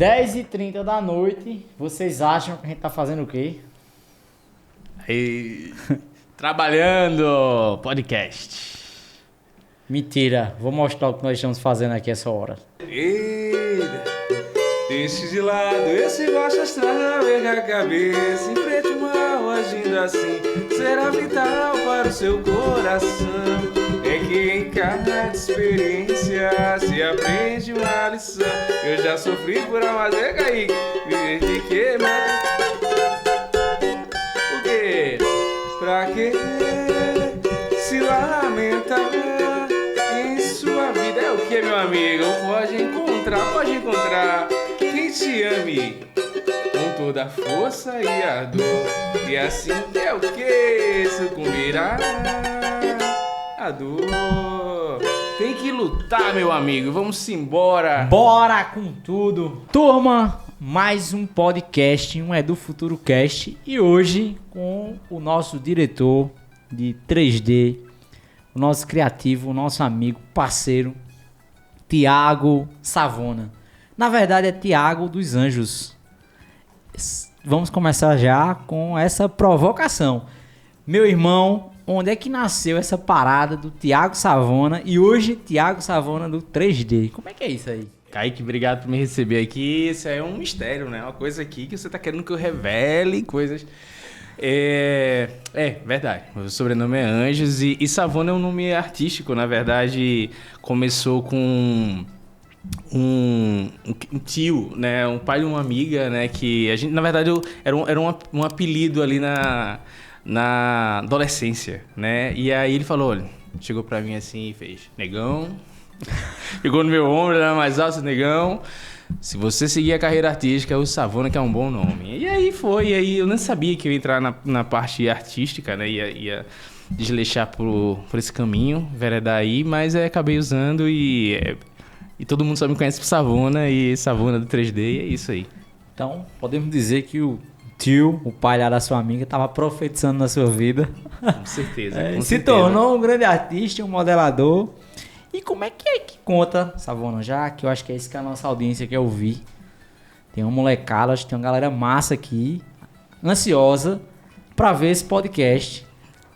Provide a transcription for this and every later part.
10h30 da noite, vocês acham que a gente tá fazendo o quê? Aí, trabalhando, podcast. Mentira, vou mostrar o que nós estamos fazendo aqui essa hora. Eita, deixe de lado esse baixo astral, erga a cabeça, enfrente o mal agindo assim, será vital para o seu coração. É que em cada experiência se aprende uma lição. Eu já sofri por almas, aí, de que mais? O quê? Pra que se lamentar em sua vida? É o que, meu amigo? Pode encontrar quem te ame com toda a força e a dor. E assim é o que sucumbirá a dor. Tem que lutar, meu amigo. Vamos embora. Bora com tudo! Turma, mais um podcast, um Edu Futuro Cast. E hoje com o nosso diretor de 3D, o nosso criativo, o nosso amigo, parceiro, Thiago Savona. Na verdade é Thiago dos Anjos. Vamos começar já com essa provocação. Meu irmão, onde é que nasceu essa parada do Thiago Savona e hoje Thiago Savona do 3D? Como é que é isso aí? Kaique, obrigado por me receber aqui. Isso é um mistério, né? Uma coisa aqui que você tá querendo que eu revele coisas. É verdade. Meu sobrenome é Anjos e Savona é um nome artístico. Na verdade, começou com um tio, né? Um pai de uma amiga, né? Que a gente, na verdade, era um apelido ali na adolescência, né? E aí ele falou, olha, chegou pra mim assim e fez, negão, pegou no meu ombro, era mais alto, negão, se você seguir a carreira artística, o Savona que é um bom nome. E aí foi, e aí eu nem sabia que eu ia entrar na parte artística, né? Ia desleixar por esse caminho, veredar aí, mas acabei usando e todo mundo só me conhece por Savona e Savona do 3D, e é isso aí. Então, podemos dizer que o tio, o pai lá da sua amiga, estava profetizando na sua vida. Com certeza. Se tornou um grande artista, um modelador. E como é que conta, Savona? Já que eu acho que é isso que a nossa audiência quer ouvir. Tem uma molecada, acho que tem uma galera massa aqui, ansiosa para ver esse podcast.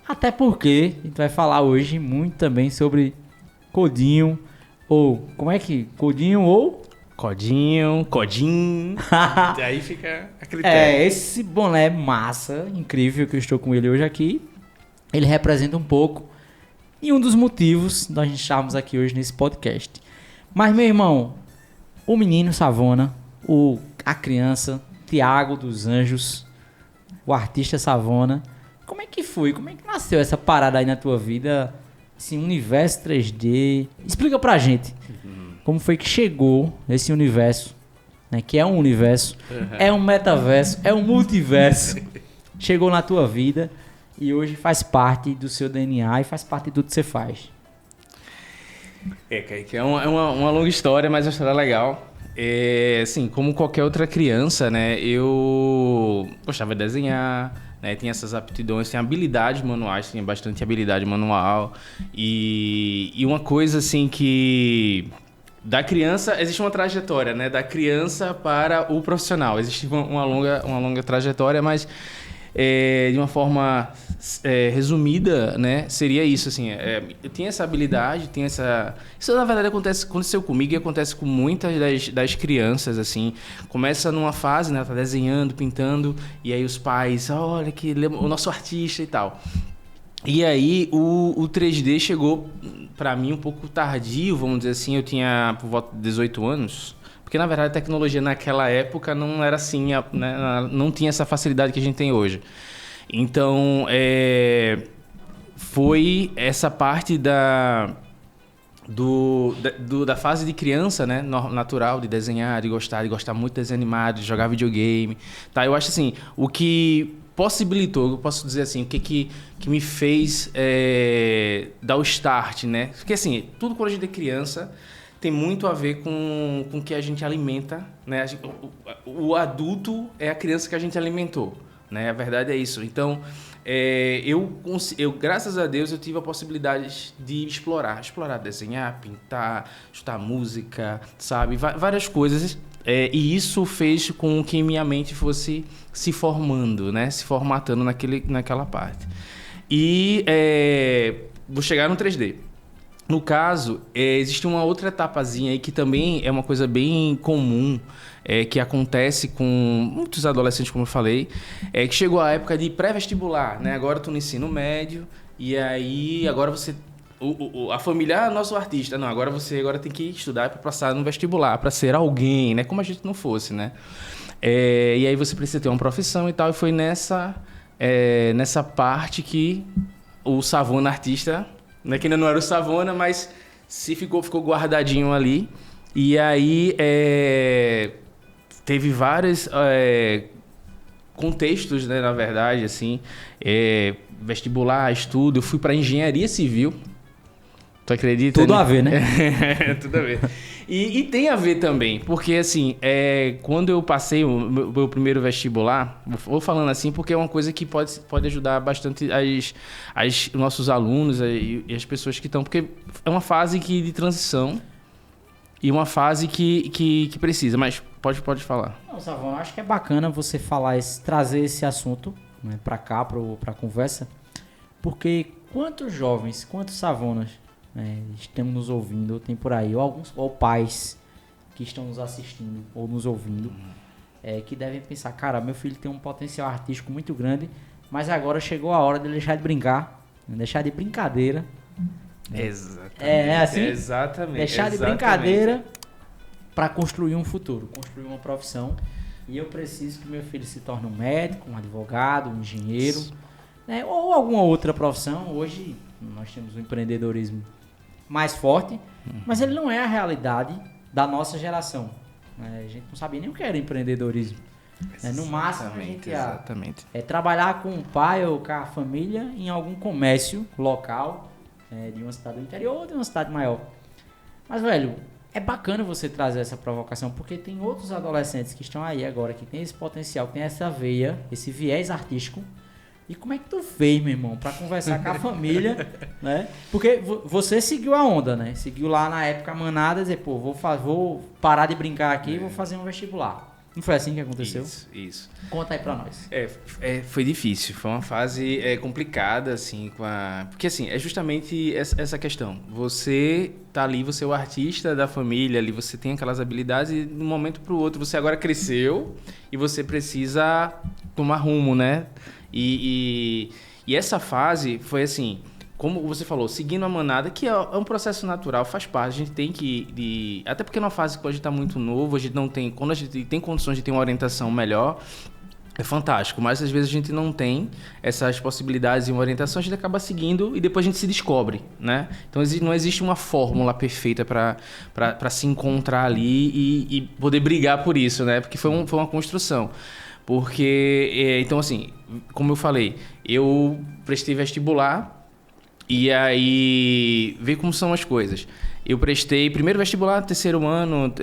Até porque a gente vai falar hoje muito também sobre codinho, ou como é que? Codinho ou... Codinho. Aí fica a critério. Esse boné massa, incrível, que eu estou com ele hoje aqui, ele representa um pouco e um dos motivos nós estarmos aqui hoje nesse podcast. Mas, meu irmão, o menino Savona, a criança, Thiago dos Anjos, o artista Savona, como é que foi? Como é que nasceu essa parada aí na tua vida? Esse universo 3D. Explica pra gente. Como foi que chegou nesse universo, né? Que é um universo, é um metaverso, é um multiverso. Chegou na tua vida e hoje faz parte do seu DNA e faz parte de tudo que você faz. Kaique, é uma longa história, mas uma história legal. Assim, como qualquer outra criança, né? Eu gostava de desenhar, né? Tinha essas aptidões, tinha habilidades manuais, tinha bastante habilidade manual. E uma coisa assim que... Da criança, existe uma trajetória, né? Da criança para o profissional. Existe uma longa trajetória, mas de uma forma resumida, né? Seria isso, assim. Eu tinha essa habilidade, tinha essa... Isso, na verdade, aconteceu comigo e acontece com muitas das crianças, assim. Começa numa fase, né? Tá desenhando, pintando, e aí os pais, olha que o nosso artista e tal. E aí o 3D chegou para mim um pouco tardio, vamos dizer assim. Eu tinha por volta de 18 anos, porque na verdade a tecnologia naquela época não era assim, né? Não tinha essa facilidade que a gente tem hoje. Então foi essa parte da fase de criança, né, natural, de desenhar, de gostar muito de desenho animado, de jogar videogame, tá? Eu acho assim, o que possibilitou, eu posso dizer assim, o que me fez dar o start, né? Porque assim, tudo quando a gente é criança tem muito a ver com o que a gente alimenta, né? O adulto é a criança que a gente alimentou, né? A verdade é isso. Então, eu, graças a Deus, eu tive a possibilidade de explorar, desenhar, pintar, estudar música, sabe? Várias coisas. E isso fez com que minha mente fosse se formando, né? Se formatando naquela parte. E vou chegar no 3D. No caso, existe uma outra etapazinha aí que também é uma coisa bem comum, que acontece com muitos adolescentes, como eu falei, que chegou a época de pré-vestibular, né? Agora tu no ensino médio, e aí agora você... a família, nosso artista. Não, agora você tem que estudar para passar no vestibular, para ser alguém, né? Como a gente não fosse, né? E aí você precisa ter uma profissão e tal, e foi nessa parte que o Savona artista... Né, que ainda não era o Savona, mas ficou guardadinho ali. E aí teve vários contextos, né, na verdade, assim, vestibular, estudo. Eu fui para engenharia civil. Tu acredita? Tudo a ver, né? Tudo a ver. E tem a ver também, porque assim, quando eu passei o meu primeiro vestibular, vou falando assim porque é uma coisa que pode ajudar bastante os nossos alunos e as pessoas que estão, porque é uma fase de transição e uma fase que precisa, mas pode falar. Não, Savona, acho que é bacana você trazer esse assunto, né, para cá, pra conversa, porque quantos jovens, quantos Savonas estão nos ouvindo, ou tem por aí, ou pais que estão nos assistindo ou nos ouvindo, que devem pensar, cara, meu filho tem um potencial artístico muito grande, mas agora chegou a hora de deixar de brincar, deixar de brincadeira. Exatamente. Assim? Exatamente. Deixar de brincadeira para construir um futuro, construir uma profissão. E eu preciso que meu filho se torne um médico, um advogado, um engenheiro, né, ou alguma outra profissão. Hoje nós temos um empreendedorismo mais forte, mas ele não é a realidade da nossa geração. A gente não sabia nem o que era empreendedorismo. No máximo, a gente ia trabalhar com o pai ou com a família em algum comércio local, de uma cidade do interior ou de uma cidade maior. Mas, velho, é bacana você trazer essa provocação, porque tem outros adolescentes que estão aí agora, que tem esse potencial, que tem essa veia, esse viés artístico. E como é que tu fez, meu irmão, pra conversar com a família, né? Porque você seguiu a onda, né? Seguiu lá na época a manada, dizer, pô, vou parar de brincar aqui e vou fazer um vestibular. Não foi assim que aconteceu? Isso. Conta aí pra nós. Foi difícil, foi uma fase complicada, assim, porque, assim, é justamente essa questão. Você tá ali, você é o artista da família, ali você tem aquelas habilidades e de um momento pro outro você agora cresceu e você precisa tomar rumo, né? E essa fase foi assim, como você falou, seguindo a manada, que é um processo natural, faz parte, a gente tem que... Até porque numa fase que a gente está muito novo, a gente não tem... Quando a gente tem condições de ter uma orientação melhor, é fantástico, mas às vezes a gente não tem essas possibilidades e uma orientação, a gente acaba seguindo e depois a gente se descobre, né? Então não existe uma fórmula perfeita para se encontrar ali e poder brigar por isso, né? Porque foi uma construção. Porque, então assim, como eu falei, eu prestei vestibular e aí vê como são as coisas. Eu prestei primeiro vestibular, terceiro ano,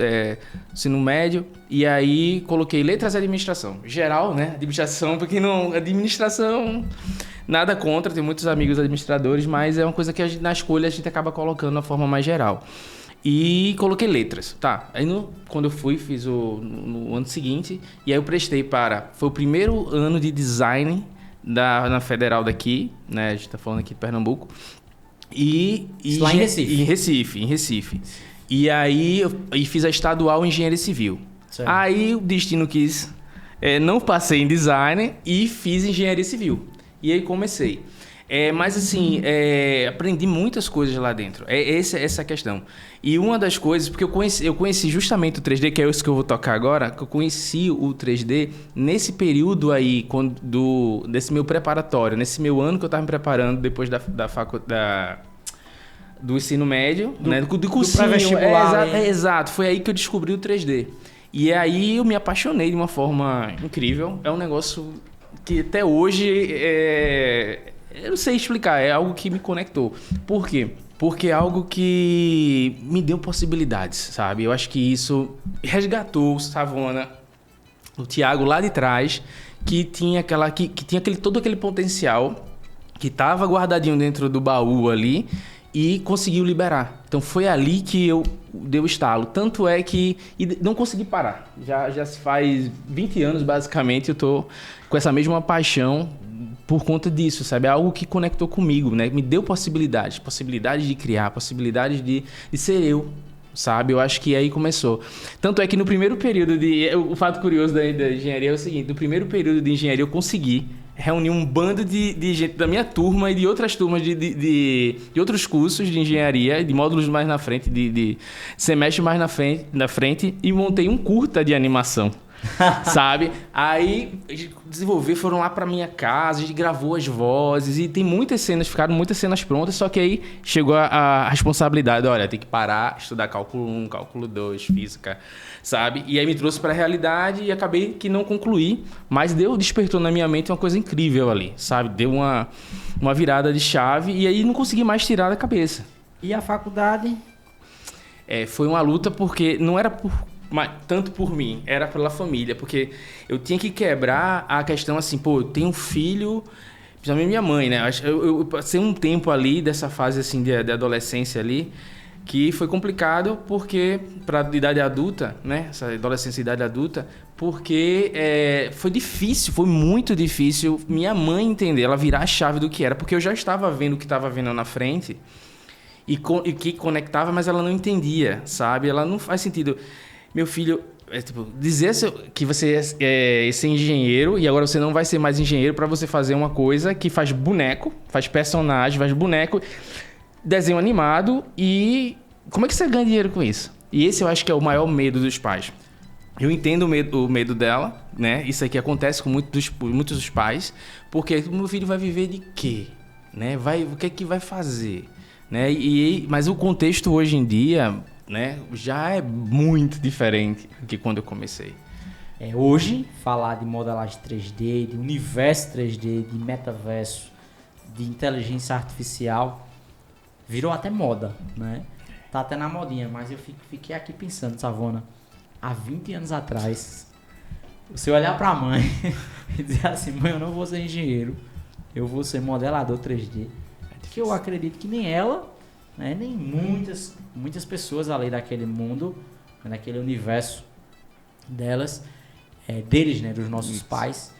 ensino médio, e aí coloquei letras e administração. Geral, né? Administração, porque não... Administração, nada contra, tenho muitos amigos administradores, mas é uma coisa que na escolha a gente acaba colocando de forma mais geral. E coloquei letras, tá. Aí quando eu fui, fiz no ano seguinte, e aí eu prestei foi o primeiro ano de design na Federal daqui, né? A gente tá falando aqui de Pernambuco. Lá em Recife. Em Recife. E aí eu fiz a estadual em engenharia civil. Certo. Aí o destino quis, não passei em design e fiz engenharia civil. E aí comecei. Mas assim, aprendi muitas coisas lá dentro. Essa a questão. E uma das coisas, porque eu conheci justamente o 3D, que é isso que eu vou tocar agora, que eu conheci o 3D nesse período aí, desse meu preparatório, nesse meu ano que eu estava me preparando depois da faculdade, do ensino médio, né? Do cursinho. Exato, foi aí que eu descobri o 3D. E aí eu me apaixonei de uma forma incrível. É um negócio que até hoje eu não sei explicar, é algo que me conectou. Por quê? Porque é algo que me deu possibilidades, sabe? Eu acho que isso resgatou o Savona, o Thiago lá de trás, que tinha todo aquele potencial que estava guardadinho dentro do baú ali e conseguiu liberar. Então foi ali que eu dei o estalo. Tanto é que não consegui parar. Já se faz 20 anos, basicamente, eu tô com essa mesma paixão por conta disso, sabe? É algo que conectou comigo, né? Me deu possibilidades de criar, possibilidades de ser eu, sabe? Eu acho que aí começou. Tanto é que no primeiro período o fato curioso da engenharia é o seguinte: no primeiro período de engenharia eu consegui reunir um bando de gente da minha turma e de outras turmas de outros cursos de engenharia, de módulos mais na frente, de semestre mais na frente, e montei um curta de animação. Sabe? Aí desenvolver, foram lá pra minha casa, a gente gravou as vozes e tem muitas cenas, ficaram muitas cenas prontas, só que aí chegou a responsabilidade, olha, tem que parar, estudar cálculo 1, cálculo 2, física, sabe? E aí me trouxe pra realidade e acabei que não concluí, mas despertou na minha mente uma coisa incrível ali, sabe? Deu uma virada de chave e aí não consegui mais tirar da cabeça. E a faculdade? Foi uma luta porque não era tanto por mim, era pela família, porque eu tinha que quebrar a questão assim, pô, eu tenho um filho, principalmente minha mãe, né? Eu passei um tempo ali, dessa fase assim de adolescência ali, que foi complicado porque, para idade adulta, né? Essa adolescência e idade adulta, porque foi difícil, foi muito difícil minha mãe entender, ela virar a chave do que era, porque eu já estava vendo o que estava vendo na frente e que conectava, mas ela não entendia, sabe? Ela não faz sentido. Meu filho, dizer que você é ser engenheiro e agora você não vai ser mais engenheiro para você fazer uma coisa que faz boneco, faz personagem, faz boneco, desenho animado, e como é que você ganha dinheiro com isso? E esse eu acho que é o maior medo dos pais. Eu entendo o medo dela, né? Isso aqui acontece com muitos dos pais, porque o meu filho vai viver de quê? Né? O que é que vai fazer? Né? Mas o contexto hoje em dia, né, já é muito diferente do que quando eu comecei. Hoje, falar de modelagem 3D, de universo 3D, de metaverso, de inteligência artificial, virou até moda, né? Tá até na modinha, mas eu fiquei aqui pensando, Savona, há 20 anos atrás, você olhar pra mãe e dizer assim, mãe, eu não vou ser engenheiro, eu vou ser modelador 3D, que eu acredito que nem ela, né, nem muitas pessoas além daquele mundo, daquele universo delas, deles, né, dos nossos pais,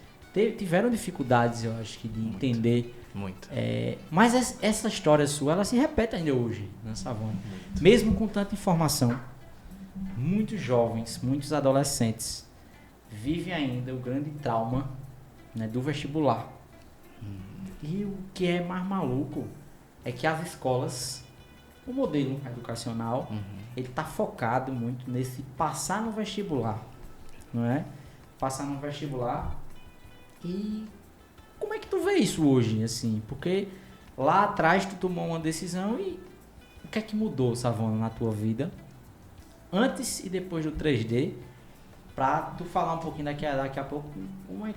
tiveram dificuldades, eu acho que, de entender. Muito. Mas essa história sua, ela se repete ainda hoje, né, Savona? Mesmo com tanta informação, muitos jovens, muitos adolescentes vivem ainda o grande trauma, né, do vestibular. E o que é mais maluco é que as escolas, o modelo educacional, ele está focado muito nesse passar no vestibular, não é? Passar no vestibular. E como é que tu vê isso hoje, assim? Porque lá atrás tu tomou uma decisão e o que é que mudou, Savona, na tua vida? Antes e depois do 3D, pra tu falar um pouquinho daqui a pouco, como é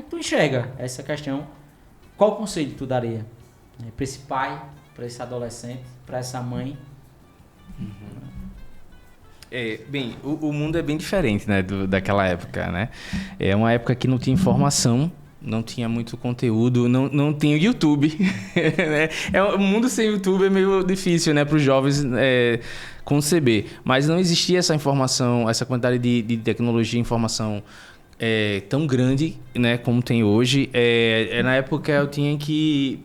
que tu enxerga essa questão? Qual conselho tu daria, né, para esse pai, para esse adolescente, para essa mãe? Bem, o mundo é bem diferente, né, daquela época, né? É uma época que não tinha informação, não tinha muito conteúdo, não tinha YouTube. Né? O mundo sem YouTube é meio difícil, né, para os jovens conceber. Mas não existia essa informação, essa quantidade de tecnologia e informação tão grande, né, como tem hoje. Na época eu tinha que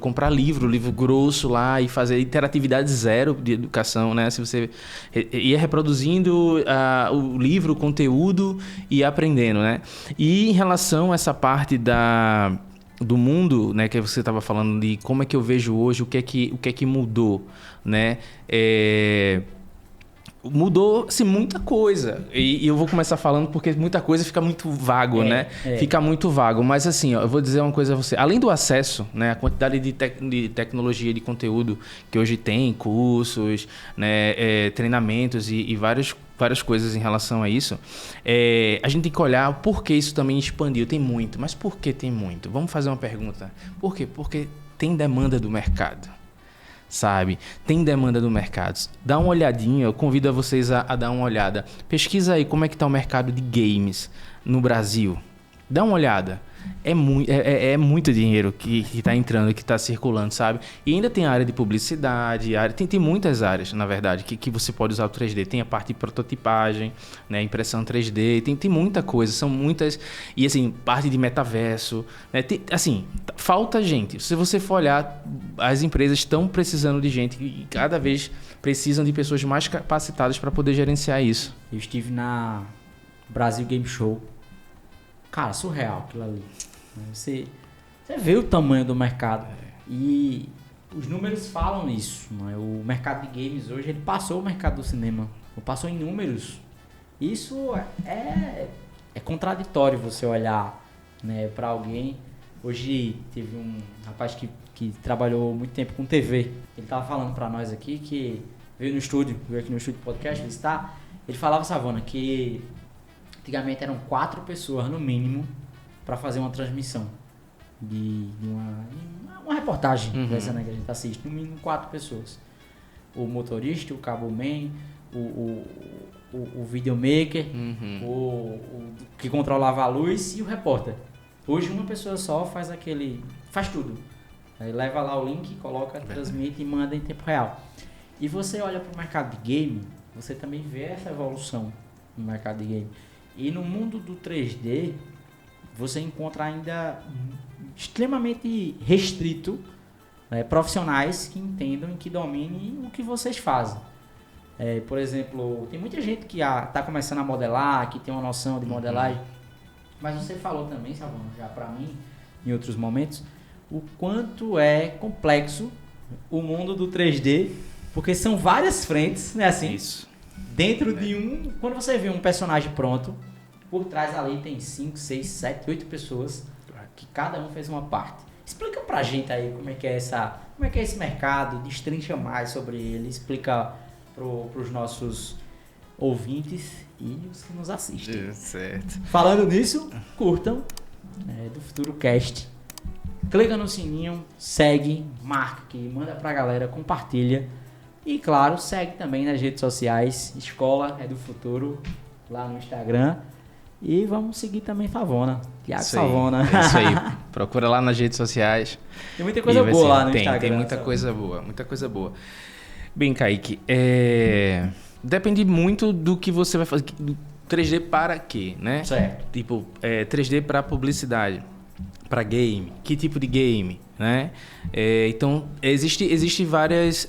comprar livro grosso lá e fazer interatividade zero de educação, né? Se você ia reproduzindo o livro, o conteúdo e aprendendo, né? E em relação a essa parte do mundo, né, que você estava falando de como é que eu vejo hoje, o que é que mudou, né? Mudou-se muita coisa. E eu vou começar falando porque muita coisa fica muito vago, né? Fica muito vago. Mas assim, ó, eu vou dizer uma coisa a você. Além do acesso, né, a quantidade de tecnologia, de conteúdo que hoje tem, cursos, né, treinamentos e várias coisas em relação a isso, a gente tem que olhar o porquê isso também expandiu. Tem muito. Mas por que tem muito? Vamos fazer uma pergunta. Por quê? Porque tem demanda do mercado. Sabe? Tem demanda do mercado. Dá uma olhadinha, eu convido a vocês a dar uma olhada. Pesquisa aí como é que está o mercado de games no Brasil. Dá uma olhada. É muito dinheiro que está entrando, que está circulando, sabe? E ainda tem a área de publicidade, tem muitas áreas, na verdade, que você pode usar o 3D. Tem a parte de prototipagem, né? Impressão 3D, tem muita coisa, são muitas... E, assim, parte de metaverso, né? Falta gente. Se você for olhar, as empresas estão precisando de gente e cada vez precisam de pessoas mais capacitadas para poder gerenciar isso. Eu estive na Brasil Game Show. Cara, surreal aquilo ali. Você vê o tamanho do mercado. E os números falam isso. Né? O mercado de games hoje, ele passou o mercado do cinema. Passou em números. Isso é contraditório você olhar, né, para alguém. Hoje teve um rapaz que trabalhou muito tempo com TV. Ele tava falando para nós aqui que veio aqui no estúdio podcast visitar. Ele falava, Savana, que antigamente eram 4 pessoas no mínimo para fazer uma transmissão de uma reportagem dessa, né, que a gente assiste. No mínimo 4 pessoas. O motorista, o cableman, o videomaker, o que controlava a luz e o repórter. Hoje uma pessoa só faz tudo. Aí leva lá o link, coloca, transmite e manda em tempo real. E você olha para o mercado de game, você também vê essa evolução no mercado de game. E no mundo do 3D, você encontra ainda extremamente restrito, né, profissionais que entendam e que dominem o que vocês fazem. Por exemplo, tem muita gente que está começando a modelar, que tem uma noção de modelagem, mas você falou também, Savana, já para mim, em outros momentos, o quanto é complexo o mundo do 3D, porque são várias frentes, né, assim? Isso. Dentro de quando você vê um personagem pronto, por trás ali tem 5, 6, 7, 8 pessoas que cada um fez uma parte. Explica pra gente aí como é que é esse mercado, destrincha mais sobre ele, explica pros nossos ouvintes e os que nos assistem. Certo. Falando nisso, curtam do Futuro Cast. Clica no sininho, segue, marca aqui, manda pra galera, compartilha. E claro, segue também nas redes sociais, Escola é do Futuro, lá no Instagram. E vamos seguir também Savona, Thiago Savona. É isso aí, procura lá nas redes sociais. Tem muita coisa boa lá no Instagram. Tem muita coisa boa. Bem, Kaique, depende muito do que você vai fazer. 3D para quê, né? Certo. Tipo, 3D para publicidade, para game, que tipo de game, né? Então, existe várias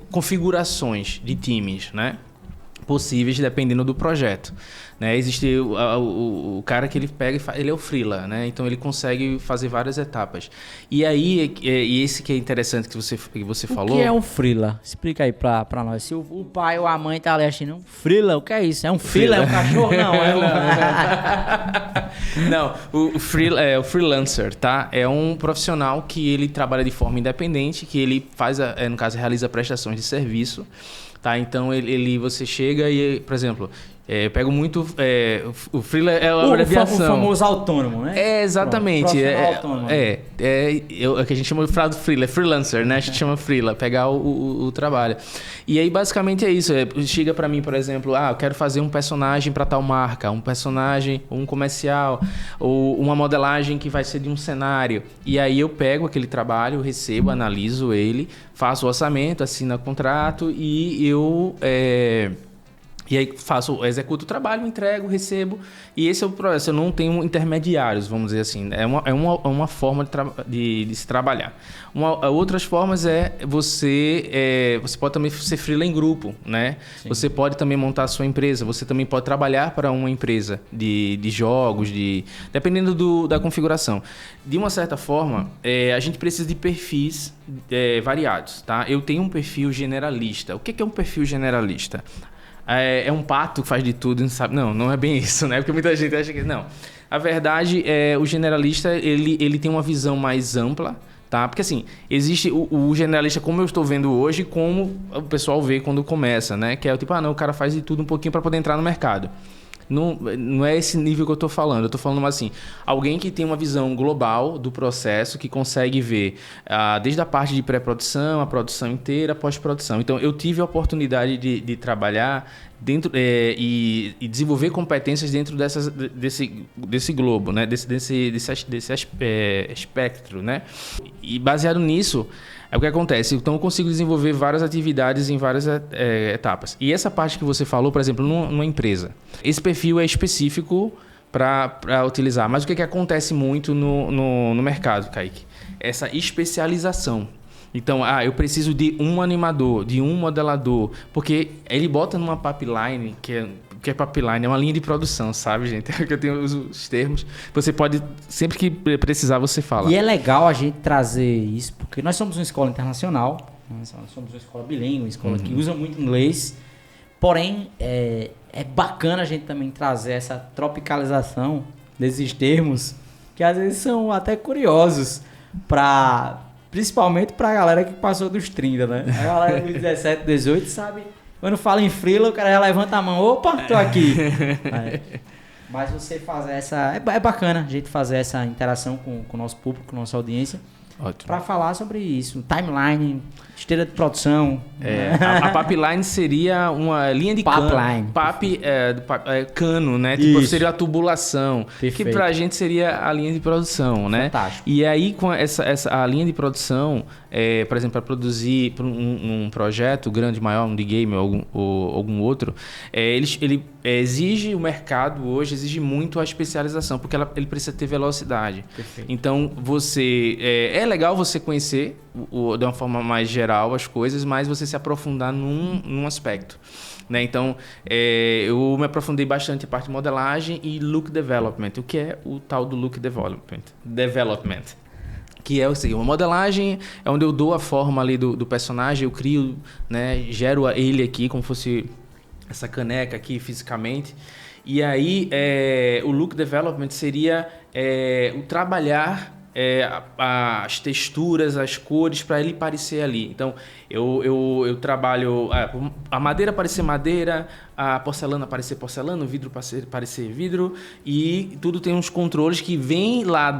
configurações de times, né? Possíveis dependendo do projeto, né? Existe o cara que ele pega ele é o freela, né? Então ele consegue fazer várias etapas. E aí esse que é interessante que você falou. O que é um freela? Explica aí pra nós. Se o pai ou a mãe tá ali achando um freela, o que é isso? É um freela? É um cachorro? Não, Não, o freelancer, tá? É um profissional que ele trabalha de forma independente, que ele faz, no caso, realiza prestações de serviço. Tá, então você chega e, por exemplo, eu pego muito o freela é a abreviação. O famoso autônomo, né? Exatamente. Autônomo. O que a gente chama de freela, é freelancer, né? A gente chama freela, pegar o trabalho. E aí, basicamente, é isso. Chega pra mim, por exemplo, eu quero fazer um personagem pra tal marca, um personagem, um comercial, ou uma modelagem que vai ser de um cenário. E aí eu pego aquele trabalho, recebo, analiso ele, faço o orçamento, assino o contrato e eu... E aí executo o trabalho, entrego, recebo. E esse é o processo. Eu não tenho intermediários, vamos dizer assim. É uma forma de se trabalhar. Outras formas você pode também ser freela em grupo, né? Sim. Você pode também montar a sua empresa. Você também pode trabalhar para uma empresa de jogos, dependendo da configuração. De uma certa forma, a gente precisa de perfis variados, tá? Eu tenho um perfil generalista. O que é um perfil generalista? É um pato que faz de tudo, não sabe? Não é bem isso, né? Porque muita gente acha que... Não. A verdade o generalista, ele tem uma visão mais ampla, tá? Porque assim, existe o generalista como eu estou vendo hoje, como o pessoal vê quando começa, né? Que é o tipo, o cara faz de tudo um pouquinho para poder entrar no mercado. Não é esse nível que eu estou falando. Eu estou falando assim, alguém que tem uma visão global do processo, que consegue ver desde a parte de pré-produção, a produção inteira, a pós-produção. Então, eu tive a oportunidade de trabalhar dentro e desenvolver competências dentro desse globo, né? Desse espectro, né? E baseado nisso, é o que acontece. Então, eu consigo desenvolver várias atividades em várias etapas. E essa parte que você falou, por exemplo, numa empresa. Esse perfil é específico para utilizar. Mas o que acontece muito no mercado, Kaique? Essa especialização. Então, eu preciso de um animador, de um modelador, porque ele bota numa pipeline, que é pipeline, é uma linha de produção, sabe, gente? Eu tenho os termos. Você pode, sempre que precisar, você fala. E é legal a gente trazer isso, porque nós somos uma escola internacional, nós somos uma escola bilíngue, uma escola que usa muito inglês, porém, é bacana a gente também trazer essa tropicalização desses termos, que às vezes são até curiosos, principalmente pra galera que passou dos 30, né? A galera dos 17, 18 sabe... Quando fala em freela, o cara já levanta a mão. Opa, tô aqui. Mas você fazer essa... É bacana a gente fazer essa interação com o nosso público, com a nossa audiência. Para falar sobre isso. Timeline, esteira de produção. A pipeline seria uma linha de cano. Cano, né? Tipo, seria a tubulação. Perfeito. Que pra gente seria a linha de produção, né? Fantástico. E aí, com a linha de produção, por exemplo, para produzir um projeto grande, maior, um de game ou algum outro, ele exige, o mercado hoje exige muito a especialização, porque ele precisa ter velocidade. Perfeito. Então, é legal você conhecer de uma forma mais geral as coisas, mas você se aprofundar num aspecto, né? Então, eu me aprofundei bastante em parte de modelagem e look development. O que é o tal do look development? Que é o seguinte, uma modelagem é onde eu dou a forma ali do personagem, eu crio, né, gero ele aqui como fosse essa caneca aqui fisicamente. E aí, o look development seria o trabalhar as texturas, as cores para ele parecer ali. Então, eu trabalho a madeira parecer madeira, a porcelana parecer porcelana, o vidro parecer vidro, e tudo tem uns controles que vêm lá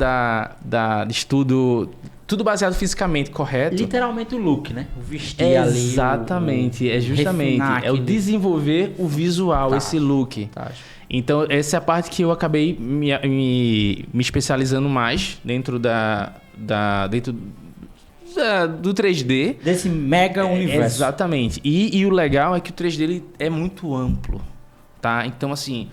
de estudo, tudo baseado fisicamente, correto? Literalmente o look, né? O vestir ali. Exatamente, justamente. É o desenvolver o visual, esse look. Fantástico. Então, essa é a parte que eu acabei me especializando mais dentro do 3D. Desse mega universo. Exatamente. E o legal é que o 3D ele é muito amplo, tá? Então, assim,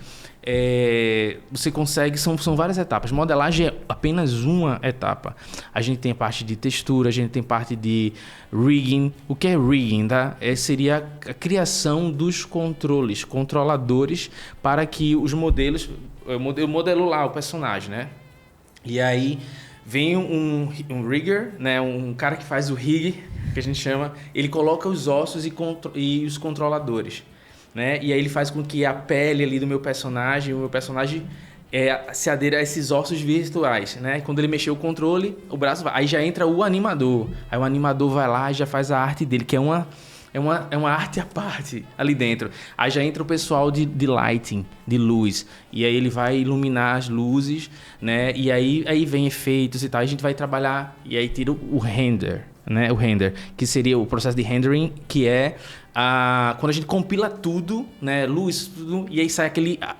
você consegue... São várias etapas. Modelagem é apenas uma etapa. A gente tem a parte de textura, a gente tem parte de rigging. O que é rigging, tá? Seria a criação dos controladores para que os modelos... Eu modelo lá o personagem, né? E aí vem um rigger, né? Um cara que faz o rig, que a gente chama. Ele coloca os ossos e os controladores, né? E aí ele faz com que a pele ali do meu personagem, o meu personagem se adeira a esses ossos virtuais, né? Quando ele mexer o controle, o braço vai. Aí já entra o animador. Aí o animador vai lá e já faz a arte dele, que é uma arte à parte ali dentro. Aí já entra o pessoal de lighting, de luz. E aí ele vai iluminar as luzes, né? E aí vem efeitos e tal. A gente vai trabalhar e aí tira o render, né? O render, que seria o processo de rendering, que é quando a gente compila tudo, né? Luz, tudo, e aí sai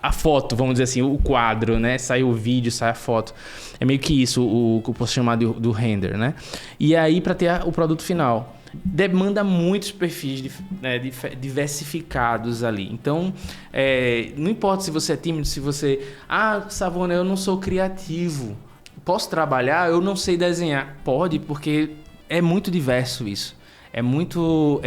a foto, vamos dizer assim, o quadro, né? Sai o vídeo, sai a foto. É meio que isso o que eu posso chamar do render, né? E aí, para ter o produto final, demanda muitos perfis diversificados ali. Então, não importa se você é tímido, se você... Savona, eu não sou criativo. Posso trabalhar? Eu não sei desenhar. Pode, porque é muito diverso isso. É muito...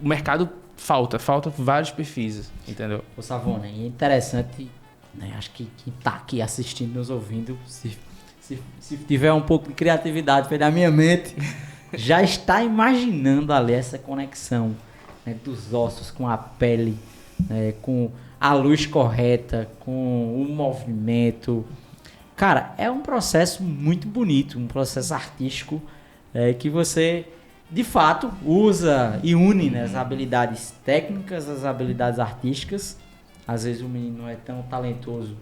o mercado falta vários perfis, entendeu? Ô Savona, é interessante, né? Acho que quem tá aqui assistindo, nos ouvindo, se tiver um pouco de criatividade foi da minha mente, já está imaginando ali essa conexão, né, dos ossos com a pele, né, com a luz correta, com o movimento. Cara, é um processo muito bonito, um processo artístico que você... de fato, usa e une, né, as habilidades técnicas, as habilidades artísticas. Às vezes o menino não é tão talentoso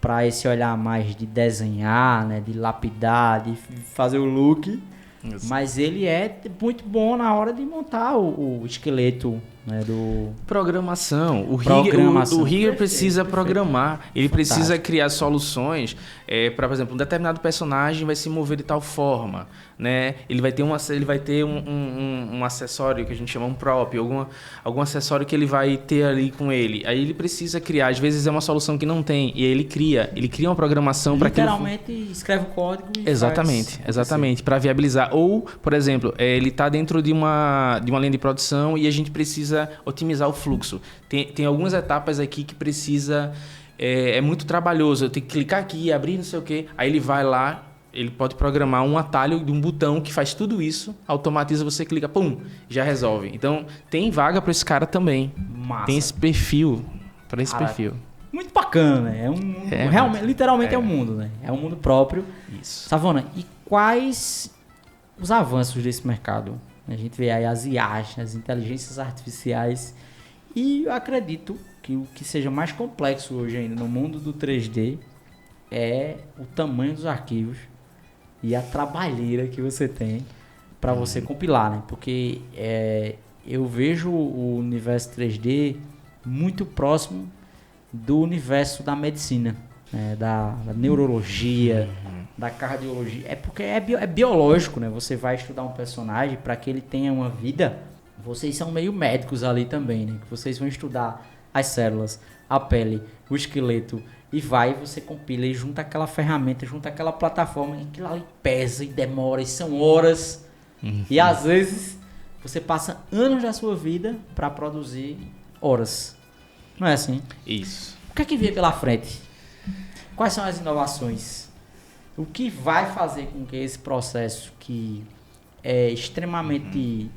para esse olhar mais de desenhar, né, de lapidar, de fazer o look. Isso. Mas ele é muito bom na hora de montar o esqueleto né? Do Programação. Programação. O rigger precisa Perfeito. programar. Ele Fantástico. precisa criar soluções para, por exemplo, um determinado personagem vai se mover de tal forma, né? Ele vai ter um acessório que a gente chama um prop, algum acessório que ele vai ter ali com ele. Aí ele precisa criar. Às vezes é uma solução que não tem. E aí ele cria uma programação para aquilo. Literalmente escreve o código e Exatamente, faz exatamente, para viabilizar. Ou, por exemplo, ele está dentro de uma linha de produção e a gente precisa otimizar o fluxo. Tem algumas etapas aqui que precisa... É muito trabalhoso. Eu tenho que clicar aqui, abrir não sei o quê. Aí ele vai lá, ele pode programar um atalho de um botão que faz tudo isso, automatiza, você clica, pum, já resolve. Então, tem vaga para esse cara também. Massa. Tem esse perfil, para esse Caraca. perfil. Muito bacana, né? É um mundo, realmente, literalmente é um mundo, né? É um mundo próprio. Isso. Savana, e quais os avanços desse mercado? A gente vê aí as IAs, as inteligências artificiais, e eu acredito que o que seja mais complexo hoje ainda no mundo do 3D é o tamanho dos arquivos e a trabalheira que você tem para você compilar, né? Porque eu vejo o universo 3D muito próximo do universo da medicina, né? Da neurologia, da cardiologia. É porque é biológico, né? Você vai estudar um personagem para que ele tenha uma vida. Vocês são meio médicos ali também, né? Que vocês vão estudar as células, a pele, o esqueleto, e você compila e junta aquela ferramenta, junta aquela plataforma, e aquilo ali pesa e demora, e são horas. E às vezes você passa anos da sua vida para produzir horas. Não é assim? Isso. O que é que vem pela frente? Quais são as inovações? O que vai fazer com que esse processo, que é extremamente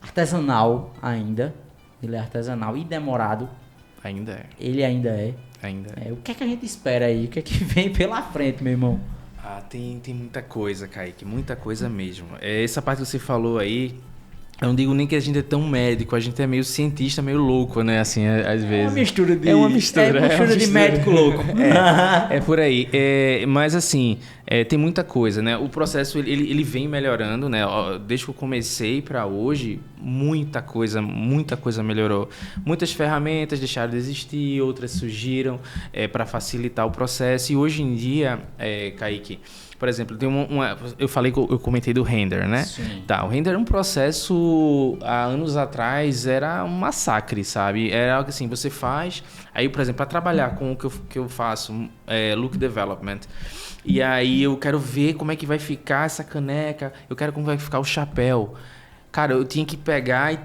artesanal ainda, ele é artesanal e demorado, Ainda é. ele ainda é. O que é que a gente espera aí? O que é que vem pela frente, meu irmão? Tem muita coisa, Kaique, muita coisa mesmo. Essa parte que você falou aí, eu não digo nem que a gente é tão médico, a gente é meio cientista, meio louco, né? Assim, às vezes. É uma mistura de... É uma mistura de médico louco. É por aí. Mas assim, tem muita coisa, né? O processo, ele vem melhorando, né? Desde que eu comecei para hoje, muita coisa melhorou. Muitas ferramentas deixaram de existir, outras surgiram para facilitar o processo. E hoje em dia, Kaique, por exemplo, tem eu comentei do render, né? Sim. Tá, o render é um processo, há anos atrás, era um massacre, sabe? Era algo assim, você faz... Aí, por exemplo, para trabalhar com o que eu faço, look development, e aí eu quero ver como é que vai ficar essa caneca, eu quero como vai ficar o chapéu. Cara, eu tinha que pegar...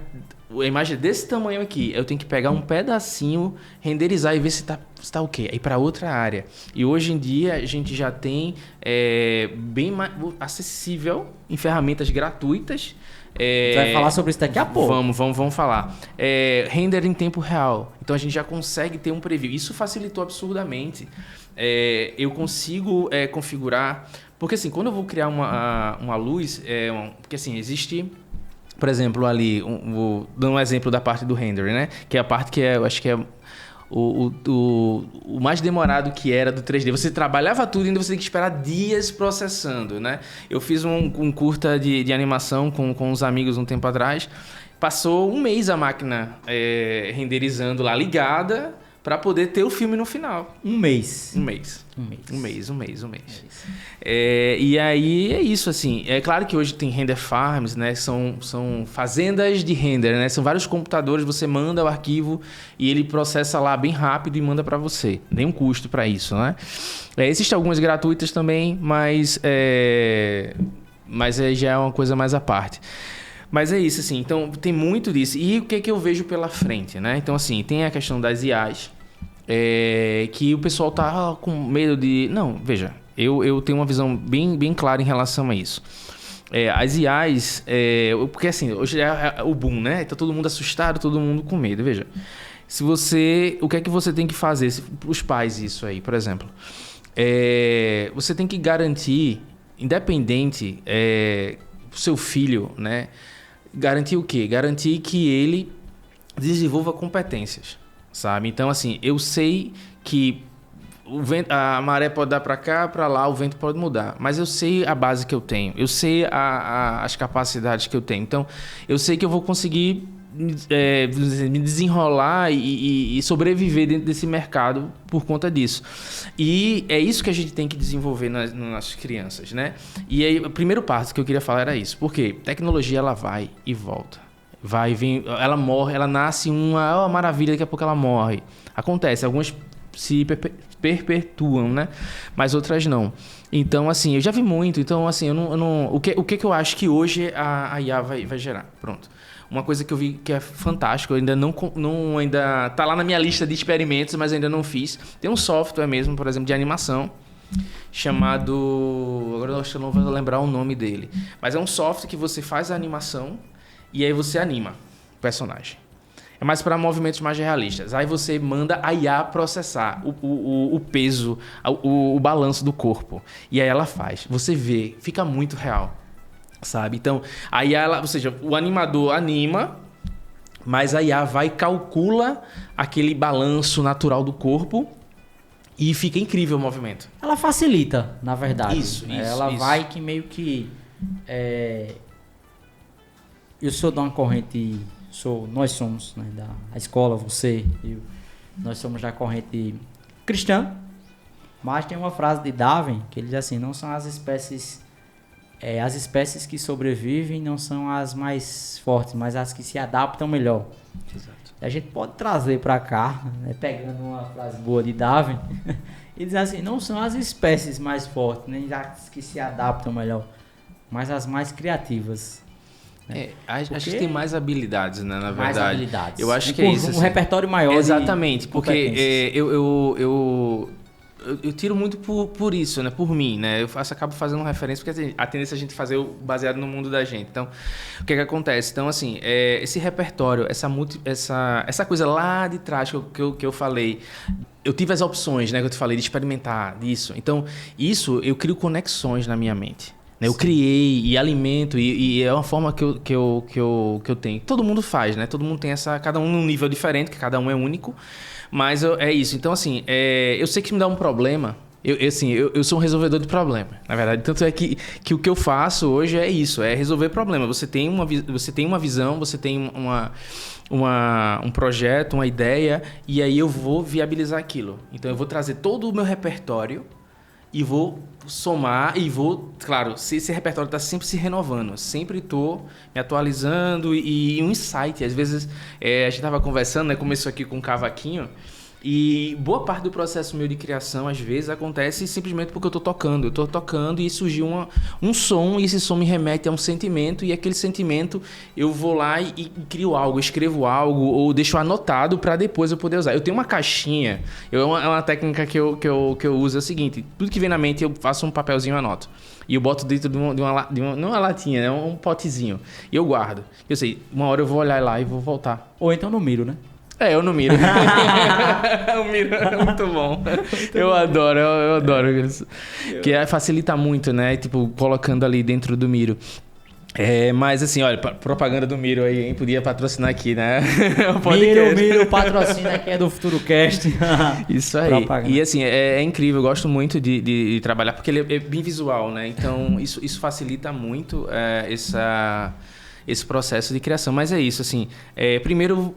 A imagem desse tamanho aqui, eu tenho que pegar um pedacinho, renderizar e ver se tá ok. Aí para outra área. E hoje em dia a gente já tem bem mais acessível em ferramentas gratuitas. Vai falar sobre isso daqui a pouco. Vamos falar. Render em tempo real. Então a gente já consegue ter um preview. Isso facilitou absurdamente. Eu consigo configurar. Porque assim, quando eu vou criar uma luz, porque assim, existe. Por exemplo, ali, dando um exemplo da parte do render, né? Que é a parte que eu acho que é o mais demorado que era do 3D. Você trabalhava tudo e ainda você tem que esperar dias processando, né? Eu fiz um curta de animação com uns amigos um tempo atrás. Passou um mês a máquina renderizando lá, ligada, para poder ter o filme no final. Um mês. Um mês. E aí é isso, assim. É claro que hoje tem render farms, né? São fazendas de render, né? São vários computadores, você manda o arquivo e ele processa lá bem rápido e manda para você. Tem um custo para isso, né? Existem algumas gratuitas também, mas já é uma coisa mais à parte. Mas é isso, assim. Então, tem muito disso. E o que eu vejo pela frente, né? Então, assim, tem a questão das IAs, que o pessoal tá com medo de... Não, veja, eu tenho uma visão bem clara em relação a isso. As IAs... porque, assim, hoje é o boom, né? Tá todo mundo assustado, todo mundo com medo. Veja, o que é que você tem que fazer? Os pais, isso aí, por exemplo. Você tem que garantir, independente... o seu filho, né? Garantir o quê? Garantir que ele desenvolva competências, sabe? Então, assim, eu sei que a maré pode dar para cá, para lá, o vento pode mudar. Mas eu sei a base que eu tenho. Eu sei as capacidades que eu tenho. Então, eu sei que eu vou conseguir me desenrolar e sobreviver dentro desse mercado por conta disso. E é isso que a gente tem que desenvolver nas nossas crianças, né? E aí, o primeiro passo que eu queria falar era isso. Porque tecnologia, ela vai e volta. Vai e vem, ela morre, ela nasce uma maravilha, daqui a pouco ela morre. Acontece, algumas se perpetuam, né? Mas outras não. Então, assim, eu já vi muito. Então, assim, eu não o que eu acho que hoje a IA vai gerar? Pronto. Uma coisa que eu vi que é fantástico, eu ainda ainda tá lá na minha lista de experimentos, mas ainda não fiz. Tem um software mesmo, por exemplo, de animação, chamado... Agora eu acho que eu não vou lembrar o nome dele. Mas é um software que você faz a animação e aí você anima o personagem. É mais para movimentos mais realistas. Aí você manda a IA processar o peso, o balanço do corpo. E aí ela faz. Você vê, fica muito real, sabe? Então, a IA, ou seja, o animador anima, mas a IA vai e calcula aquele balanço natural do corpo e fica incrível o movimento. Ela facilita, na verdade. Isso. Vai que meio que... Eu sou de uma corrente... Nós somos, né, a escola, você, eu, nós somos da corrente cristã, mas tem uma frase de Darwin que ele diz assim: não são as espécies que sobrevivem não são as mais fortes, mas as que se adaptam melhor. Exato. A gente pode trazer para cá, né, pegando uma frase boa de Darwin, e diz assim: não são as espécies mais fortes, nem as que se adaptam melhor, mas as mais criativas. Acho que tem mais habilidades, né, na verdade. Mais habilidades. Eu acho que é isso. Um repertório maior. Exatamente, porque eu tiro muito por isso, né, por mim, né? Acabo fazendo referência, porque a tendência é a gente fazer baseado no mundo da gente. Então, o que acontece? Então, assim, esse repertório, essa coisa lá de trás que eu falei, eu tive as opções, né, que eu te falei, de experimentar, disso. Então, isso, eu crio conexões na minha mente. Eu criei e alimento, e é uma forma que eu tenho. Todo mundo faz, né? Todo mundo tem cada um num nível diferente, que cada um é único. Mas é isso. Então, assim, eu sei que me dá um problema. Eu sou um resolvedor de problema, na verdade. Tanto é que o que eu faço hoje é isso, é resolver problema. Você tem uma visão, você tem um projeto, uma ideia, e aí eu vou viabilizar aquilo. Então, eu vou trazer todo o meu repertório e vou somar e vou... Claro, esse repertório está sempre se renovando. Sempre estou me atualizando e um insight. Às vezes, a gente estava conversando, né? Começou aqui com um cavaquinho. E boa parte do processo meu de criação, às vezes, acontece simplesmente porque eu estou tocando. Eu estou tocando e surgiu um som, e esse som me remete a um sentimento, e aquele sentimento eu vou lá e crio algo, escrevo algo, ou deixo anotado para depois eu poder usar. Eu tenho uma caixinha, é uma técnica que eu uso, é o seguinte: tudo que vem na mente eu faço um papelzinho e anoto. E eu boto dentro de uma não uma latinha, é um potezinho. E eu guardo. Eu sei, uma hora eu vou olhar lá e vou voltar. Ou então no miro, né? Eu no miro. O miro é muito bom. Eu adoro isso. Que facilita muito, né? Tipo, colocando ali dentro do miro. Mas assim, olha, propaganda do Miro aí, hein? Podia patrocinar aqui, né? Miro patrocina aqui, é do FuturoCast. Isso aí. Propaganda. E assim, é incrível, eu gosto muito de trabalhar, porque ele é bem visual, né? Então, isso facilita muito esse processo de criação. Mas é isso, assim, primeiro...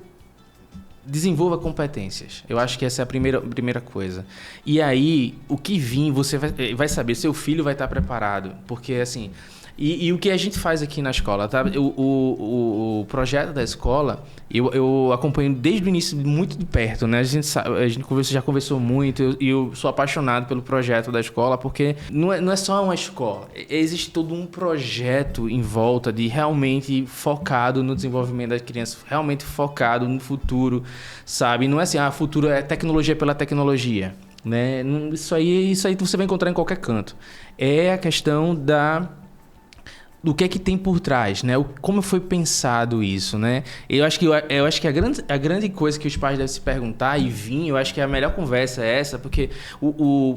desenvolva competências. Eu acho que essa é a primeira coisa. E aí, o que vir, você vai saber. Seu filho vai estar preparado. Porque, assim... E o que a gente faz aqui na escola, tá? O projeto da escola, eu acompanho desde o início muito de perto, né? A gente já conversou muito, e eu sou apaixonado pelo projeto da escola, porque não é só uma escola. Existe todo um projeto em volta de realmente focado no desenvolvimento das crianças, realmente focado no futuro, sabe? Não é assim, futuro é tecnologia pela tecnologia, né? Isso aí você vai encontrar em qualquer canto. É a questão do que é que tem por trás, né? Como foi pensado isso, né? Eu acho que a grande coisa que os pais devem se perguntar e vir, eu acho que a melhor conversa é essa, porque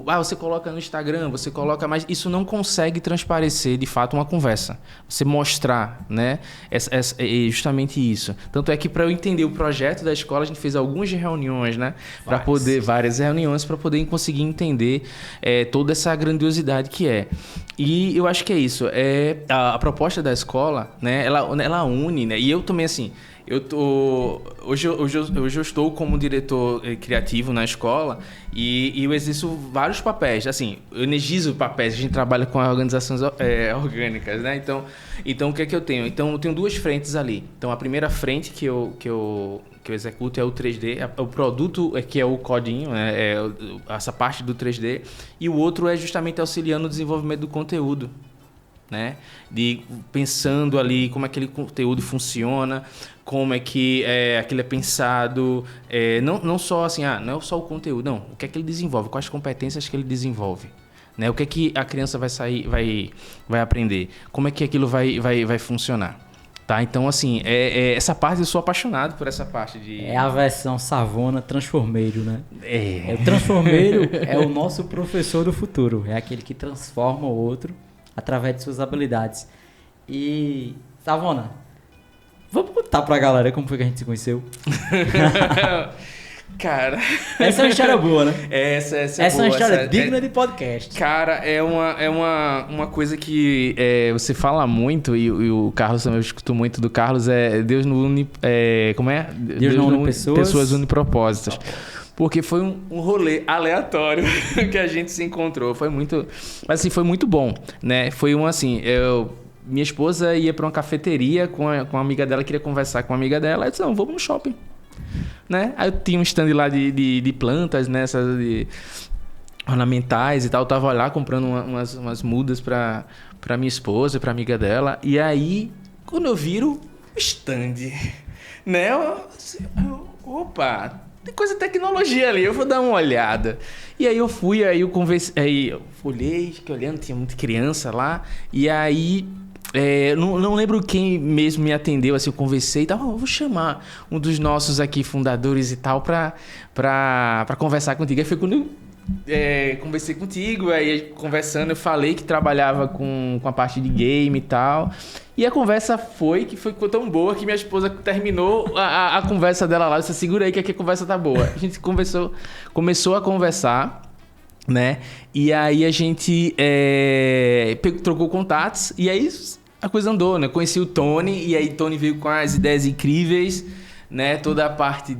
você coloca no Instagram, você coloca, mas isso não consegue transparecer de fato uma conversa. Você mostrar, né? É justamente isso. Tanto é que para eu entender o projeto da escola, a gente fez algumas reuniões, né? Várias reuniões para poder conseguir entender toda essa grandiosidade que é. E eu acho que é isso. A proposta da escola, né, ela une, né? E eu também, assim, Hoje eu estou como diretor criativo na escola e eu exerço vários papéis. Assim, eu energizo papéis. A gente trabalha com organizações orgânicas, né? Então o que é que eu tenho? Então eu tenho duas frentes ali. Então a primeira frente que eu executo é o 3D, o produto que é o codinho, né? Essa parte do 3D. E o outro é justamente auxiliando no desenvolvimento do conteúdo, né? Pensando ali como aquele conteúdo funciona, como é que aquilo é pensado, não só assim, não é só o conteúdo, não, o que é que ele desenvolve, quais competências que ele desenvolve, né? O que é que a criança vai aprender, como é que aquilo vai funcionar, tá? Então, assim, essa parte eu sou apaixonado por essa parte de... É a versão Savona Transformeiro, né? O Transformeiro é o nosso professor do futuro, é aquele que transforma o outro através de suas habilidades. E, Savona, vamos contar pra galera como foi que a gente se conheceu? Cara... Essa é uma história boa, né? Essa é boa. É uma história digna de podcast. Cara, é uma coisa que você fala muito, e o Carlos também, eu escuto muito do Carlos, Deus não une... como é? Deus não une pessoas une propósitos. Porque foi um rolê aleatório que a gente se encontrou. Foi muito... Mas assim, foi muito bom, né? Foi minha esposa ia para uma cafeteria com uma amiga dela, queria conversar com uma amiga dela. Ela disse, não, vamos no shopping, né? Aí eu tinha um stand lá de plantas, né? Essas de ornamentais e tal. Eu tava lá comprando umas mudas para minha esposa, para amiga dela. E aí, quando eu viro o stand, né? Opa... Tem coisa de tecnologia ali, eu vou dar uma olhada. E aí eu fui, aí eu conversei, aí eu olhei, fiquei olhando, tinha muita criança lá. E aí, não lembro quem mesmo me atendeu, assim, eu conversei e tal. Eu vou chamar um dos nossos aqui fundadores e tal pra conversar contigo. Aí foi quando eu conversei contigo, aí conversando eu falei que trabalhava com a parte de game e tal. E a conversa ficou tão boa que minha esposa terminou a conversa dela lá. Eu disse, segura aí que aqui a conversa tá boa. A gente começou a conversar, né? E aí a gente trocou contatos e aí a coisa andou, né? Conheci o Tony e aí Tony veio com as ideias incríveis, né? Toda a parte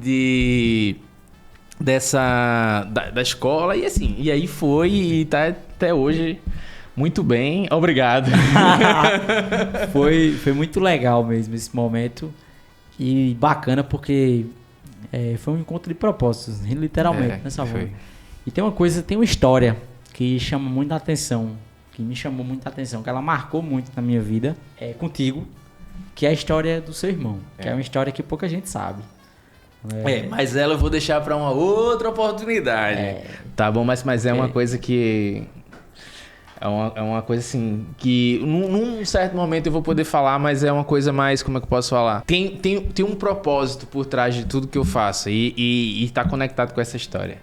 da escola e assim. E aí foi e tá até hoje... Muito bem, obrigado. Foi muito legal mesmo esse momento. E bacana porque foi um encontro de propósitos, literalmente, né, Savona? E tem uma história que chama muita atenção, que me chamou muita atenção, que ela marcou muito na minha vida, contigo, que é a história do seu irmão, que é uma história que pouca gente sabe. Mas ela eu vou deixar para uma outra oportunidade. Tá bom, mas é uma coisa que... É uma coisa assim, que num certo momento eu vou poder falar, mas é uma coisa mais, como é que eu posso falar? Tem um propósito por trás de tudo que eu faço e tá conectado com essa história.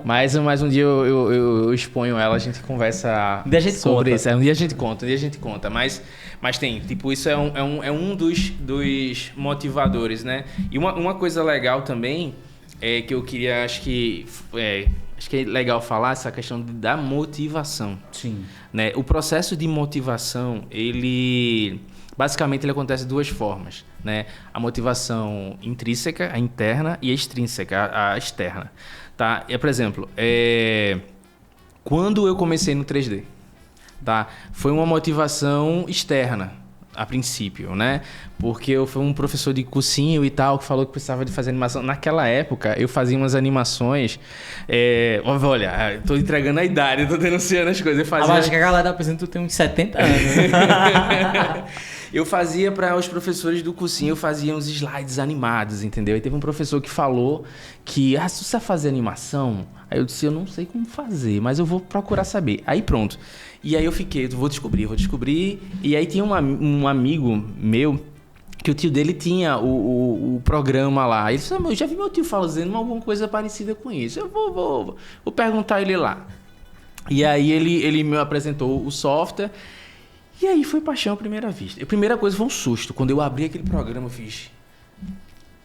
Mas um dia eu exponho ela, a gente conversa sobre isso. Um dia a gente conta. Mas tem, tipo, isso é um dos motivadores, né? E uma coisa legal também é que eu queria, acho que é legal falar essa questão da motivação. Sim. Né? O processo de motivação, basicamente ele acontece de duas formas, né? A motivação intrínseca, a interna, e a extrínseca, a externa. Tá? Por exemplo, quando eu comecei no 3D, tá? Foi uma motivação externa, a princípio, né? Porque eu fui um professor de cursinho e tal, que falou que precisava de fazer animação. Naquela época, eu fazia umas animações... olha, tô entregando a idade, tô denunciando as coisas. Acho que a galera tá pensando que tu tem uns 70 anos. Eu fazia para os professores do cursinho, eu fazia uns slides animados, entendeu? E teve um professor que falou que, se você fazer animação... Aí eu disse, eu não sei como fazer, mas eu vou procurar saber. Aí pronto. E aí eu fiquei, vou descobrir. E aí tinha um amigo meu, que o tio dele tinha o programa lá. Ele disse, eu já vi meu tio fazendo alguma coisa parecida com isso. Eu vou perguntar ele lá. E aí ele me apresentou o software. E aí foi paixão à primeira vista. A primeira coisa foi um susto. Quando eu abri aquele programa, eu fiz...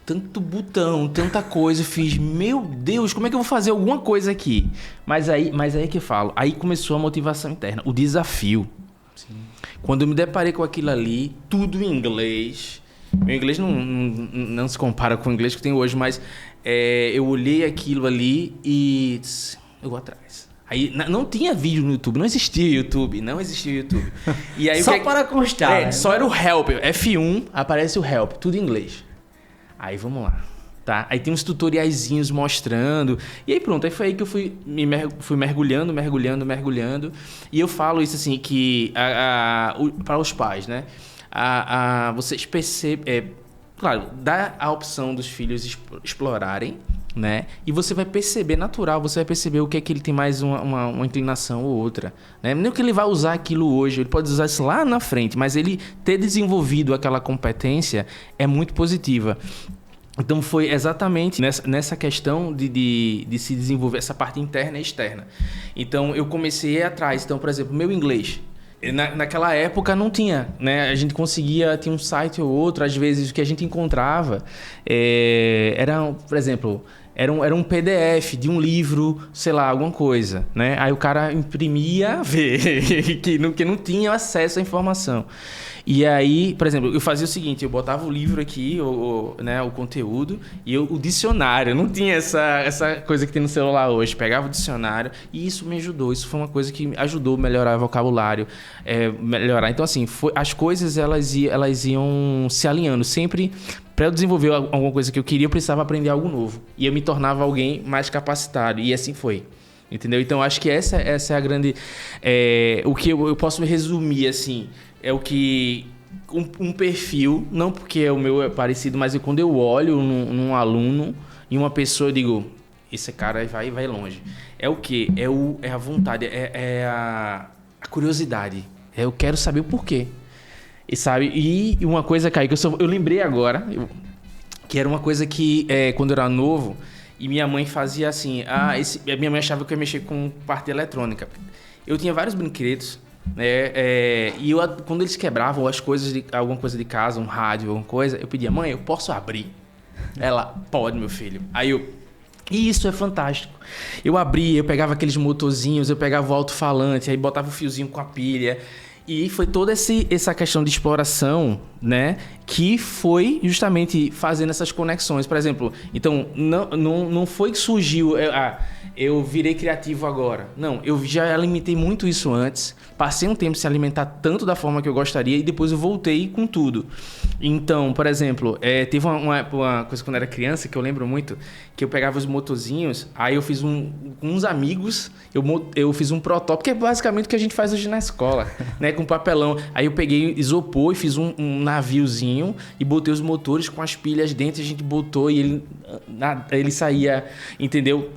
Tanto botão, tanta coisa, eu fiz, meu Deus, como é que eu vou fazer alguma coisa aqui? Mas aí é que eu falo, aí começou a motivação interna, o desafio. Sim. Quando eu me deparei com aquilo ali, tudo em inglês, Meu inglês não se compara com o inglês que eu tenho hoje, mas eu olhei aquilo ali e eu vou atrás. Aí não tinha vídeo no YouTube, não existia YouTube. E aí, só para constar. Só era o Help. F1, aparece o Help, tudo em inglês. Aí vamos lá. Tá? Aí tem uns tutoriaizinhos mostrando. E aí pronto, aí foi aí que eu fui mergulhando. E eu falo isso assim, que para os pais, né? Vocês percebem... claro, dá a opção dos filhos explorarem, né? E você vai perceber, natural, você vai perceber o que é que ele tem mais uma inclinação ou outra, né? Não que ele vai usar aquilo hoje, ele pode usar isso lá na frente, mas ele ter desenvolvido aquela competência é muito positiva. Então foi exatamente nessa questão de se desenvolver essa parte interna e externa. Então eu comecei a ir atrás. Então, por exemplo, meu inglês... Naquela época não tinha, né? A gente tinha um site ou outro, às vezes o que a gente encontrava era, por exemplo, era um PDF de um livro, sei lá, alguma coisa, né? Aí o cara imprimia, que não tinha acesso à informação. E aí, por exemplo, eu fazia o seguinte, eu botava o livro aqui, né, o conteúdo, e o dicionário. Não tinha essa coisa que tem no celular hoje. Pegava o dicionário e isso me ajudou. Isso foi uma coisa que me ajudou a melhorar o vocabulário, melhorar. Então, assim, as coisas elas iam se alinhando. Sempre, para eu desenvolver alguma coisa que eu queria, eu precisava aprender algo novo. E eu me tornava alguém mais capacitado. E assim foi. Entendeu? Então, acho que essa é a grande... o que eu posso resumir, assim... É o que um perfil, não porque o meu é parecido, mas quando eu olho num aluno, em uma pessoa, eu digo, esse cara vai longe. É o quê? É a vontade, é a curiosidade. Eu quero saber o porquê. E sabe? E uma coisa, Kaique, eu lembrei agora, que era uma coisa que, quando eu era novo, e minha mãe fazia assim, minha mãe achava que eu ia mexer com parte eletrônica. Eu tinha vários brinquedos, e quando eles quebravam alguma coisa de casa, um rádio, alguma coisa, eu pedia, mãe, eu posso abrir? Ela, pode, meu filho. Aí e isso é fantástico. Eu abria, eu pegava aqueles motorzinhos, eu pegava o alto-falante, aí botava o fiozinho com a pilha. E foi toda essa questão de exploração, né, que foi justamente fazendo essas conexões. Por exemplo, então, não foi que surgiu... eu virei criativo agora. Não, eu já alimentei muito isso antes. Passei um tempo sem alimentar tanto da forma que eu gostaria e depois eu voltei com tudo. Então, por exemplo, teve uma coisa quando eu era criança que eu lembro muito, que eu pegava os motorzinhos, aí eu fiz com uns amigos, eu fiz um protótipo, que é basicamente o que a gente faz hoje na escola, né, com papelão. Aí eu peguei isopor e fiz um naviozinho e botei os motores com as pilhas dentro, a gente botou e ele saía, entendeu?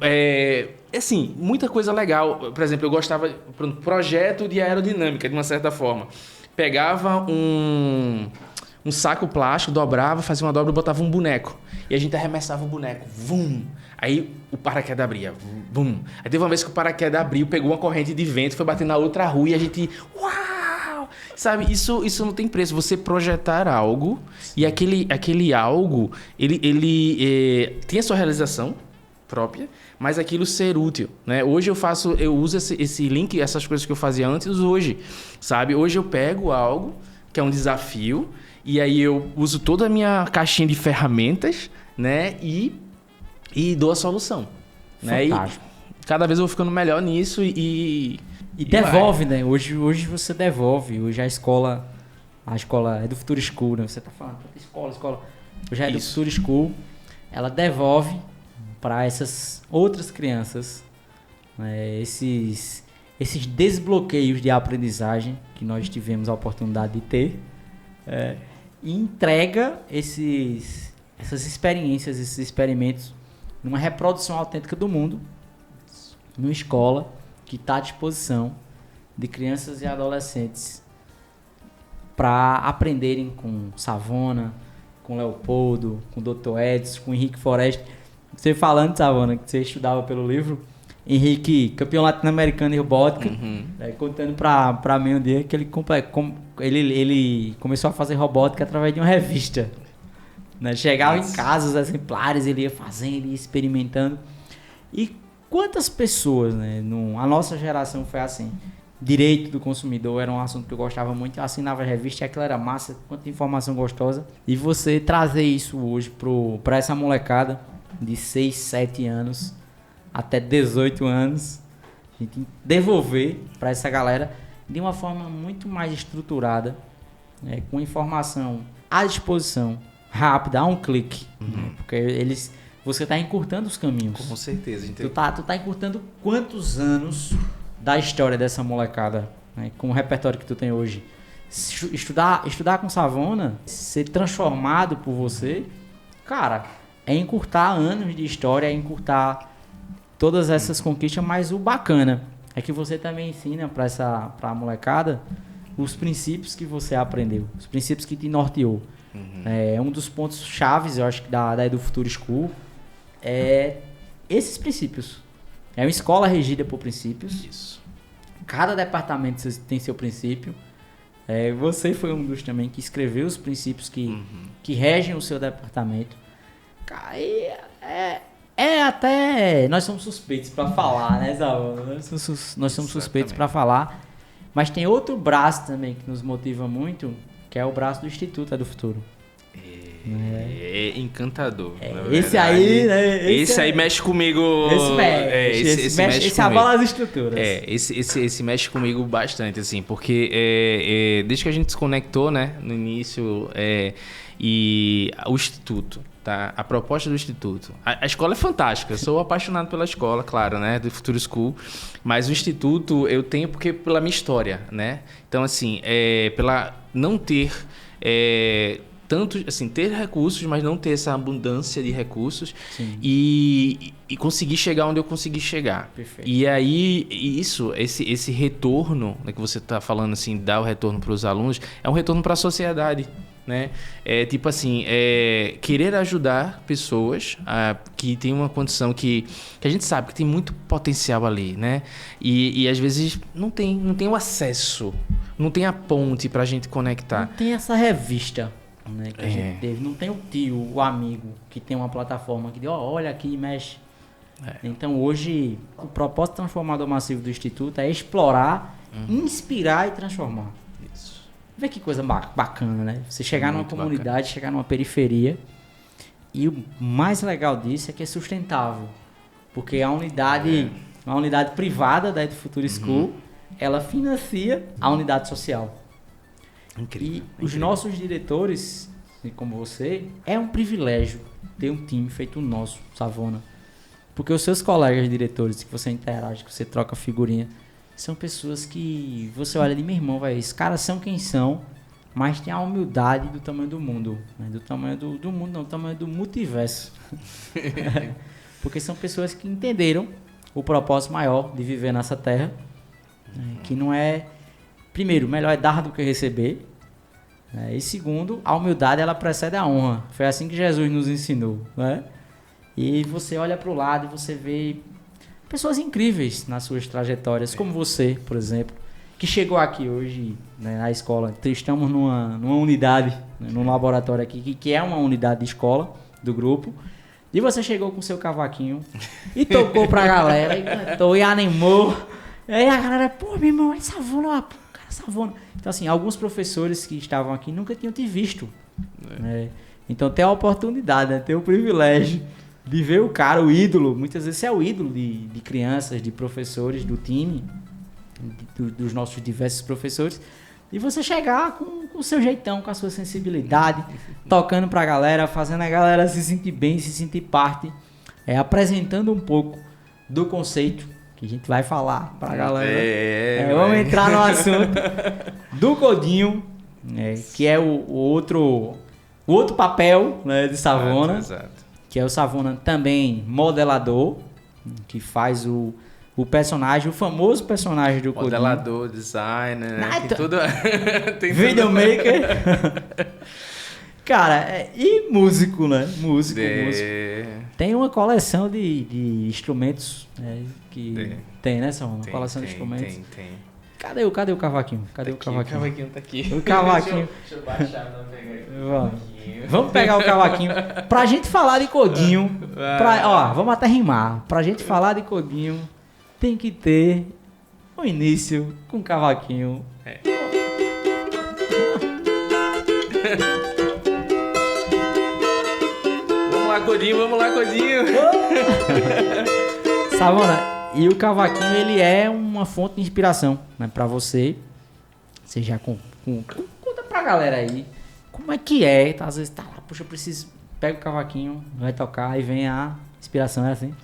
Assim, muita coisa legal. Por exemplo, eu gostava de projeto de aerodinâmica, de uma certa forma. Pegava um saco plástico, dobrava, fazia uma dobra e botava um boneco. E a gente arremessava o boneco. Vum! Aí o paraquedas abria. Vum! Aí teve uma vez que o paraquedas abriu, pegou uma corrente de vento, foi bater na outra rua e a gente... Uau! Sabe, isso não tem preço. Você projetar algo e aquele algo, ele tem a sua realização própria, mas aquilo ser útil, né? Hoje eu uso esse link, essas coisas que eu fazia antes, hoje, sabe? Hoje eu pego algo que é um desafio e aí eu uso toda a minha caixinha de ferramentas, né? E dou a solução, né? Fantástico. E cada vez eu vou ficando melhor nisso e devolve, né? Hoje você devolve. Hoje a escola é do Futuro School, né? Você tá falando, escola. Hoje é do Futuro School. Ela devolve para essas outras crianças, né, esses desbloqueios de aprendizagem que nós tivemos a oportunidade de ter, e entrega essas experiências, esses experimentos numa reprodução autêntica do mundo, numa escola que está à disposição de crianças e adolescentes para aprenderem com Savona, com Leopoldo, com o Dr. Edson, com Henrique Forest. Você falando, Savona, que você estudava pelo livro, Henrique, campeão latino-americano em robótica, contando pra mim um dia que ele começou a fazer robótica através de uma revista. Né? Chegava em casa, os exemplares, ele ia fazendo, ia experimentando. E quantas pessoas, né, a nossa geração foi assim, direito do consumidor era um assunto que eu gostava muito. Eu assinava a revista e aquilo era massa, quanta informação gostosa. E você trazer isso hoje pra essa molecada de 6, 7 anos até 18 anos, a gente devolver para essa galera de uma forma muito mais estruturada, né, com informação à disposição, rápida, a um clique. Né, porque você está encurtando os caminhos. Com certeza. Tu tá encurtando quantos anos da história dessa molecada, né, com o repertório que tu tem hoje. Estudar com Savona, ser transformado por você, cara, é encurtar anos de história, é encurtar todas essas conquistas, mas o bacana é que você também ensina pra molecada os princípios que você aprendeu, os princípios que te norteou. É um dos pontos chaves, eu acho, que da Edu Futuro School é esses princípios. É uma escola regida por princípios. Isso. Cada departamento tem seu princípio. Você foi um dos também que escreveu os princípios que regem o seu departamento. Aí até... Nós somos suspeitos para falar, né, Zalva? Nós somos suspeitos para falar. Mas tem outro braço também que nos motiva muito, que é o braço do Instituto Edu Futuro. É encantador. Esse aí, né? Esse aí mexe comigo. Esse mexe abala as estruturas. Esse mexe comigo bastante, assim, porque desde que a gente se conectou, né, no início, e o Instituto, tá? A proposta do Instituto. A escola é fantástica, eu sou apaixonado pela escola, claro, né, do Futuro School, mas o Instituto eu tenho porque pela minha história, né? Então, assim, pela não ter... tanto, assim, ter recursos, mas não ter essa abundância de recursos e conseguir chegar onde eu consegui chegar. Perfeito. E aí, esse retorno, né, que você está falando, assim, dar o retorno para os alunos, é um retorno para a sociedade, né? Tipo assim, querer ajudar pessoas que têm uma condição que a gente sabe que tem muito potencial ali, né? E às vezes não tem o acesso, não tem a ponte para a gente conectar. Não tem essa revista, né, que a gente teve. Não tem o tio, o amigo que tem uma plataforma que diz, olha aqui e mexe. Então hoje o propósito transformador massivo do Instituto é explorar, inspirar e transformar. Isso. Vê que coisa bacana, né? Você chegar numa comunidade, bacana. Chegar numa periferia, e o mais legal disso é que é sustentável, porque a unidade privada da Edu Futuro School, ela financia a unidade social. Incrível. E os nossos diretores, como você, é um privilégio ter um time feito nosso, Savona. Porque os seus colegas diretores que você interage, que você troca figurinha, são pessoas que você olha ali, meu irmão, véio, esses caras são quem são, mas tem a humildade do tamanho do mundo. Né? Do tamanho do mundo, não, do tamanho do multiverso. Porque são pessoas que entenderam o propósito maior de viver nessa terra, né? Que não é... Primeiro, melhor é dar do que receber. E segundo, a humildade ela precede a honra. Foi assim que Jesus nos ensinou. Né? E você olha para o lado e você vê pessoas incríveis nas suas trajetórias, como você, por exemplo, que chegou aqui hoje, né, na escola. Estamos numa unidade, né, num laboratório aqui, que é uma unidade de escola do grupo. E você chegou com seu cavaquinho e tocou pra galera, e cantou, e animou. E aí a galera, pô, meu irmão, é Savona, pô, cara, Savona. Então, assim, alguns professores que estavam aqui nunca tinham te visto. Né? Então, ter a oportunidade, né, ter o privilégio de ver o cara, o ídolo. Muitas vezes é o ídolo de crianças, de professores, do time, dos nossos diversos professores. E você chegar com o seu jeitão, com a sua sensibilidade, tocando pra galera, fazendo a galera se sentir bem, se sentir parte, apresentando um pouco do conceito que a gente vai falar pra galera. Vamos entrar no assunto do codinho, que é o outro papel, né, de Savona, Exato. Que é o Savona também modelador, que faz o personagem, o famoso personagem do codinho. Modelador, designer, né? Tem tudo... Tem Videomaker. Cara, e músico, né? Músico. Tem uma coleção de instrumentos, né? Que tem, né, Savona? Uma coleção de instrumentos. Tem. Cadê o cavaquinho? Cadê o cavaquinho? O cavaquinho tá aqui. O cavaquinho. Deixa eu baixar pra pegar aqui. Vamos pegar o cavaquinho. Pra gente falar de codinho, vamos até rimar. Pra gente falar de codinho, tem que ter o início com o cavaquinho. Vamos lá, Codinho. Savana, e o cavaquinho, ele é uma fonte de inspiração, né, pra você. Você já conta pra galera aí como é que é. Tá, às vezes tá lá, poxa, eu preciso. Pega o cavaquinho, vai tocar e vem a inspiração, é assim?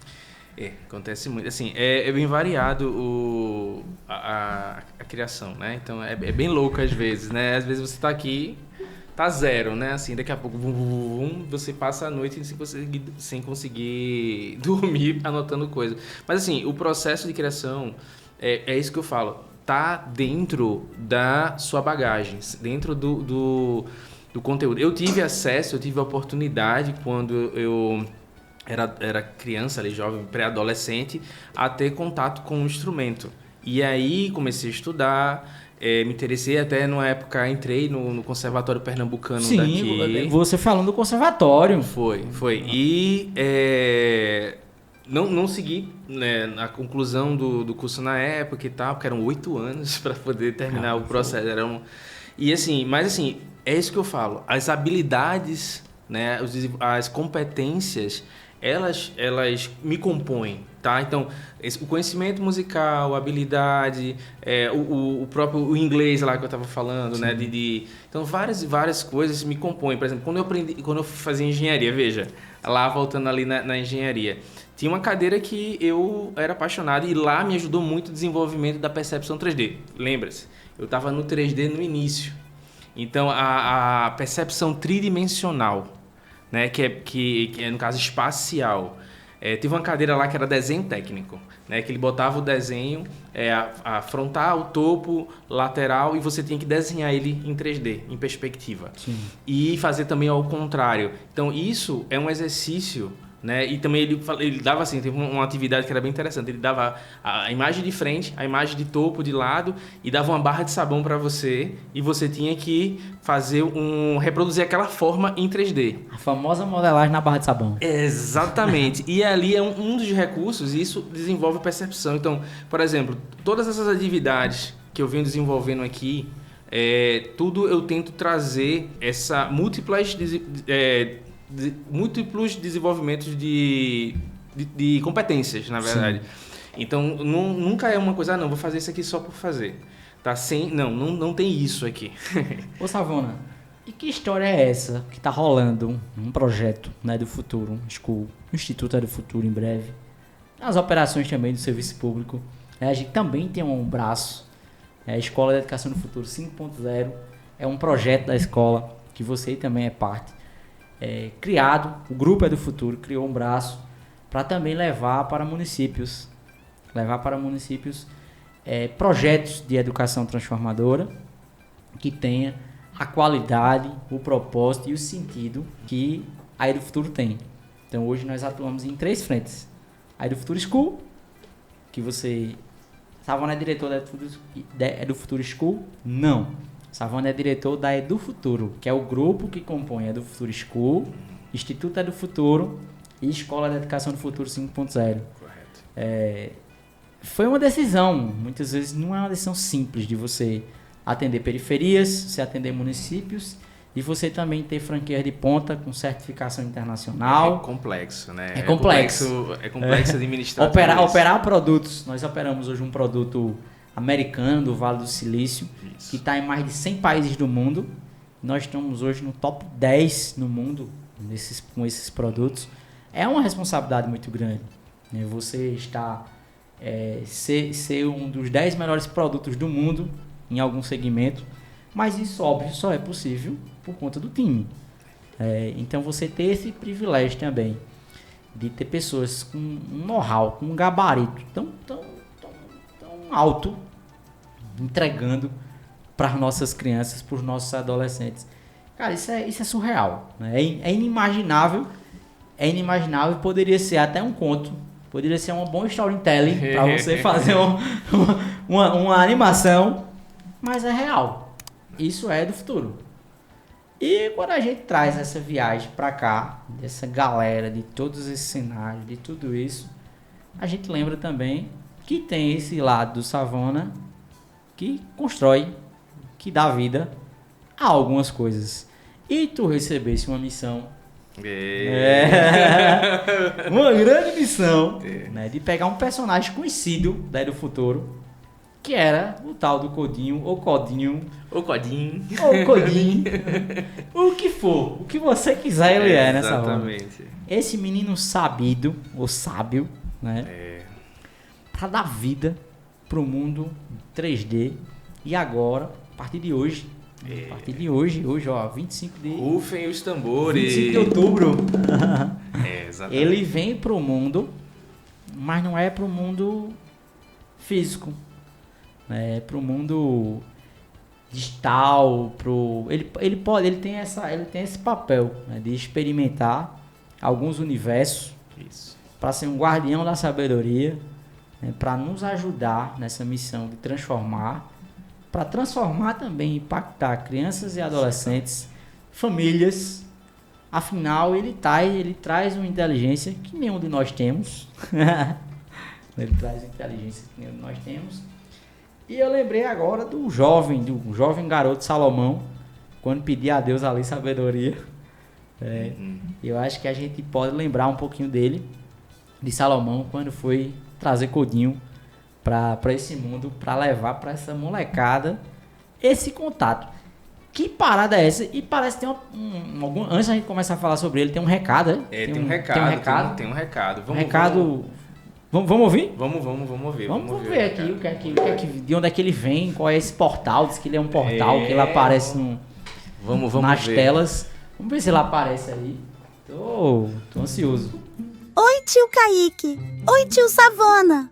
Acontece muito. Assim, é bem variado a criação, né? Então é bem louco às vezes, né? Às vezes você tá aqui, tá zero, né? Assim, daqui a pouco você passa a noite sem conseguir dormir anotando coisa. Mas assim, o processo de criação é isso que eu falo. Tá dentro da sua bagagem, dentro do conteúdo. Eu tive a oportunidade quando eu era criança, ali, jovem, pré-adolescente, a ter contato com o instrumento. E aí comecei a estudar, me interessei até numa época, entrei no Conservatório Pernambucano daqui. Sim, você falando do conservatório. Foi. E não segui, né, a conclusão do curso na época e tal, porque eram 8 anos para poder terminar o processo. Mas assim, é isso que eu falo. As habilidades, né, as competências, elas me compõem, tá? Então, o conhecimento musical, a habilidade, o próprio inglês lá que eu estava falando, né? Então, várias coisas me compõem. Por exemplo, quando eu fazia engenharia, veja, lá voltando ali na engenharia, tinha uma cadeira que eu era apaixonado e lá me ajudou muito o desenvolvimento da percepção 3D. Lembra-se? Eu estava no 3D no início. Então, a percepção tridimensional, né, que é no caso espacial. Teve uma cadeira lá que era desenho técnico, né, que ele botava o desenho, a frontal, o topo, lateral, e você tinha que desenhar ele em 3D, em perspectiva. Sim. E fazer também ao contrário. Então, isso é um exercício, né? E também ele dava assim, teve uma atividade que era bem interessante. Ele dava a imagem de frente, a imagem de topo, de lado, e dava uma barra de sabão para você, e você tinha que reproduzir aquela forma em 3D. A famosa modelagem na barra de sabão. Exatamente. E ali é um dos recursos, e isso desenvolve percepção. Então, por exemplo, todas essas atividades que eu venho desenvolvendo aqui, tudo eu tento trazer essa múltiplos desenvolvimentos de competências, na verdade. Sim. Então, nunca é uma coisa, vou fazer isso aqui só por fazer. Tá? Não tem isso aqui. Ô, Savana, e que história é essa que tá rolando um projeto, né, do futuro, um Instituto do Futuro em breve, as operações também do serviço público, a gente também tem um braço, a Escola de Educação do Futuro 5.0, é um projeto da escola que você também é parte. Criado, o Grupo do Futuro criou um braço para também levar para municípios projetos de educação transformadora que tenha a qualidade, o propósito e o sentido que a Edu Futuro tem. Então hoje nós atuamos em 3 frentes. A Edu Futuro School, que você... Savana é diretor da Edu Futuro School? Não. Savana é diretor da Edu Futuro, que é o grupo que compõe a Edu Futuro School, Instituto Edu Futuro e Escola de Educação do Futuro 5.0. Correto. Foi uma decisão, muitas vezes não é uma decisão simples de você atender periferias, você atender municípios e você também ter franquias de ponta com certificação internacional. É complexo, né? É complexo administrar. Operar produtos. Nós operamos hoje um produto americano do Vale do Silício, isso, que está em mais de 100 países do mundo. Nós estamos hoje no top 10 no mundo com esses produtos. É uma responsabilidade muito grande, né? Você está ser um dos 10 melhores produtos do mundo em algum segmento, mas isso, óbvio, só é possível por conta do time. Então você ter esse privilégio também de ter pessoas com um know-how, com um gabarito tão alto, entregando para as nossas crianças, para os nossos adolescentes. Cara, isso é surreal, né? É inimaginável e poderia ser até um conto, poderia ser uma boa storytelling para você fazer uma animação, mas é real. Isso é do futuro. E quando a gente traz essa viagem para cá, dessa galera, de todos esses cenários, de tudo isso, a gente lembra também que tem esse lado do Savana que constrói, que dá vida a algumas coisas. E tu recebesse uma missão, uma grande missão, né, de pegar um personagem conhecido daí do futuro, que era o tal do Codinho, ou Codinho, O Codinho. ou Codinho, o que for, o que você quiser ele é nessa hora. Exatamente. Esse menino sabido, ou sábio, né, pra dar vida pro mundo 3D, e agora, a partir de hoje, hoje, ó, 25 de... Rufem os tambores. 25 de outubro. Exatamente. Ele vem pro mundo, mas não é pro mundo físico. É pro mundo digital, ele tem esse papel, né, de experimentar alguns universos para ser um guardião da sabedoria, né, para nos ajudar nessa missão de transformar, para transformar também, impactar crianças e adolescentes, famílias. Afinal, ele traz uma inteligência que nenhum de nós temos. Ele traz inteligência que nenhum de nós temos. E eu lembrei agora do jovem garoto Salomão, quando pedia a Deus ali sabedoria. Eu acho que a gente pode lembrar um pouquinho dele, de Salomão, quando foi trazer Codinho para esse mundo, para levar para essa molecada esse contato. Que parada é essa? E parece que tem antes da gente começar a falar sobre ele, tem um recado, né? Tem um recado. Vamos ouvir? Vamos ouvir. Vamos ver aqui de onde é que ele vem, qual é esse portal. Diz que ele é um portal, que ele aparece nas telas. Vamos ver se ele aparece aí. Tô ansioso. Oi, tio Kaique. Oi, tio Savana.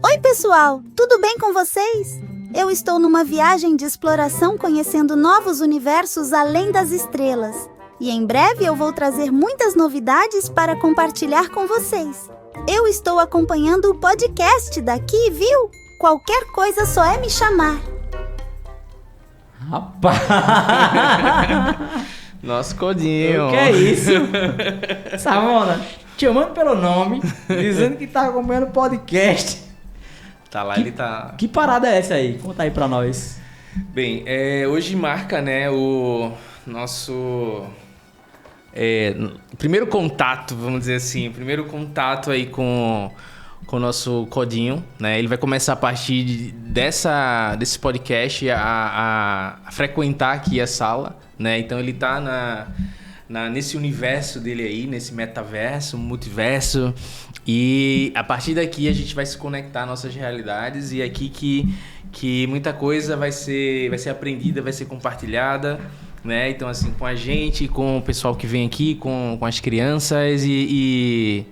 Oi, pessoal. Tudo bem com vocês? Eu estou numa viagem de exploração conhecendo novos universos além das estrelas. E em breve eu vou trazer muitas novidades para compartilhar com vocês. Eu estou acompanhando o podcast daqui, viu? Qualquer coisa só é me chamar. Rapaz! Nosso Codinho. O que é isso? Savana, te chamando pelo nome, dizendo que tá acompanhando o podcast. Tá lá, ele tá... Que parada é essa aí? Conta aí pra nós. Bem, hoje marca, né, o nosso... primeiro contato, vamos dizer assim, aí com o nosso Codinho, né? Ele vai começar a partir desse podcast a frequentar aqui a sala, né? Então ele tá nesse universo dele aí, nesse metaverso, multiverso, e a partir daqui a gente vai se conectar às nossas realidades, e é aqui que muita coisa vai ser aprendida, vai ser compartilhada, né? Então, assim, com a gente, com o pessoal que vem aqui, com as crianças, e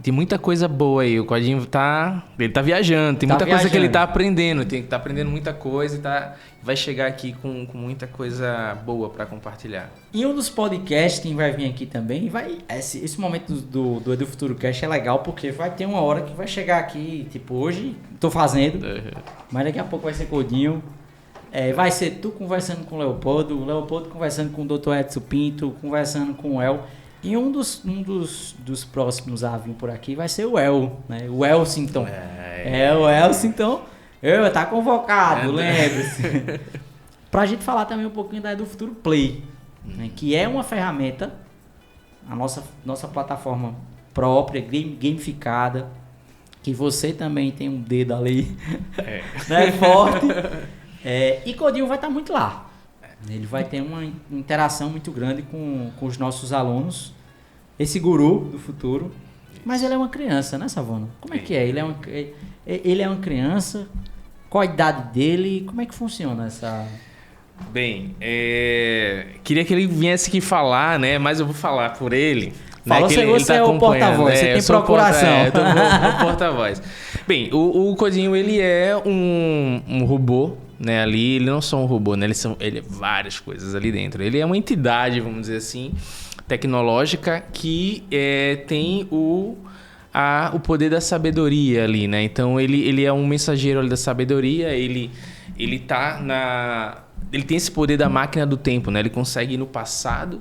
tem muita coisa boa aí. O Codinho ele tá viajando, tem muita coisa que ele tá aprendendo, tá aprendendo muita coisa e vai chegar aqui com muita coisa boa para compartilhar. E um dos podcasts, quem vai vir aqui também, esse momento do Edu Futuro Cast é legal, porque vai ter uma hora que vai chegar aqui, tipo, hoje tô fazendo, mas daqui a pouco vai ser Codinho. Vai ser tu conversando com o Leopoldo conversando com o Dr. Edson Pinto, conversando com o El. E um dos próximos a vir por aqui vai ser o El, né? O Elsington. O Elsington. Tá convocado, lembre-se. Pra gente falar também um pouquinho do Futuro Play, né? Que é uma ferramenta, a nossa plataforma própria, gamificada, que você também tem um dedo ali, né? Forte. E Codinho vai estar muito lá. Ele vai ter uma interação muito grande com os nossos alunos. Esse guru do futuro. Mas ele é uma criança, né, Savana? Como é que é? Ele é uma criança. Qual a idade dele? Como é que funciona essa... Bem, queria que ele viesse aqui falar, né? Mas eu vou falar por ele. Fala, né? Você é o porta-voz, você tem procuração. Eu tô no porta-voz. Bem, o Codinho, ele é um robô, né? Ali, ele não é só um robô, né? Ele é várias coisas ali dentro. Ele é uma entidade, vamos dizer assim, tecnológica que tem o poder da sabedoria ali, né? Então, ele é um mensageiro ali da sabedoria, ele tem esse poder da máquina do tempo, né? Ele consegue ir no passado,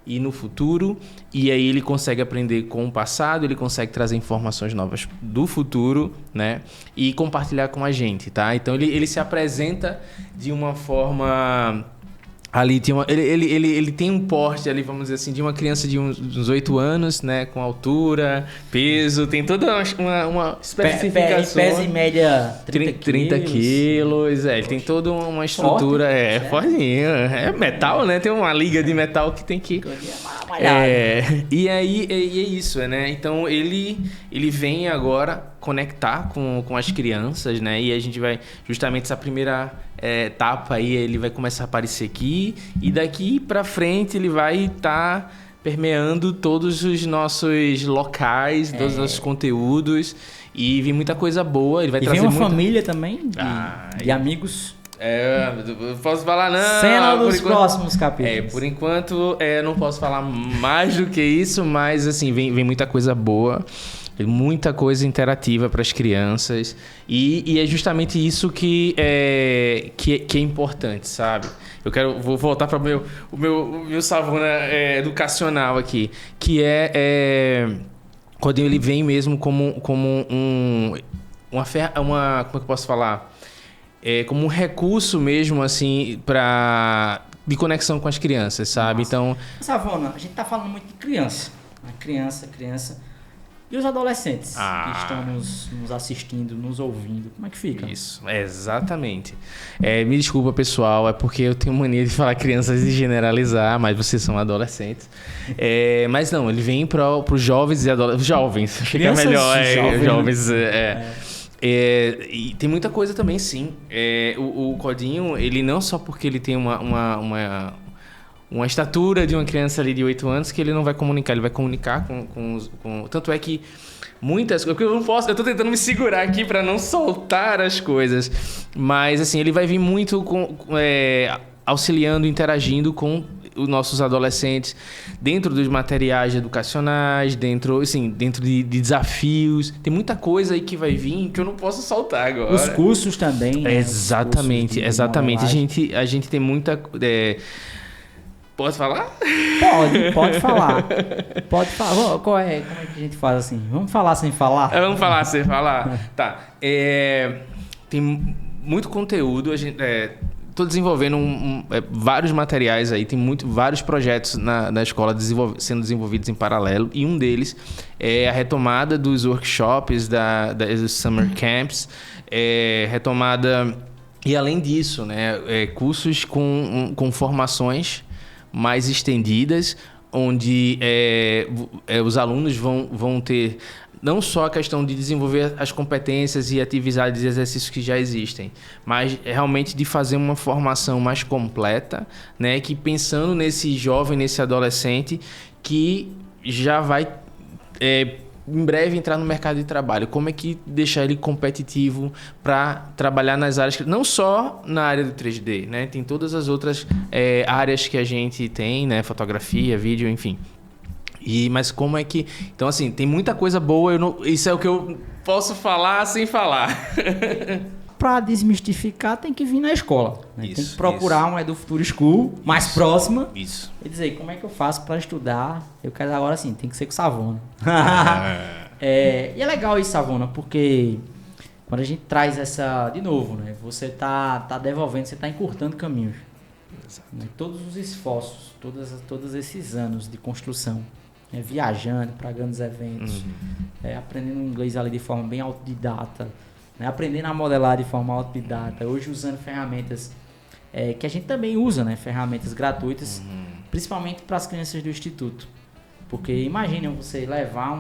e no futuro, e aí ele consegue aprender com o passado, ele consegue trazer informações novas do futuro, né? E compartilhar com a gente, tá? Então ele se apresenta de uma forma... Ali ele tem um porte ali, vamos dizer assim, de uma criança de uns 8 anos, né? Com altura, peso, tem toda uma especificação. Pesa em média 30 quilos. Ele tem toda uma estrutura. Fortinho. É metal, né? Tem uma liga de metal que tem que... E aí é isso, né? Então ele vem agora conectar com as crianças, né? E a gente vai, justamente essa primeira etapa aí, ele vai começar a aparecer aqui, e daqui pra frente ele vai estar permeando todos os nossos locais, todos os nossos conteúdos, e vem muita coisa boa. Ele vai trazer uma família também de amigos. Não posso falar não. Cena dos próximos capítulos. Por enquanto, não posso falar mais do que isso, mas assim, vem muita coisa boa. Muita coisa interativa para as crianças, e é justamente isso que é importante, sabe? Vou voltar para o meu Savona educacional aqui, que quando ele vem mesmo como como é que eu posso falar? Como um recurso mesmo, assim, de conexão com as crianças, sabe? Nossa. Então, Savona, a gente tá falando muito de criança, né? Criança. E os adolescentes que estão nos assistindo, nos ouvindo, como é que fica? Isso, exatamente. Me desculpa, pessoal, é porque eu tenho mania de falar crianças e generalizar, mas vocês são adolescentes. Mas não, ele vem para os jovens e adolescentes. Jovens, fica melhor. Jovens. E tem muita coisa também, sim. O Codinho, ele não só porque ele tem uma estatura de uma criança ali de 8 anos, que ele não vai comunicar, ele vai comunicar com... Tanto é que muitas coisas... Eu tô tentando me segurar aqui para não soltar as coisas. Mas, assim, ele vai vir muito auxiliando, interagindo com os nossos adolescentes dentro dos materiais educacionais, dentro de desafios. Tem muita coisa aí que vai vir que eu não posso soltar agora. Os cursos também, né? Exatamente. A gente tem muita... Posso falar? Pode falar. Pode falar. Como é que a gente faz assim? Vamos falar sem falar? Vamos falar sem falar? Tá. Tem muito conteúdo. Estou desenvolvendo vários materiais aí. Tem vários projetos na escola sendo desenvolvidos em paralelo. E um deles é a retomada dos workshops, dos summer camps. Retomada... E além disso, né, cursos com formações mais estendidas, onde os alunos vão ter não só a questão de desenvolver as competências e atividades e exercícios que já existem, mas realmente de fazer uma formação mais completa, né, que pensando nesse jovem, nesse adolescente, que já vai em breve entrar no mercado de trabalho. Como é que deixar ele competitivo para trabalhar nas áreas, não só na área do 3D, né? Tem todas as outras áreas que a gente tem, né? Fotografia, vídeo, enfim. Mas como é que... Então, assim, tem muita coisa boa. Isso é o que eu posso falar sem falar. Para desmistificar, tem que vir na escola. Né? Tem que procurar uma Edu Futuro School mais próxima. Isso. E dizer, como é que eu faço para estudar? Eu quero agora sim, tem que ser com Savona. E é legal isso, Savona, porque quando a gente traz essa... De novo, né? Você tá devolvendo, você tá encurtando caminhos. Exato. Né? Todos os esforços, todos esses anos de construção, né? Viajando para grandes eventos, aprendendo inglês ali de forma bem autodidata, né? Aprendendo a modelar de forma autodidata, hoje usando ferramentas que a gente também usa, né? Ferramentas gratuitas, principalmente para as crianças do Instituto. Porque imagina você levar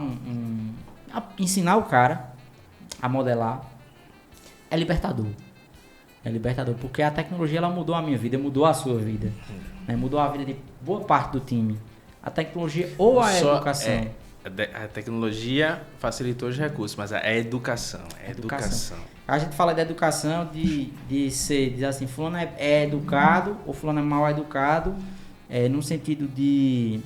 ensinar o cara a modelar, é libertador. É libertador, porque a tecnologia ela mudou a minha vida, mudou a sua vida, né? Mudou a vida de boa parte do time. A tecnologia ou a educação. A tecnologia facilitou os recursos, mas a educação. A gente fala de educação, de dizer assim, fulano é educado ou fulano é mal educado, no sentido de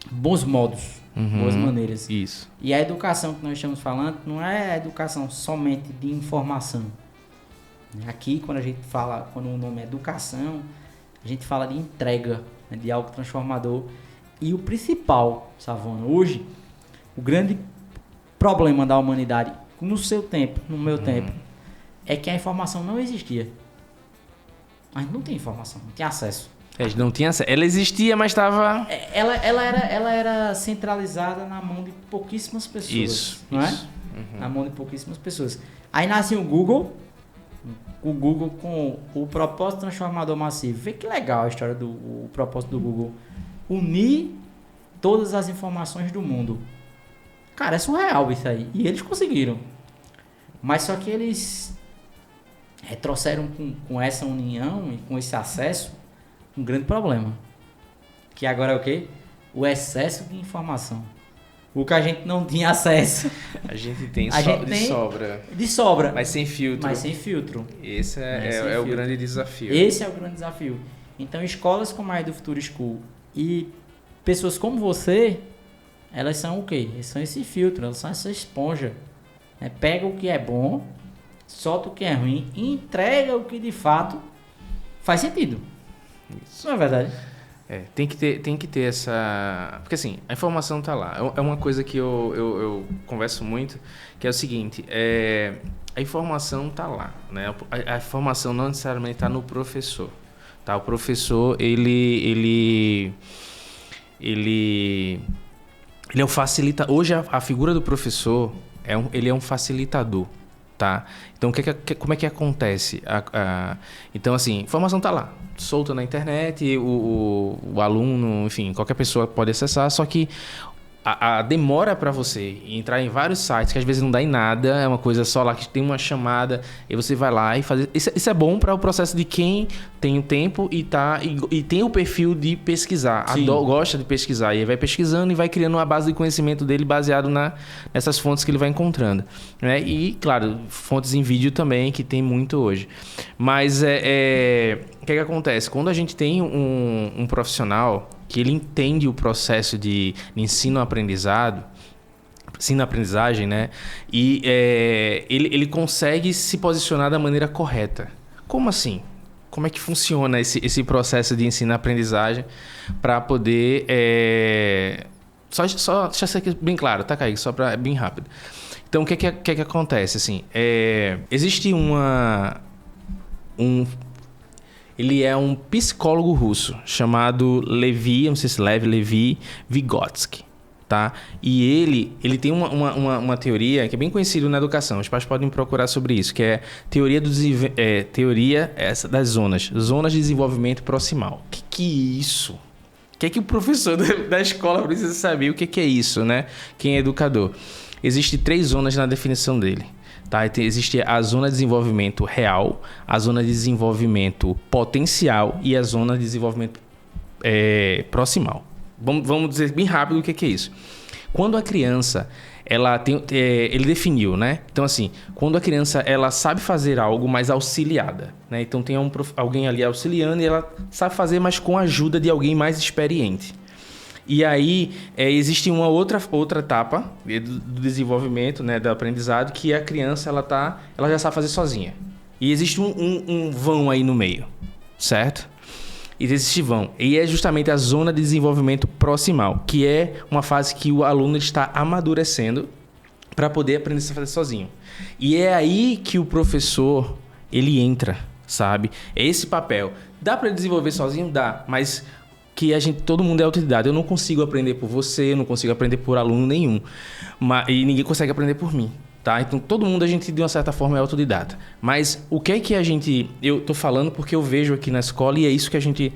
bons modos, boas maneiras. Isso. E a educação que nós estamos falando não é a educação somente de informação. Aqui, quando o nome é educação, a gente fala de entrega, né, de algo transformador. E o principal, Savona, hoje, o grande problema da humanidade, no seu tempo, no meu tempo, é que a informação não existia. A gente não tem informação, não tem acesso. A gente não tinha acesso. Ela existia, mas estava... Ela era centralizada na mão de pouquíssimas pessoas. Isso. Não é? Na mão de pouquíssimas pessoas. Aí nasce o Google com o propósito transformador massivo. Vê que legal a história do propósito do Google. Unir todas as informações do mundo. Cara, é surreal isso aí. E eles conseguiram. Mas só que eles trouxeram com essa união e com esse acesso um grande problema. Que agora é o quê? O excesso de informação. O que a gente não tinha acesso. A gente tem sobra. De sobra. Mas sem filtro. Esse é o grande desafio. Esse é o grande desafio. Então, escolas como a Edu Futuro School e pessoas como você, elas são o quê? Elas são esse filtro, elas são essa esponja. Pega o que é bom, solta o que é ruim e entrega o que de fato faz sentido. Isso não é verdade? Tem que ter essa... Porque assim, a informação tá lá. É uma coisa que eu converso muito, que é o seguinte, a informação tá lá, né? A informação não necessariamente tá no professor, tá? O professor, ele é um facilitador. Hoje a figura do professor, ele é um facilitador, tá? Então, como é que acontece? Então, assim, a informação tá lá, solta na internet, o aluno, enfim, qualquer pessoa pode acessar, só que a demora para você entrar em vários sites, que às vezes não dá em nada, é uma coisa só lá que tem uma chamada, e você vai lá e faz... Isso é bom para o processo de quem tem o tempo e tem o perfil de pesquisar, gosta de pesquisar, e aí vai pesquisando e vai criando uma base de conhecimento dele baseado nessas fontes que ele vai encontrando, né? E, claro, fontes em vídeo também, que tem muito hoje. Mas o que acontece? Quando a gente tem um profissional que ele entende o processo de ensino-aprendizagem, né? E ele consegue se posicionar da maneira correta. Como assim? Como é que funciona esse processo de ensino-aprendizagem para poder... Só deixa isso aqui bem claro, tá, Kaique? Só para bem rápido. Então, o que acontece? Assim, existe ele é um psicólogo russo chamado Levi Vygotsky, tá? E ele tem uma teoria que é bem conhecida na educação. Os pais podem procurar sobre isso, que é teoria das zonas de desenvolvimento proximal. Que é isso? O que o professor da escola precisa saber? O que é isso, né? Quem é educador? Existem 3 zonas na definição dele. Tá? Existe a zona de desenvolvimento real, a zona de desenvolvimento potencial e a zona de desenvolvimento proximal. Vamos dizer bem rápido o que é isso. Quando a criança, ele definiu, né? Então, assim, quando a criança ela sabe fazer algo, mas auxiliada, né? Então, tem alguém ali auxiliando e ela sabe fazer, mas com a ajuda de alguém mais experiente. E aí, existe uma outra etapa do desenvolvimento, né, do aprendizado, que a criança ela já sabe fazer sozinha. E existe um vão aí no meio, certo? E existe vão. E é justamente a zona de desenvolvimento proximal, que é uma fase que o aluno está amadurecendo para poder aprender a fazer sozinho. E é aí que o professor, ele entra, sabe? É esse papel. Dá para desenvolver sozinho? Dá, mas... que todo mundo é autodidata. Eu não consigo aprender por você, eu não consigo aprender por aluno nenhum. E ninguém consegue aprender por mim, tá? Então, todo mundo, a gente, de uma certa forma, é autodidata. Mas o que é que eu tô falando porque eu vejo aqui na escola e é isso que a gente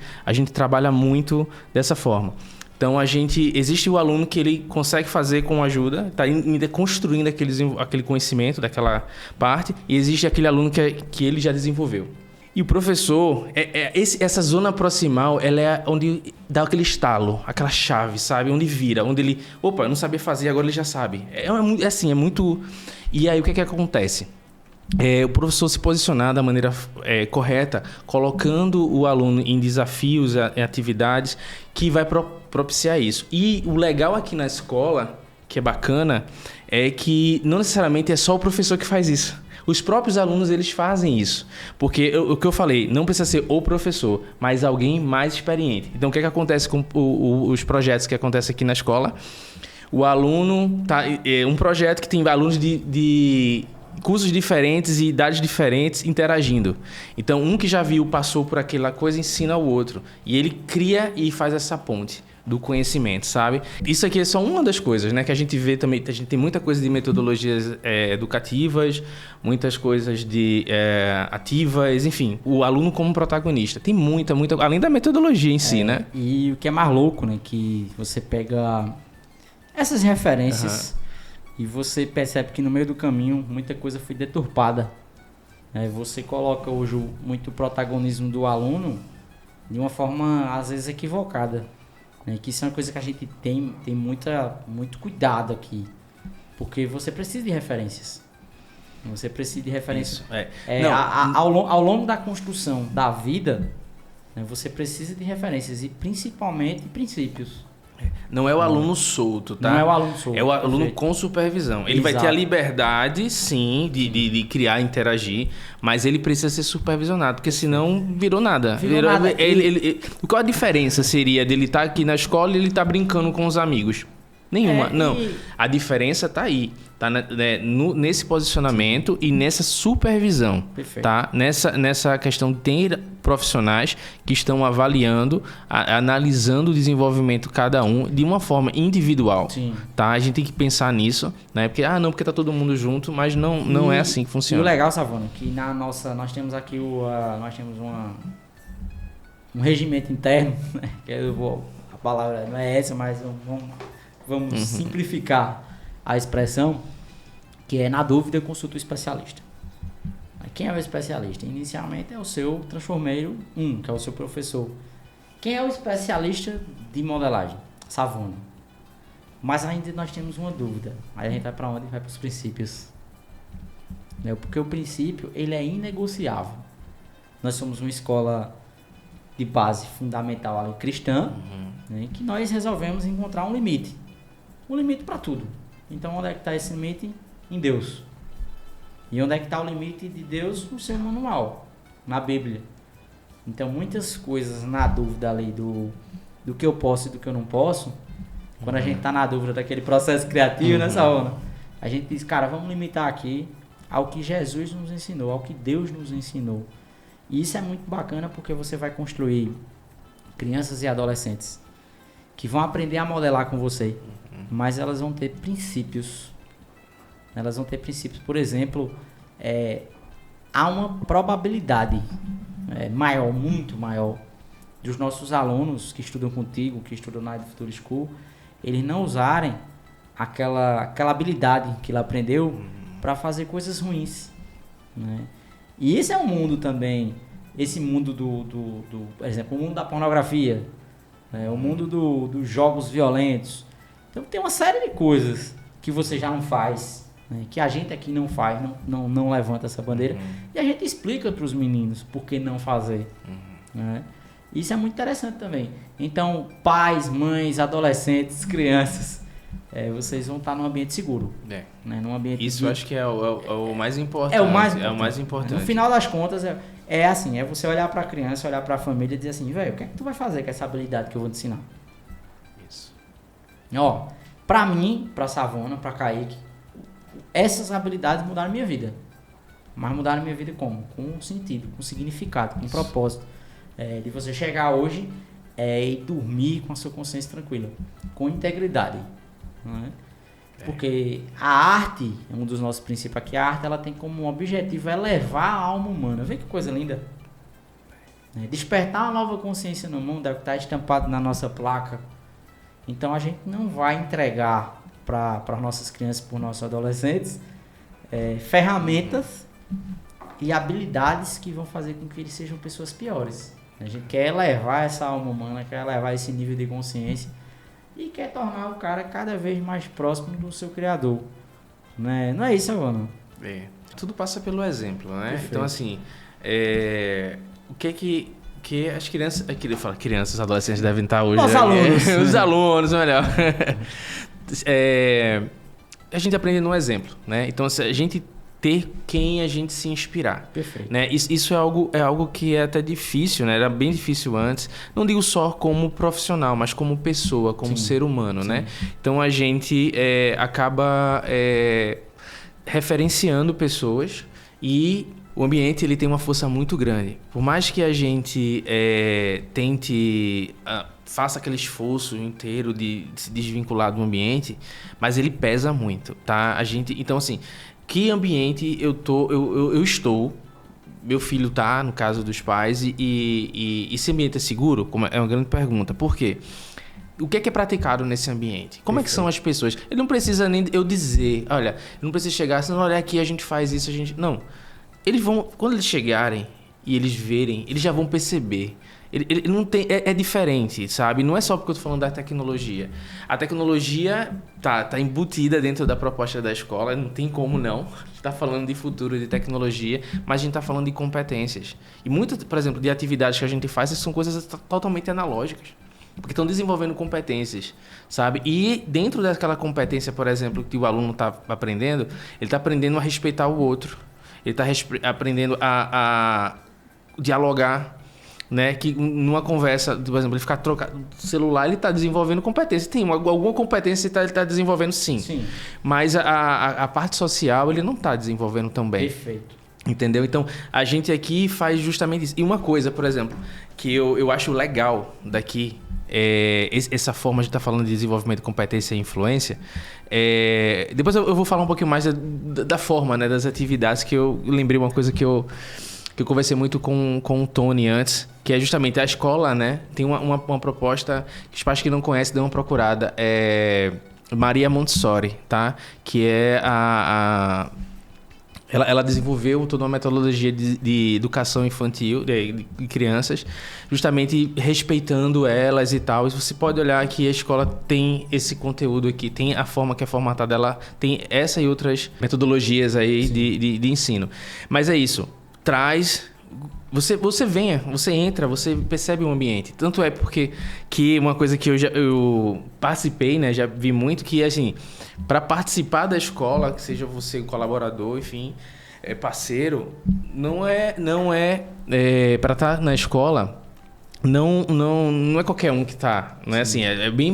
trabalha muito dessa forma. Então, existe o aluno que ele consegue fazer com ajuda, tá ainda construindo aquele conhecimento daquela parte, e existe aquele aluno que ele já desenvolveu. E o professor, essa zona proximal, ela é onde dá aquele estalo, aquela chave, sabe? Onde vira, onde ele... Opa, eu não sabia fazer, agora ele já sabe. É muito... E aí, o que acontece? O professor se posicionar da maneira correta, colocando o aluno em desafios, em atividades, que vai propiciar isso. E o legal aqui na escola, que é bacana, é que não necessariamente é só o professor que faz isso. Os próprios alunos, eles fazem isso. Porque o que eu falei, não precisa ser o professor, mas alguém mais experiente. Então, o que acontece com os projetos que acontecem aqui na escola? O aluno... É um projeto que tem alunos de cursos diferentes e idades diferentes interagindo. Então, um que já viu, passou por aquela coisa, ensina o outro. E ele cria e faz essa ponte do conhecimento, sabe? Isso aqui é só uma das coisas, né? Que a gente vê também, a gente tem muita coisa de metodologias educativas, muitas coisas de ativas, enfim, o aluno como protagonista. Tem muita, além da metodologia em si, né? E o que é mais louco, né? Que você pega essas referências e você percebe que no meio do caminho muita coisa foi deturpada. Você coloca hoje muito protagonismo do aluno de uma forma, às vezes, equivocada. Que isso é uma coisa que a gente tem muito cuidado aqui. Porque você precisa de referências. Você precisa de referências. Ao longo da construção da vida, você precisa de referências e principalmente princípios. Não é o aluno solto, tá? Não é o aluno solto. É o aluno com supervisão. Ele vai ter a liberdade, sim, de criar, interagir, mas ele precisa ser supervisionado, porque senão virou nada. Qual a diferença seria dele estar aqui na escola e ele estar brincando com os amigos? Nenhuma. Não. A diferença está aí. Tá nesse posicionamento e nessa supervisão. Perfeito. Tá? Nessa questão de ter profissionais que estão avaliando, analisando o desenvolvimento de cada um de uma forma individual. Sim. Tá? A gente tem que pensar nisso, né? Porque porque tá todo mundo junto, mas não é assim que funciona. E o legal, Savona, que nós temos aqui um regimento interno, né? Que a palavra não é essa, mas vamos simplificar a expressão, que é: na dúvida, consulta o especialista. Quem é o especialista? Inicialmente é o seu transformeiro 1, que é o seu professor. Quem é o especialista de modelagem? Savona. Mas ainda nós temos uma dúvida. Aí a gente vai para onde? Vai para os princípios. Porque o princípio, ele é inegociável. Nós somos uma escola de base fundamental ali, cristã, que nós resolvemos encontrar um limite. Um limite para tudo. Então, onde é que está esse limite? Em Deus. E onde é que está o limite de Deus? No seu manual, na Bíblia. Então, muitas coisas na dúvida ali do que eu posso e do que eu não posso, quando a gente está na dúvida daquele processo criativo, nessa hora, a gente diz, cara, vamos limitar aqui ao que Jesus nos ensinou, ao que Deus nos ensinou. E isso é muito bacana porque você vai construir crianças e adolescentes que vão aprender a modelar com você, mas elas vão ter princípios. Elas vão ter princípios. Por exemplo, há uma probabilidade maior, muito maior, dos nossos alunos que estudam contigo, que estudam na Future School, eles não usarem aquela habilidade que ele aprendeu para fazer coisas ruins, né? E esse é um mundo também, esse mundo por exemplo, o mundo da pornografia, né? O mundo dos jogos violentos. Então tem uma série de coisas que você já não faz, né? Que a gente aqui não faz, não levanta essa bandeira, e a gente explica para os meninos por que não fazer, né? Isso é muito interessante também. Então, pais, mães, adolescentes, crianças, vocês vão estar num ambiente seguro. Né? Num ambiente isso eu acho que é o mais importante. É o mais importante. No final das contas, é assim, é você olhar para a criança, olhar para a família e dizer assim, velho, o que é que tu vai fazer com essa habilidade que eu vou te ensinar? Isso. Ó, para mim, para Savona, para Kaique, essas habilidades mudaram minha vida. Mas mudaram minha vida como? Com sentido, com significado, com propósito. De você chegar hoje e dormir com a sua consciência tranquila, com integridade, né? Porque a arte, é um dos nossos princípios aqui, a arte ela tem como objetivo elevar a alma humana. Vê que coisa linda. Despertar uma nova consciência no mundo, é o que está estampado na nossa placa. Então a gente não vai entregar para as nossas crianças, para os nossos adolescentes, ferramentas e habilidades que vão fazer com que eles sejam pessoas piores. A gente quer elevar essa alma humana, quer elevar esse nível de consciência e quer tornar o cara cada vez mais próximo do seu criador, né? Não é isso, Savona? Tudo passa pelo exemplo, né? Perfeito. Então, assim, o que as crianças... Eu falo, crianças, adolescentes devem estar hoje... Os alunos. Os alunos, melhor. A gente aprende no exemplo, né? Então, se a gente ter quem a gente se inspirar. Perfeito. Né? Isso é algo que é até difícil, né? Era bem difícil antes. Não digo só como profissional, mas como pessoa, como ser humano, né? Então a gente acaba referenciando pessoas e o ambiente ele tem uma força muito grande. Por mais que a gente tente... faça aquele esforço inteiro de se desvincular do ambiente, mas ele pesa muito, tá? Então, assim, que ambiente eu estou, meu filho tá, no caso dos pais, e esse ambiente é seguro? É uma grande pergunta. Por quê? O que é praticado nesse ambiente? Como é que são as pessoas? Ele não precisa nem eu dizer, olha, não precisa chegar, se não olhar aqui, a gente faz isso, Não. Eles vão, quando eles chegarem e eles verem, eles já vão perceber. Ele não tem, é diferente, sabe? Não é só porque eu tô falando da tecnologia. A tecnologia tá embutida dentro da proposta da escola, não tem como não. A gente tá falando de futuro, de tecnologia, mas a gente tá falando de competências. E muitas, por exemplo, de atividades que a gente faz, são coisas totalmente analógicas. Porque estão desenvolvendo competências, sabe? E dentro daquela competência, por exemplo, que o aluno tá aprendendo, ele tá aprendendo a respeitar o outro. Ele tá aprendendo a dialogar, né? Que numa conversa, por exemplo, ele ficar trocando celular, ele está desenvolvendo competência. Tem alguma competência ele está desenvolvendo, sim. Mas a parte social ele não está desenvolvendo tão bem. Perfeito. Entendeu? Então, a gente aqui faz justamente isso. E uma coisa, por exemplo, que eu acho legal daqui, essa forma de estar falando de desenvolvimento de competência e influência. Depois eu vou falar um pouquinho mais da forma, né, das atividades, que eu lembrei uma coisa que eu conversei muito com o Tony antes, que é justamente a escola, né? Tem uma proposta que os pais que não conhecem dão uma procurada. Maria Montessori, tá? Que é ela desenvolveu toda uma metodologia de educação infantil, de crianças, justamente respeitando elas e tal. E você pode olhar que a escola tem esse conteúdo aqui, tem a forma que é formatada, ela tem essa e outras metodologias aí de ensino. Mas é isso. Traz, você entra, você percebe o ambiente. Tanto é porque que uma coisa que eu participei, né, já vi muito, que assim, para participar da escola, que seja você colaborador, enfim, parceiro, não é para estar na escola. Não é qualquer um que tá, né? Assim,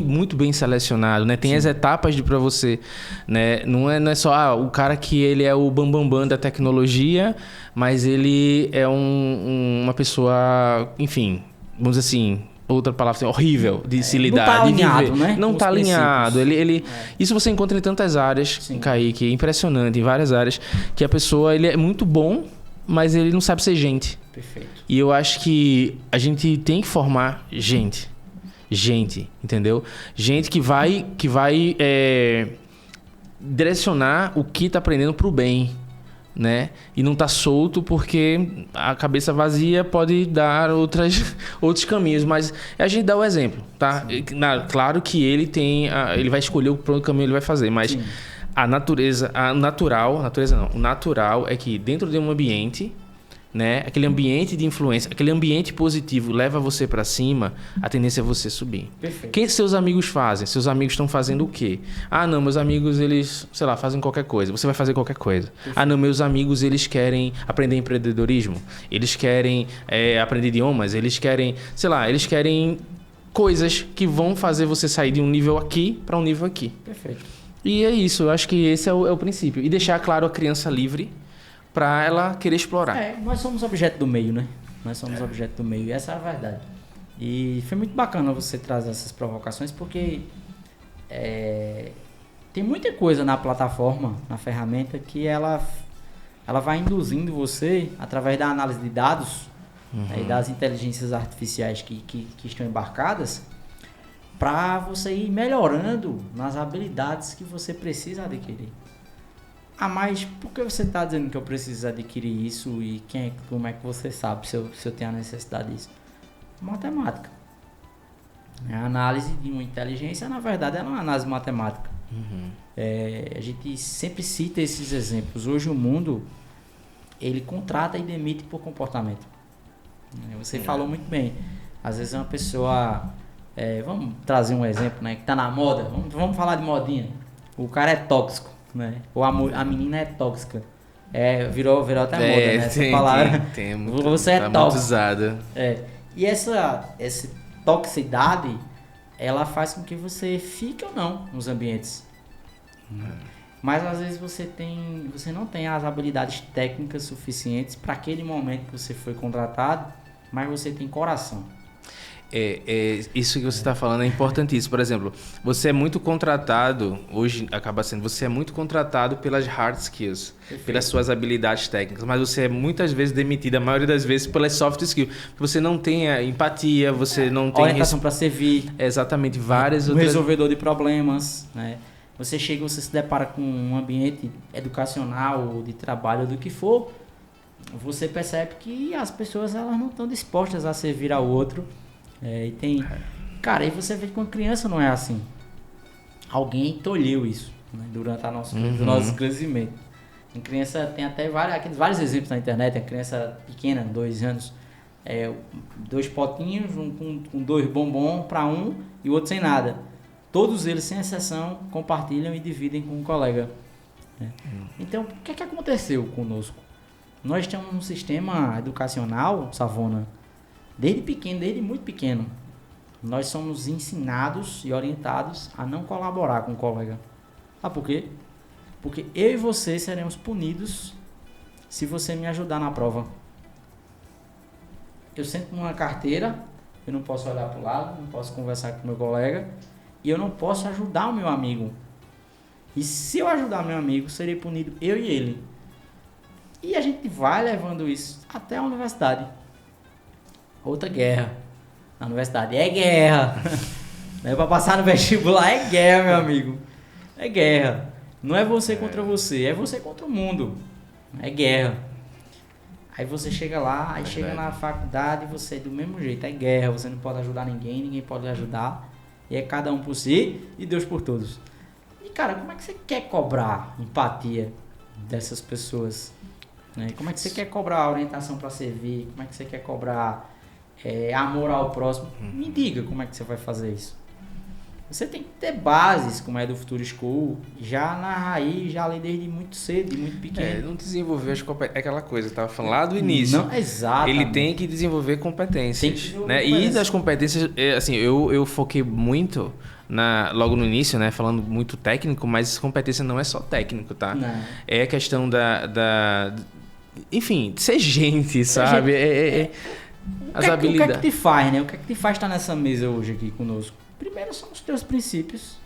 muito bem selecionado, né? Tem as etapas para você, né? Não é só o cara que ele é o bambambam da tecnologia, mas ele é uma pessoa, enfim, vamos dizer assim, outra palavra assim, horrível de se lidar. Não tá alinhado, né? Não tá alinhado. Isso você encontra em tantas áreas, Kaique, é impressionante, em várias áreas, que a pessoa, ele é muito bom, mas ele não sabe ser gente. Perfeito. E eu acho que a gente tem que formar gente, entendeu? Gente que vai direcionar o que está aprendendo para o bem, né? E não tá solto, porque a cabeça vazia pode dar outros caminhos, mas a gente dá o exemplo, tá? Claro que ele vai escolher o próprio caminho que ele vai fazer, mas o natural é que dentro de um ambiente, né, aquele ambiente de influência, aquele ambiente positivo leva você para cima, a tendência é você subir. Perfeito. O que seus amigos fazem? Seus amigos estão fazendo o quê? Não, meus amigos, eles, sei lá, fazem qualquer coisa. Você vai fazer qualquer coisa. Perfeito. Não, meus amigos, eles querem aprender empreendedorismo, eles querem aprender idiomas, eles querem, sei lá, eles querem coisas que vão fazer você sair de um nível aqui para um nível aqui. Perfeito. E é isso, eu acho que esse é o princípio. E deixar, claro, a criança livre para ela querer explorar. Nós somos objeto do meio, né? Nós somos objeto do meio, e essa é a verdade. E foi muito bacana você trazer essas provocações, porque tem muita coisa na plataforma, na ferramenta, que ela vai induzindo você, através da análise de dados, e das inteligências artificiais que estão embarcadas, para você ir melhorando nas habilidades que você precisa adquirir. Mas por que você está dizendo que eu preciso adquirir isso, e como é que você sabe se eu tenho a necessidade disso? Matemática. A análise de uma inteligência, na verdade, é uma análise matemática. A gente sempre cita esses exemplos. Hoje o mundo, ele contrata e demite por comportamento. Você falou muito bem. Às vezes uma pessoa... vamos trazer um exemplo, né, que está na moda. Vamos falar de modinha. O cara é tóxico, né? Ou a menina é tóxica. Virou até moda, né? Essa palavra. Tem Você é tá muito tóxico. usada. E essa toxicidade, ela faz com que você fique ou não nos ambientes. Mas às vezes você não tem as habilidades técnicas suficientes para aquele momento que você foi contratado, mas você tem coração. Isso que você está falando é importantíssimo. Por exemplo, você é muito contratado, hoje acaba sendo, você é muito contratado pelas hard skills, pelas suas habilidades técnicas, mas você é muitas vezes demitido, a maioria das vezes, pelas soft skills. Você não tem a empatia, você não tem... Orientação para servir. Exatamente, várias Um outras... resolvedor de problemas, né? Você chega, você se depara com um ambiente educacional, ou de trabalho, ou do que for, você percebe que as pessoas elas não estão dispostas a servir ao outro. E tem... Cara, aí você vê que com a criança não é assim. Alguém tolheu isso, né, durante o nosso crescimento. Em criança tem até vários exemplos na internet. A criança pequena, 2 anos, 2 potinhos, um com 2 bombons para um e o outro sem nada. Todos eles, sem exceção, compartilham e dividem com um colega. Então, o que aconteceu conosco? Nós temos um sistema educacional, Savona, desde muito pequeno, nós somos ensinados e orientados a não colaborar com o colega. Sabe por quê? Porque eu e você seremos punidos se você me ajudar na prova. Eu sento numa carteira, eu não posso olhar para o lado, não posso conversar com o meu colega e eu não posso ajudar o meu amigo. E se eu ajudar meu amigo, serei punido eu e ele. E a gente vai levando isso até a universidade. Outra guerra na universidade. É guerra. Para passar no vestibular é guerra, meu amigo. É guerra. Não é você contra você, é você contra o mundo. É guerra. Aí você chega lá, aí chega na faculdade e você é do mesmo jeito. É guerra, você não pode ajudar ninguém pode lhe ajudar. E é cada um por si e Deus por todos. E cara, como é que você quer cobrar empatia dessas pessoas? Como é que você quer cobrar orientação para servir? Como é que você quer cobrar amor ao próximo? Me diga como é que você vai fazer isso. Você tem que ter bases, como é do Futuro School, já na raiz, já ali desde muito cedo, muito pequeno. Não desenvolver as competências. É aquela coisa, eu estava falando lá do início. Não, exato. Ele tem que desenvolver competências. Tem que desenvolver competências. E das competências, assim, eu foquei muito logo no início, né? Falando muito técnico, mas competência não é só técnico, tá? Não. É a questão enfim, de ser gente, sabe? As habilidades. O que é que te faz, né? O que é que te faz estar nessa mesa hoje aqui conosco? Primeiro são os teus princípios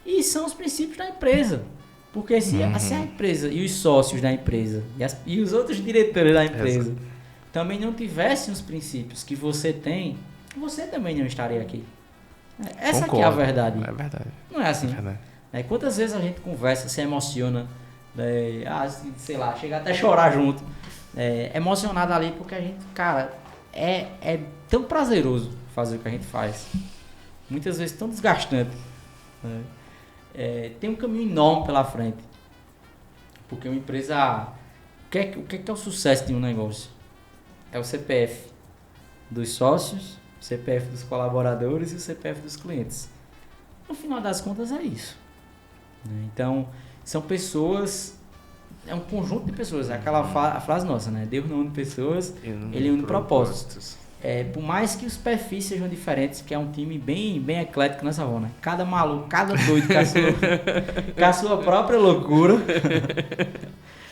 e são os princípios da empresa. Porque se a empresa e os sócios da empresa e os outros diretores da empresa também não tivessem os princípios que você tem, você também não estaria aqui. Essa aqui é a verdade. É verdade. Não é assim. É verdade. Quantas vezes a gente conversa, se emociona, sei lá, chega até a chorar junto. Emocionado ali porque a gente, cara, é tão prazeroso fazer o que a gente faz. Muitas vezes tão desgastante. Tem um caminho enorme pela frente. Porque uma empresa... O que é o sucesso de um negócio? É o CPF dos sócios, o CPF dos colaboradores e o CPF dos clientes. No final das contas é isso. Então, são pessoas... É um conjunto de pessoas. É aquela a frase nossa, né? Deus não une pessoas, ele une propósitos. Por mais que os perfis sejam diferentes, que é um time bem eclético nessa Savona. Cada maluco, cada doido com a sua própria loucura.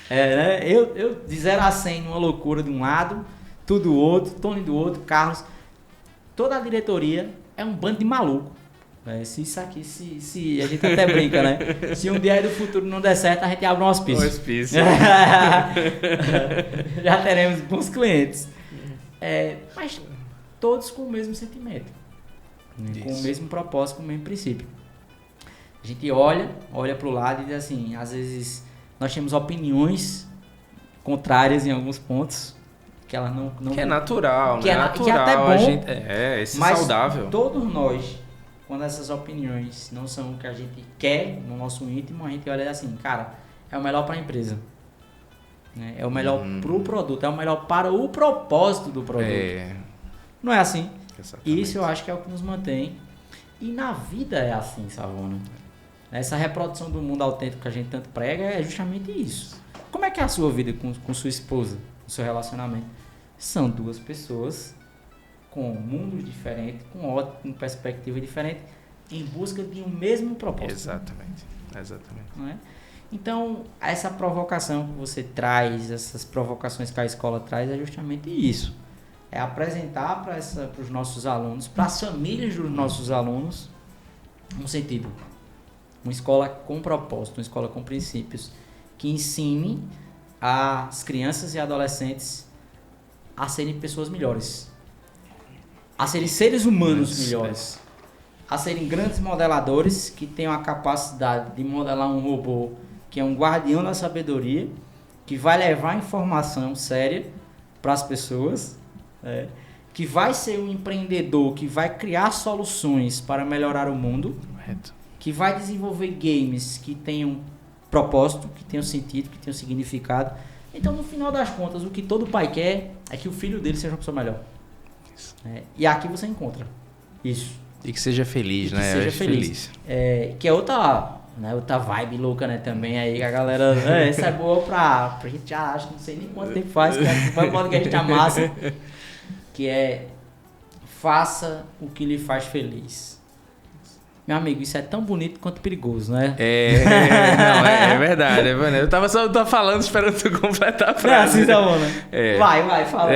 Né? Eu de 0 a 100 numa loucura de um lado, tudo do outro, Tony do outro, Carlos. Toda a diretoria é um bando de maluco. Se isso aqui, se a gente até brinca, né? Se um dia aí do futuro não der certo, a gente abre um hospício. Já teremos bons clientes. Mas todos com o mesmo sentimento, né? Com o mesmo propósito, com o mesmo princípio. A gente olha para o lado e diz assim, às vezes nós temos opiniões contrárias em alguns pontos, que elas não que é natural, que né? Que é até bom, a gente, mas saudável. Todos nós, quando essas opiniões não são o que a gente quer no nosso íntimo, a gente olha assim, cara, é o melhor para a empresa. É o melhor para o produto, é o melhor para o propósito do produto. Não é assim? Exatamente. Isso eu acho que é o que nos mantém. E na vida é assim, Savona. Essa reprodução do mundo autêntico que a gente tanto prega é justamente isso. Como é que é a sua vida com sua esposa, o seu relacionamento? São duas pessoas com mundos diferentes, com perspectiva diferente, em busca de um mesmo propósito. Exatamente. Não é? Então, essa provocação que você traz, essas provocações que a escola traz, é justamente isso. É apresentar para os nossos alunos, para as famílias dos nossos alunos, um sentido. Uma escola com propósito, uma escola com princípios, que ensine as crianças e adolescentes a serem pessoas melhores, a serem seres humanos melhores, a serem grandes modeladores que tenham a capacidade de modelar um robô que é um guardião da sabedoria, que vai levar informação séria para as pessoas, que vai ser um empreendedor que vai criar soluções para melhorar o mundo, Correto. que vai desenvolver games que tenham propósito, que tenham sentido, que tenham significado. Então, no final das contas, o que todo pai quer é que o filho dele seja uma pessoa melhor. E aqui você encontra isso. E que seja feliz, E que né? seja feliz. Que é outra vibe louca, né? Também aí que a galera... essa é boa pra gente já acha, não sei nem quanto tempo faz, que foi um podcast a massa, que é faça o que lhe faz feliz. Meu amigo, isso é tão bonito quanto perigoso, né? É verdade. Eu tava falando, esperando tu completar a frase. Assim, tá bom, né? Vai, fala.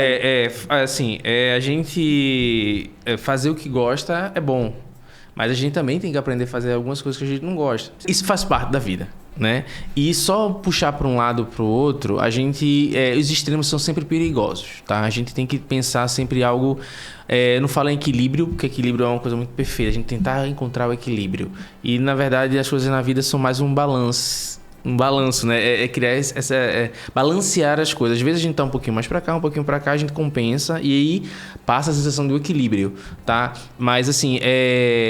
Assim, a gente fazer o que gosta é bom, mas a gente também tem que aprender a fazer algumas coisas que a gente não gosta. Isso faz parte da vida, né? E só puxar para um lado para o outro, os extremos são sempre perigosos, tá? A gente tem que pensar sempre algo... não falo em equilíbrio, porque equilíbrio é uma coisa muito perfeita. A gente tentar encontrar o equilíbrio. E, na verdade, as coisas na vida são mais um balanço, né? Criar balancear as coisas. Às vezes a gente tá um pouquinho mais para cá, um pouquinho para cá, a gente compensa e aí passa a sensação do equilíbrio, tá? Mas, assim,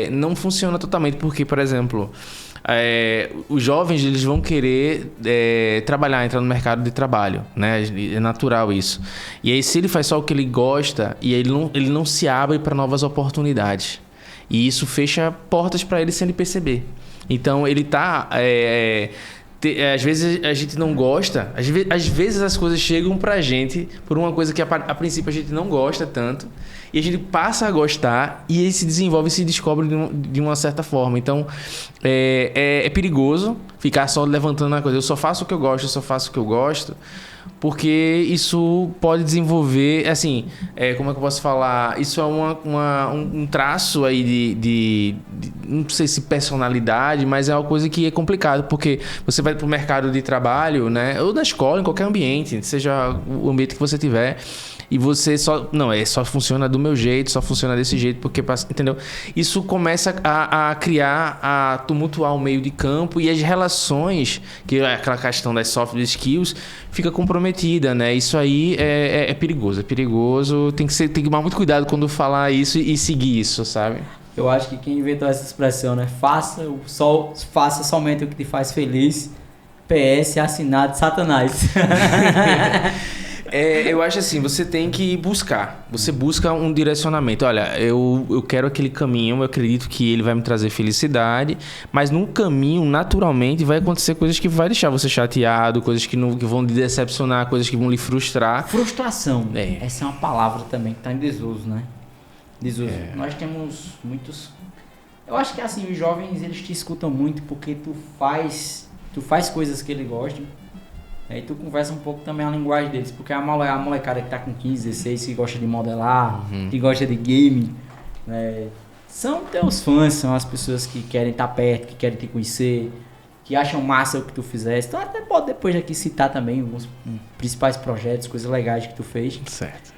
não funciona totalmente, porque, por exemplo... os jovens eles vão querer trabalhar, entrar no mercado de trabalho, né? É natural isso. E aí, se ele faz só o que ele gosta, e aí ele não se abre para novas oportunidades. E isso fecha portas para ele sem ele perceber. Então, ele tá... às vezes a gente não gosta, às vezes as coisas chegam pra gente por uma coisa que a princípio a gente não gosta tanto, e a gente passa a gostar e ele se desenvolve e se descobre de uma certa forma. Então é perigoso ficar só levantando a coisa, eu só faço o que eu gosto, porque isso pode desenvolver, assim, como é que eu posso falar? Isso é um traço aí de não sei se personalidade, mas é uma coisa que é complicado, porque você vai para o mercado de trabalho, né? Ou na escola, em qualquer ambiente, seja o ambiente que você tiver, e você só funciona do meu jeito, só funciona desse jeito, porque, entendeu? Isso começa a criar, a tumultuar o meio de campo, e as relações, que é aquela questão das soft skills, fica comprometida, né? Isso aí é perigoso, tem que tomar muito cuidado quando falar isso e seguir isso, sabe? Eu acho que quem inventou essa expressão, né? Faça somente o que te faz feliz. PS assinado Satanás. Eu acho assim, você tem que buscar. Você busca um direcionamento. Olha, eu quero aquele caminho, eu acredito que ele vai me trazer felicidade, mas no caminho, naturalmente, vai acontecer coisas que vai deixar você chateado, coisas que vão lhe decepcionar, coisas que vão lhe frustrar. Frustração. Essa é uma palavra também que está em desuso, né? Desuso. Nós temos muitos... Eu acho que assim, os jovens, eles te escutam muito porque tu faz coisas que eles gostam. Aí tu conversa um pouco também a linguagem deles, porque a molecada que tá com 15, 16, que gosta de modelar, que gosta de game, são teus fãs, são as pessoas que querem estar perto, que querem te conhecer, que acham massa o que tu fizeste. Então até pode depois aqui citar também alguns principais projetos, coisas legais que tu fez. Certo.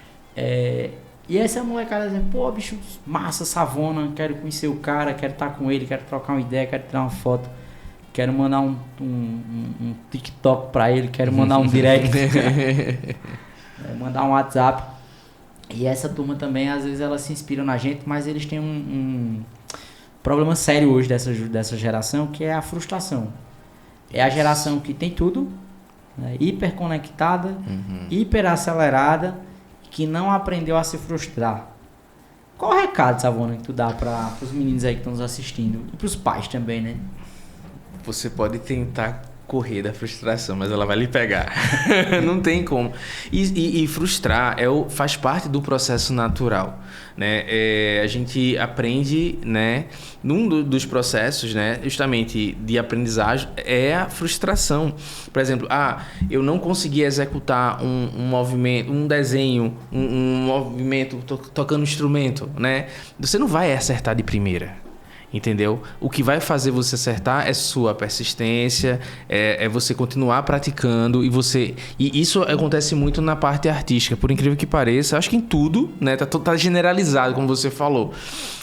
E essa molecada dizendo, pô, bicho, massa, Savona, quero conhecer o cara, quero estar com ele, quero trocar uma ideia, quero tirar uma foto. Quero mandar um TikTok pra ele, quero mandar um direct, mandar um WhatsApp. E essa turma também, às vezes, ela se inspira na gente, mas eles têm um problema sério hoje dessa geração, que é a frustração. É a geração que tem tudo, né, hiper conectada, hiper acelerada, que não aprendeu a se frustrar. Qual o recado, Savona, que tu dá para os meninos aí que estão nos assistindo? E pros pais também, né? Você pode tentar correr da frustração, mas ela vai lhe pegar. Não tem como. E frustrar faz parte do processo natural, né? A gente aprende, né? Num dos processos, né? Justamente de aprendizagem é a frustração. Por exemplo, eu não consegui executar um movimento, um desenho, um movimento tocando instrumento, né? Você não vai acertar de primeira. Entendeu? O que vai fazer você acertar é sua persistência, é você continuar praticando e isso acontece muito na parte artística, por incrível que pareça, acho que em tudo, né? Tá generalizado, como você falou,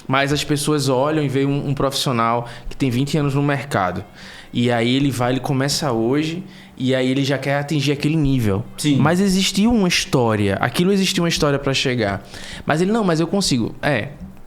mas as pessoas olham e veem um profissional que tem 20 anos no mercado e aí ele começa hoje e aí ele já quer atingir aquele nível. Sim. Mas existiu uma história, existiu uma história para chegar, mas mas eu consigo,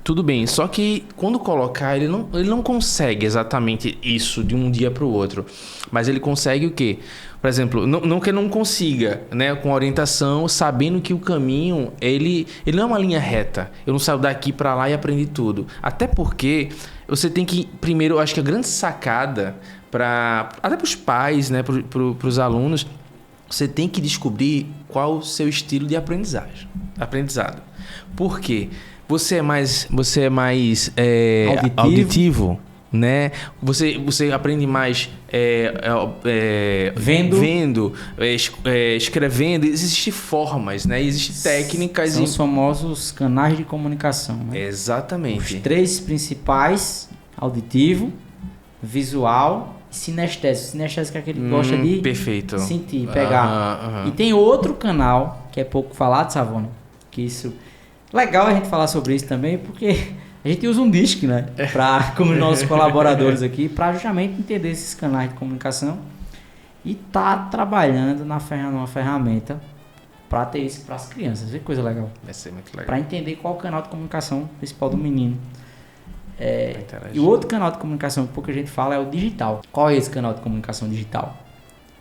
tudo bem, só que quando colocar, ele não consegue exatamente isso de um dia para o outro. Mas ele consegue o quê? Por exemplo, não que ele não consiga, né? Com orientação, sabendo que o caminho, ele não é uma linha reta. Eu não saio daqui para lá e aprendi tudo. Até porque você tem que, primeiro, eu acho que a grande sacada, até para os pais, né? Para os alunos, você tem que descobrir qual o seu estilo de aprendizado. Por quê? Você é mais auditivo, né? Você aprende mais vendo, escrevendo. Existem formas, né? Existem técnicas. São os famosos canais de comunicação, né? Exatamente. Os 3 principais: auditivo, visual e sinestésico. Sinestésico é aquele que gosta de sentir, pegar. E tem outro canal, que é pouco falado, Savona, que isso... Legal a gente falar sobre isso também, porque a gente usa um DISC, né? Como nossos colaboradores aqui, para justamente entender esses canais de comunicação e tá trabalhando numa ferramenta para ter isso para as crianças. Vê que coisa legal. Vai ser muito legal. Para entender qual o canal de comunicação principal do menino. E o outro canal de comunicação que pouca gente fala é o digital. Qual é esse canal de comunicação digital?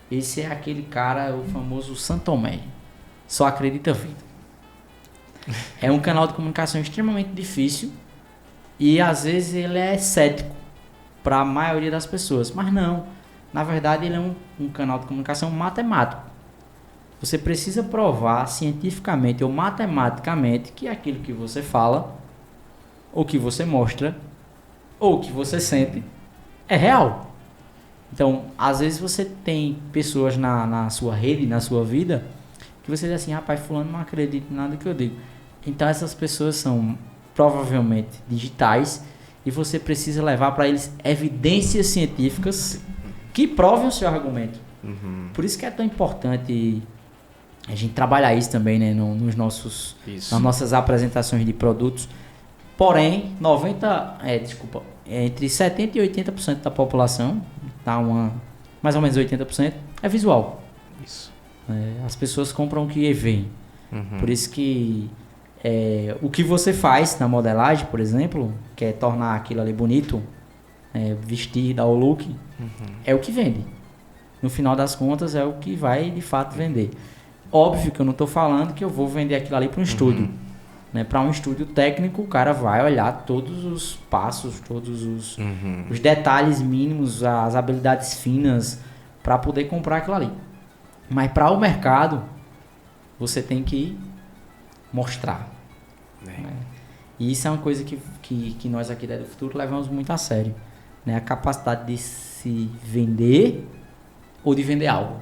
Esse é aquele cara, o famoso Santomé. Só acredita vendo. É um canal de comunicação extremamente difícil e às vezes ele é cético para a maioria das pessoas, mas não, na verdade ele é um canal de comunicação matemático. Você precisa provar cientificamente ou matematicamente que aquilo que você fala, ou que você mostra, ou que você sente é real. Então, às vezes você tem pessoas na sua rede, na sua vida, que você diz assim: rapaz, fulano não acredita em nada que eu digo. Então essas pessoas são provavelmente digitais e você precisa levar para eles evidências científicas que provem o seu argumento. Por isso que é tão importante a gente trabalhar isso também, né, nas nossas apresentações de produtos. Porém, entre 70% e 80% da população, mais ou menos 80%, é visual. Isso. As pessoas compram o que veem. Por isso que o que você faz na modelagem, por exemplo, que é tornar aquilo ali bonito, vestir, dar o look, é o que vende. No final das contas, é o que vai de fato vender. Óbvio que eu não estou falando que eu vou vender aquilo ali para um estúdio. Né? Para um estúdio técnico, o cara vai olhar todos os passos, todos os detalhes mínimos, as habilidades finas para poder comprar aquilo ali. Mas para o mercado, você tem que mostrar. Né? E isso é uma coisa que nós aqui da Edu Futuro levamos muito a sério. Né? A capacidade de se vender ou de vender algo.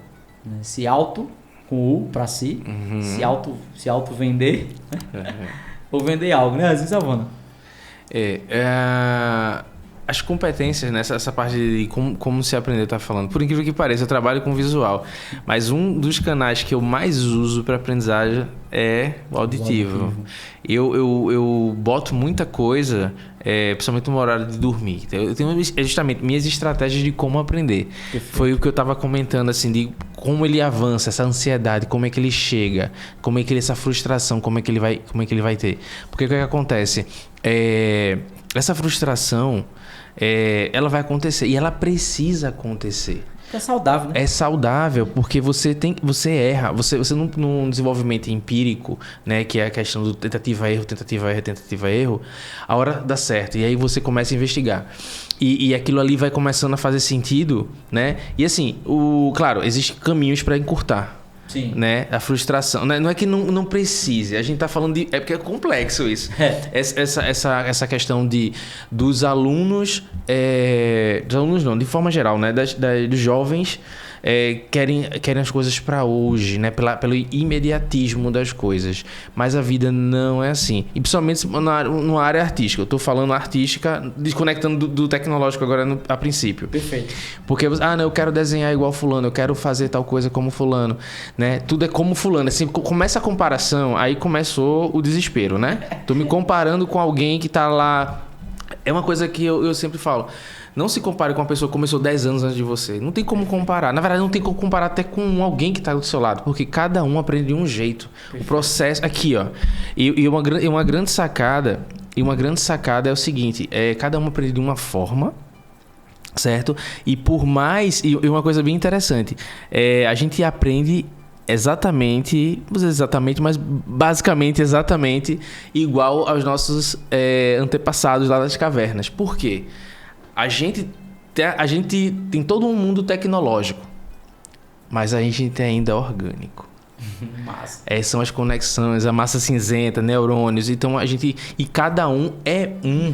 Né? Se auto, com U para si, se auto vender ou vender algo. Né? Assim, Savona? As competências, né? Essa parte de como se aprender, tá falando. Por incrível que pareça, eu trabalho com visual. Mas um dos canais que eu mais uso para aprendizagem é o auditivo. Eu boto muita coisa, principalmente no horário de dormir. Eu tenho justamente minhas estratégias de como aprender. Perfeito. Foi o que eu estava comentando, assim, de como ele avança, essa ansiedade, como é que ele chega, como é que essa frustração, como é que ele vai ter. Porque o que acontece? Essa frustração... ela vai acontecer e ela precisa acontecer. É saudável, né? É saudável porque você erra. Você num desenvolvimento empírico, né, que é a questão do tentativa, erro, a hora dá certo. E aí você começa a investigar. E aquilo ali vai começando a fazer sentido, né? E assim, claro, existem caminhos para encurtar. Sim. Né? A frustração. Não é que não precise. A gente tá falando de... É porque é complexo isso. Essa questão dos alunos... dos alunos não, de forma geral, né? Dos jovens querem as coisas para hoje, né? Pelo imediatismo das coisas. Mas a vida não é assim. E principalmente numa área artística. Eu tô falando artística, desconectando do tecnológico agora a princípio. Perfeito. Porque, não, eu quero desenhar igual fulano, eu quero fazer tal coisa como fulano, né? Tudo é como fulano. Assim, começa a comparação, aí começou o desespero, né? Tô me comparando com alguém que tá lá... É uma coisa que eu sempre falo. Não se compare com uma pessoa que começou 10 anos antes de você. Não tem como comparar. Na verdade, não tem como comparar até com alguém que está do seu lado. Porque cada um aprende de um jeito. Perfeito. O processo... Aqui, ó. E uma grande sacada... E uma grande sacada é o seguinte. Cada um aprende de uma forma... Certo? E por mais... E uma coisa bem interessante. A gente aprende... Exatamente, não sei exatamente, mas basicamente exatamente igual aos nossos antepassados lá das cavernas. Por quê? A gente tem todo um mundo tecnológico, mas a gente tem ainda orgânico. Massa. São as conexões, a massa cinzenta, neurônios. Então e cada um é um.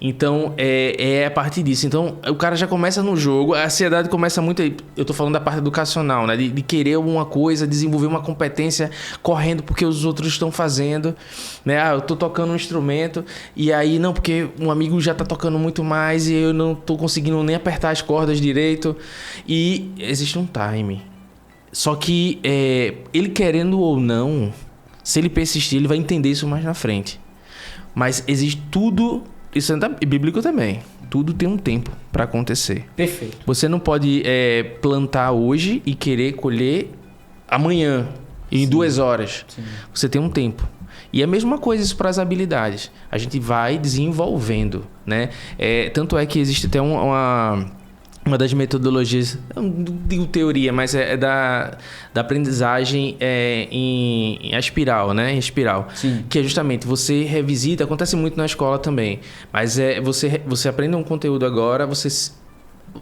Então, a partir disso. Então, o cara já começa no jogo, a ansiedade começa muito... Eu tô falando da parte educacional, né? De querer alguma coisa, desenvolver uma competência correndo porque os outros estão fazendo, né? Eu tô tocando um instrumento e aí, não, porque um amigo já tá tocando muito mais e eu não tô conseguindo nem apertar as cordas direito. E existe um time. Só que, ele querendo ou não, se ele persistir, ele vai entender isso mais na frente. Mas existe tudo... Isso é bíblico também. Tudo tem um tempo para acontecer. Perfeito. Você não pode plantar hoje e querer colher amanhã, em 2 horas. Sim. Você tem um tempo. E é a mesma coisa isso para as habilidades. A gente vai desenvolvendo, né? Tanto é que existe até uma das metodologias, não digo teoria, mas da aprendizagem em espiral, né? Em espiral. Sim. Que é justamente você revisita, acontece muito na escola também, mas você aprende um conteúdo agora, você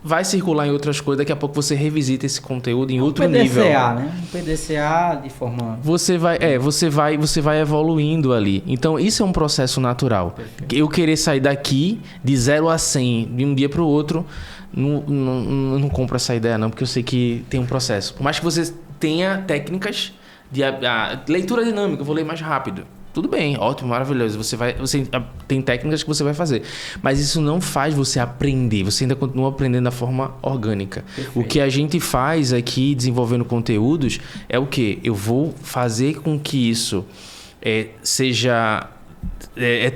vai circular em outras coisas, daqui a pouco você revisita esse conteúdo em outro nível. PDCA, né? Um PDCA de forma... Você vai evoluindo ali. Então, isso é um processo natural. Perfeito. Eu querer sair daqui de 0 a 100, de um dia para o outro... Não compro essa ideia não, porque eu sei que tem um processo. Por mais que você tenha técnicas de leitura dinâmica, eu vou ler mais rápido. Tudo bem, ótimo, maravilhoso. Você tem técnicas que você vai fazer. Mas isso não faz você aprender. Você ainda continua aprendendo da forma orgânica. Perfeito. O que a gente faz aqui, desenvolvendo conteúdos, é o quê? Eu vou fazer com que isso seja...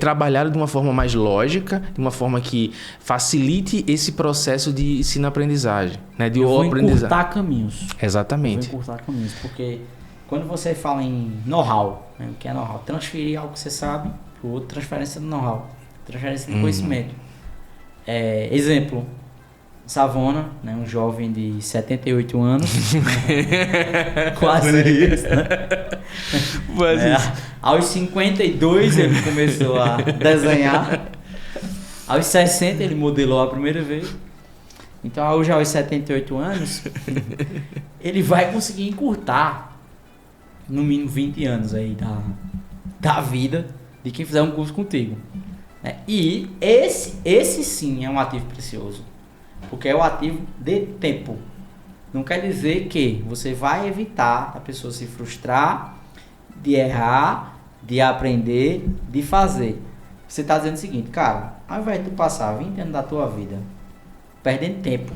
trabalhado de uma forma mais lógica, de uma forma que facilite esse processo de ensino-aprendizagem, né? Eu vou encurtar caminhos. Exatamente. Eu vou encurtar caminhos, porque quando você fala em know-how, né? O que é know-how? Transferir algo que você sabe para o outro, transferência do know-how, transferência de conhecimento. Exemplo, Savona, né? Um jovem de 78 anos, quase isso, né? Aos 52 ele começou a desenhar, aos 60 ele modelou a primeira vez, então hoje aos 78 anos ele vai conseguir encurtar no mínimo 20 anos aí da vida de quem fizer um curso contigo, né? E esse sim é um ativo precioso, porque é o ativo de tempo. Não quer dizer que você vai evitar a pessoa se frustrar, de errar, de aprender, de fazer. Você está dizendo o seguinte, cara, ao invés de tu passar 20 anos da tua vida perdendo tempo,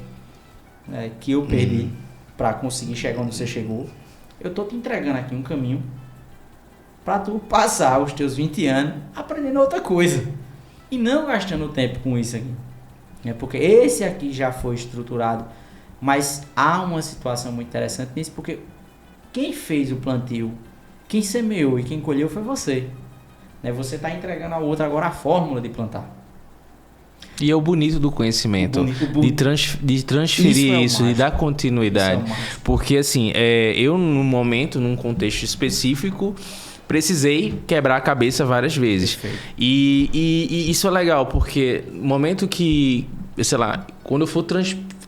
né, que eu perdi para conseguir chegar onde você chegou, eu tô te entregando aqui um caminho para tu passar os teus 20 anos aprendendo outra coisa e não gastando tempo com isso aqui. Porque esse aqui já foi estruturado, mas há uma situação muito interessante nisso, porque quem fez o plantio, quem semeou e quem colheu foi você. Você está entregando ao outro agora a fórmula de plantar. E é o bonito do conhecimento, de transferir isso, de dar continuidade. Porque, assim, eu, no momento, num contexto específico, precisei quebrar a cabeça várias vezes. E isso é legal, porque no momento que, sei lá, quando eu for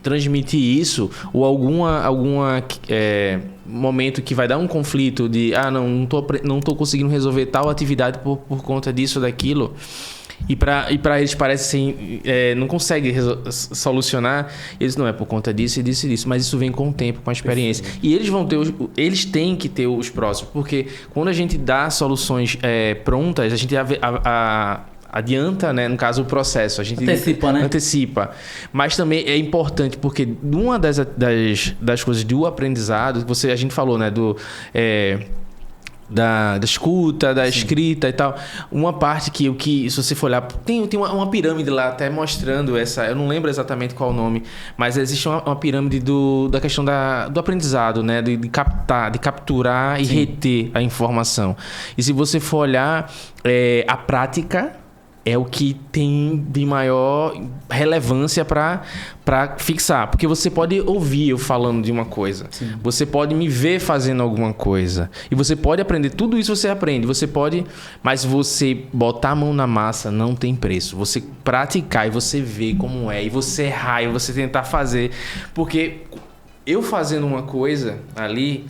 transmitir isso, ou alguma momento que vai dar um conflito de, não tô conseguindo resolver tal atividade por conta disso ou daquilo, e para eles parece assim, não consegue solucionar, eles não é por conta disso e disso e disso, mas isso vem com o tempo, com a experiência. E eles têm que ter os próximos, porque quando a gente dá soluções prontas, a gente adianta, né, no caso, o processo. A gente antecipa. Mas também é importante, porque uma das coisas do aprendizado, a gente falou, né, da escuta, da escrita e tal. Uma parte que se você for olhar, tem uma pirâmide lá até mostrando essa, eu não lembro exatamente qual o nome, mas existe uma pirâmide da questão do aprendizado, né? De capturar e reter a informação. E se você for olhar, a prática é o que tem de maior relevância para fixar. Porque você pode ouvir eu falando de uma coisa. Sim. Você pode me ver fazendo alguma coisa. E você pode aprender. Tudo isso você aprende. Você pode... Mas você botar a mão na massa não tem preço. Você praticar e você ver como é. E você errar e você tentar fazer. Porque eu fazendo uma coisa ali...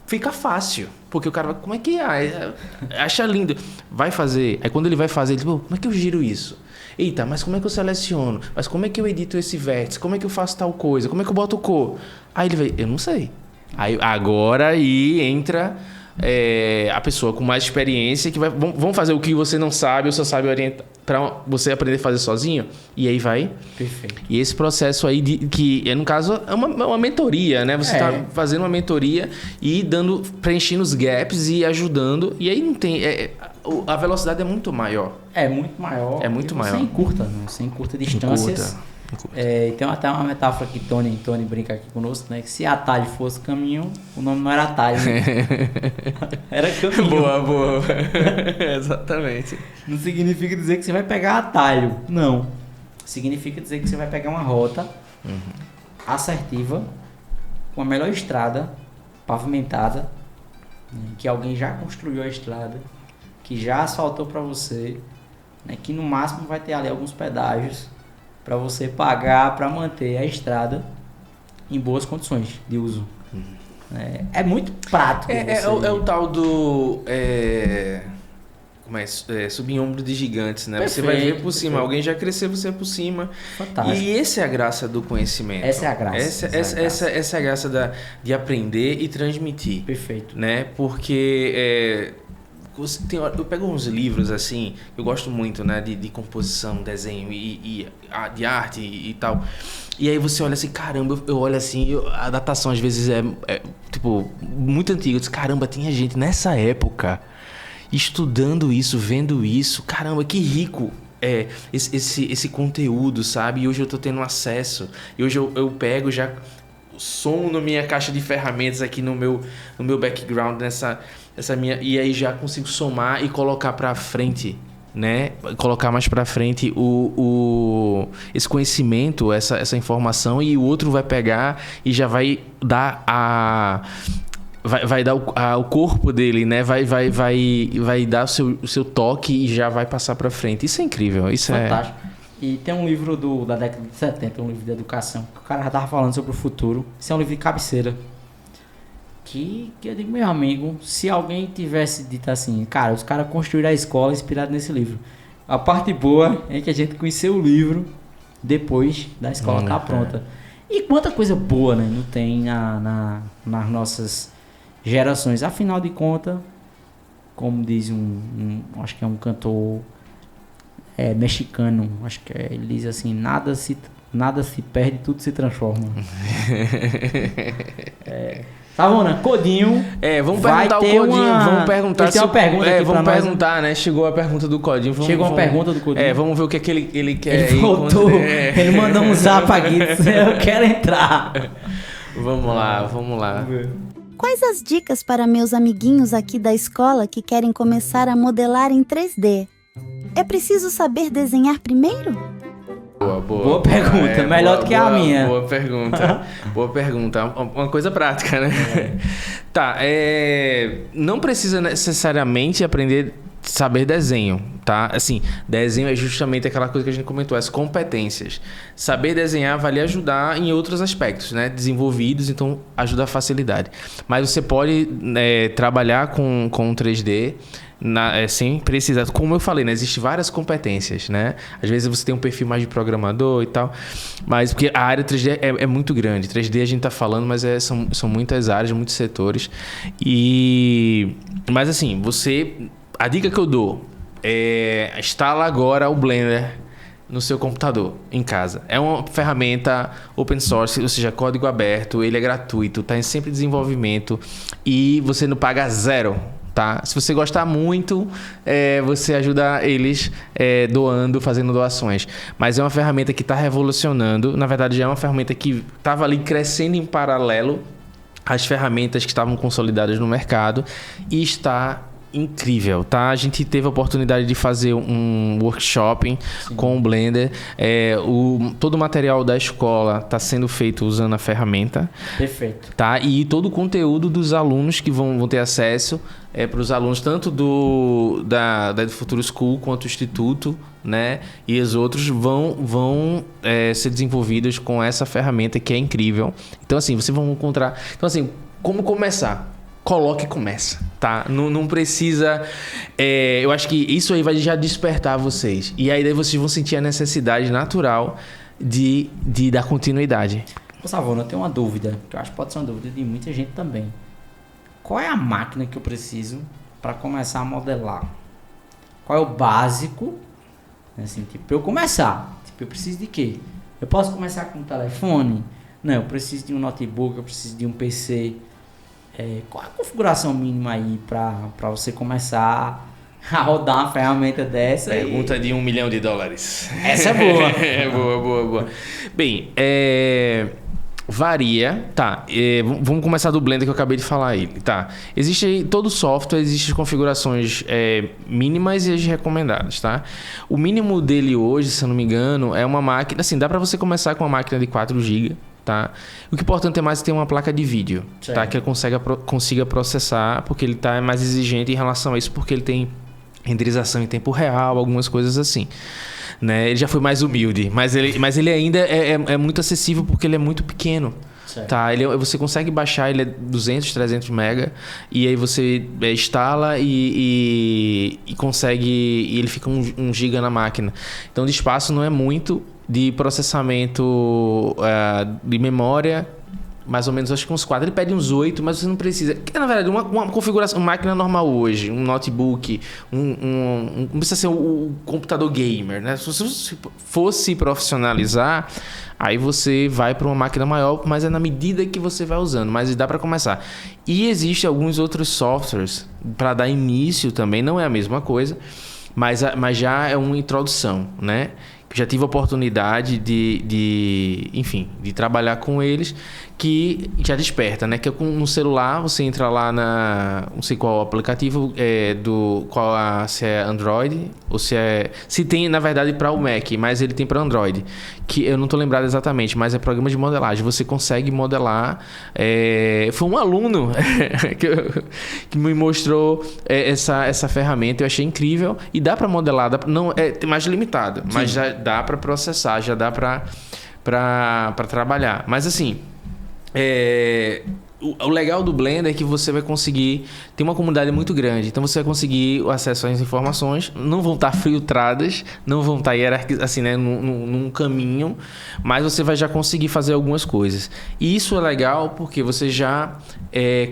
Fica fácil. Porque o cara vai... Como é que é? Acha lindo. Vai fazer. Aí quando ele vai fazer, ele diz, como é que eu giro isso? Eita, mas como é que eu seleciono? Mas como é que eu edito esse vértice? Como é que eu faço tal coisa? Como é que eu boto cor? Aí ele vai... Eu não sei. Aí agora entra a pessoa com mais experiência que vai... Vamos fazer o que você não sabe ou só sabe orientar para você aprender a fazer sozinho. E aí vai... Perfeito. E esse processo aí, que no caso é uma mentoria, né? Você está fazendo uma mentoria e preenchendo os gaps e ajudando. E aí não tem... a velocidade é muito maior. É muito maior. É muito maior. Sem curta, né? Sem curta distâncias. Tem até uma metáfora que Tony brinca aqui conosco, né? Que se atalho fosse caminho, o nome não era atalho, né? Era caminho. Boa. Exatamente. Não significa dizer que você vai pegar atalho. Não. Significa dizer que você vai pegar uma rota assertiva, com a melhor estrada, pavimentada, né? Que alguém já construiu a estrada, que já asfaltou para você, né? Que no máximo vai ter ali alguns pedágios para você pagar para manter a estrada em boas condições de uso. É muito prático. É o tal do... subir em ombro de gigantes, né? Perfeito, você vai ver por cima. Alguém já cresceu, você é por cima. Fantástico. E essa é a graça do conhecimento. Essa é a graça. Essa é a graça de aprender e transmitir. Perfeito. Né? Porque... eu pego uns livros assim, eu gosto muito, né, de composição, desenho e de arte e tal. E aí você olha assim, caramba, eu olho assim, a datação às vezes é tipo muito antiga. Eu disse, caramba, tinha gente nessa época estudando isso, vendo isso. Caramba, que rico esse conteúdo, sabe? E hoje eu tô tendo acesso. E hoje eu pego já somo na minha caixa de ferramentas aqui no meu background essa minha, e aí já consigo somar e colocar para frente, né? Colocar mais para frente esse conhecimento, essa informação, e o outro vai pegar e já vai dar vai dar o corpo dele, né? Vai dar o seu toque e já vai passar para frente. Isso é incrível, isso fantástico. E tem um livro da década de 70, um livro de educação, que o cara já tava falando sobre o futuro. Isso é um livro de cabeceira. Que eu digo, meu amigo, se alguém tivesse dito assim, cara, os caras construíram a escola inspirado nesse livro. A parte boa é que a gente conheceu o livro depois da escola estar pronta. E quanta coisa boa, né, não tem nas nossas gerações. Afinal de contas, como diz acho que é um cantor mexicano, acho que ele diz assim, nada se perde, tudo se transforma. Savona, Codinho. Vamos perguntar o Codinho. Vamos perguntar. Tem uma pergunta aqui vamos pra perguntar, nós, né? Chegou a pergunta do Codinho. Chegou uma pergunta do Codinho. Vamos ver o que é que ele quer. Ele voltou. Ele mandou um zap aqui. Eu quero entrar. Vamos lá. Vamos ver. Quais as dicas para meus amiguinhos aqui da escola que querem começar a modelar em 3D? É preciso saber desenhar primeiro? Boa pergunta, melhor do que a minha. Boa pergunta. Boa pergunta. Uma coisa prática, né? Tá, não precisa necessariamente aprender saber desenho, tá? Assim, desenho é justamente aquela coisa que a gente comentou, as competências. Saber desenhar vai lhe ajudar em outros aspectos, né? Desenvolvidos, então ajuda a facilidade. Mas você pode trabalhar com 3D sem precisar, como eu falei, né? Existem várias competências, né? Às vezes você tem um perfil mais de programador e tal, mas porque a área 3D é muito grande. 3D a gente tá falando, mas são muitas áreas, muitos setores. Mas assim, a dica que eu dou é instala agora o Blender no seu computador, em casa. É uma ferramenta open source, ou seja, código aberto, ele é gratuito, está sempre em desenvolvimento e você não paga zero. Tá? Se você gostar muito, você ajuda eles fazendo doações. Mas é uma ferramenta que está revolucionando. Na verdade, já é uma ferramenta que estava ali crescendo em paralelo às ferramentas que estavam consolidadas no mercado e está incrível, tá? A gente teve a oportunidade de fazer um workshop com o Blender. Todo o material da escola está sendo feito usando a ferramenta. Perfeito. Tá? E todo o conteúdo dos alunos que vão ter acesso para os alunos, tanto da Futuro School quanto do Instituto, né? E os outros vão ser desenvolvidos com essa ferramenta que é incrível. Então, assim, vocês vão encontrar... Então, assim, como começar? Coloque e começa, tá? Não precisa... eu acho que isso aí vai já despertar vocês. E aí daí vocês vão sentir a necessidade natural de dar continuidade. Ô Savona, eu tenho uma dúvida, que eu acho que pode ser uma dúvida de muita gente também. Qual é a máquina que eu preciso para começar a modelar? Qual é o básico? Assim, tipo, para eu começar, eu preciso de quê? Eu posso começar com um telefone? Não, eu preciso de um notebook, eu preciso de um PC... qual é a configuração mínima aí para você começar a rodar uma ferramenta dessa? Pergunta de $1 milhão. Essa é boa. Boa. Bem, varia. Tá, vamos começar do Blender que eu acabei de falar ele. Tá, existe aí, todo software, existem configurações mínimas e as recomendadas, tá? O mínimo dele hoje, se eu não me engano, é uma máquina... Assim, dá para você começar com uma máquina de 4 GB. Tá? O que é importante é mais ter uma placa de vídeo, tá? Que ele consiga processar, porque ele tá mais exigente em relação a isso, porque ele tem renderização em tempo real, algumas coisas assim, né? Ele já foi mais humilde, mas ele ainda é muito acessível porque ele é muito pequeno. Tá? Você consegue baixar, ele é 200, 300 mega, e aí você instala e consegue, e ele fica 1 giga na máquina. Então, de espaço não é muito, de processamento de memória, mais ou menos, acho que uns 4. Ele pede uns 8, mas você não precisa. Porque, na verdade, uma configuração, uma máquina normal hoje, um notebook, não precisa ser o computador gamer, né? Se você fosse profissionalizar, aí você vai para uma máquina maior, mas é na medida que você vai usando, mas dá para começar. E existem alguns outros softwares para dar início também, não é a mesma coisa, mas já é uma introdução, né? Já tive a oportunidade de trabalhar com eles, que já desperta, né? Que no celular você entra lá não sei qual aplicativo, se é Android ou se tem, na verdade, para o Mac, mas ele tem para Android, que eu não tô lembrado exatamente, mas é programa de modelagem. Você consegue modelar. Foi um aluno que me mostrou essa ferramenta, eu achei incrível, e dá para modelar, não é mais limitado, mas já dá para processar, já dá para trabalhar. Mas assim, o legal do Blender é que você vai conseguir... Tem uma comunidade muito grande, então você vai conseguir o acesso às informações, não vão estar filtradas, não vão estar hierarquizadas, assim, né, num caminho, mas você vai já conseguir fazer algumas coisas. E isso é legal porque você já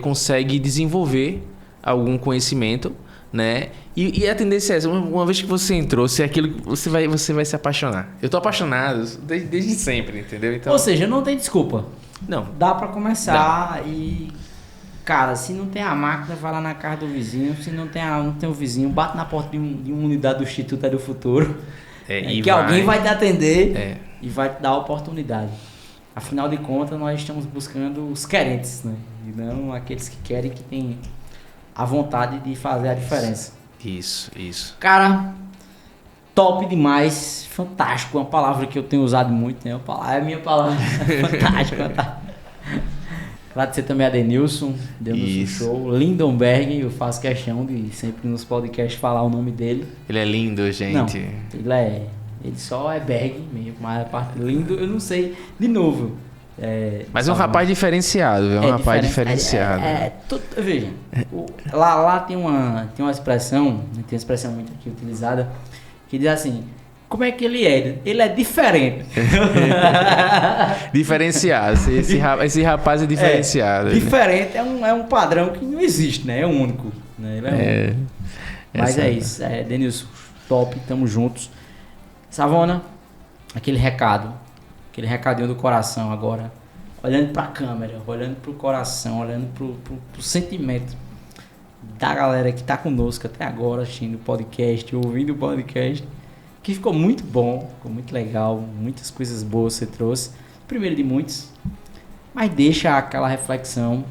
consegue desenvolver algum conhecimento, né? E a tendência é essa, uma vez que você entrou, se é aquilo, você vai se apaixonar. Eu tô apaixonado desde sempre, entendeu? Então... Ou seja, não tem desculpa. Não. Dá pra começar e... Cara, se não tem a máquina, vai lá na casa do vizinho. Se não tem o vizinho, bate na porta de uma unidade do Instituto do Futuro. Alguém vai te atender e vai te dar a oportunidade. Afinal de contas, nós estamos buscando os querentes, né? E não aqueles que querem, que têm a vontade de fazer a diferença. Isso. Cara, top demais, fantástico, uma palavra que eu tenho usado muito, né? É a minha palavra, fantástico. Agradecer também a Denilson Show, Lindenberg, eu faço questão de sempre nos podcasts falar o nome dele. Ele é lindo, gente. Não, ele só é Berg mesmo, mas a parte lindo, eu não sei, de novo. Mas é um rapaz diferenciado, é um rapaz diferenciado. Veja, lá tem uma expressão, tem uma expressão muito aqui utilizada, que diz assim, como é que ele é? Ele é diferente. Diferenciado, esse rapaz é diferenciado. Diferente é um padrão que não existe, né? É único. Né? Ele é único. Mas é isso, Denilson, top, tamo juntos. Savona, aquele recadinho do coração agora, olhando pra câmera, olhando pro coração, olhando pro sentimento da galera que tá conosco até agora, assistindo o podcast, ouvindo o podcast, que ficou muito bom, ficou muito legal, muitas coisas boas você trouxe, primeiro de muitos, mas deixa aquela reflexão,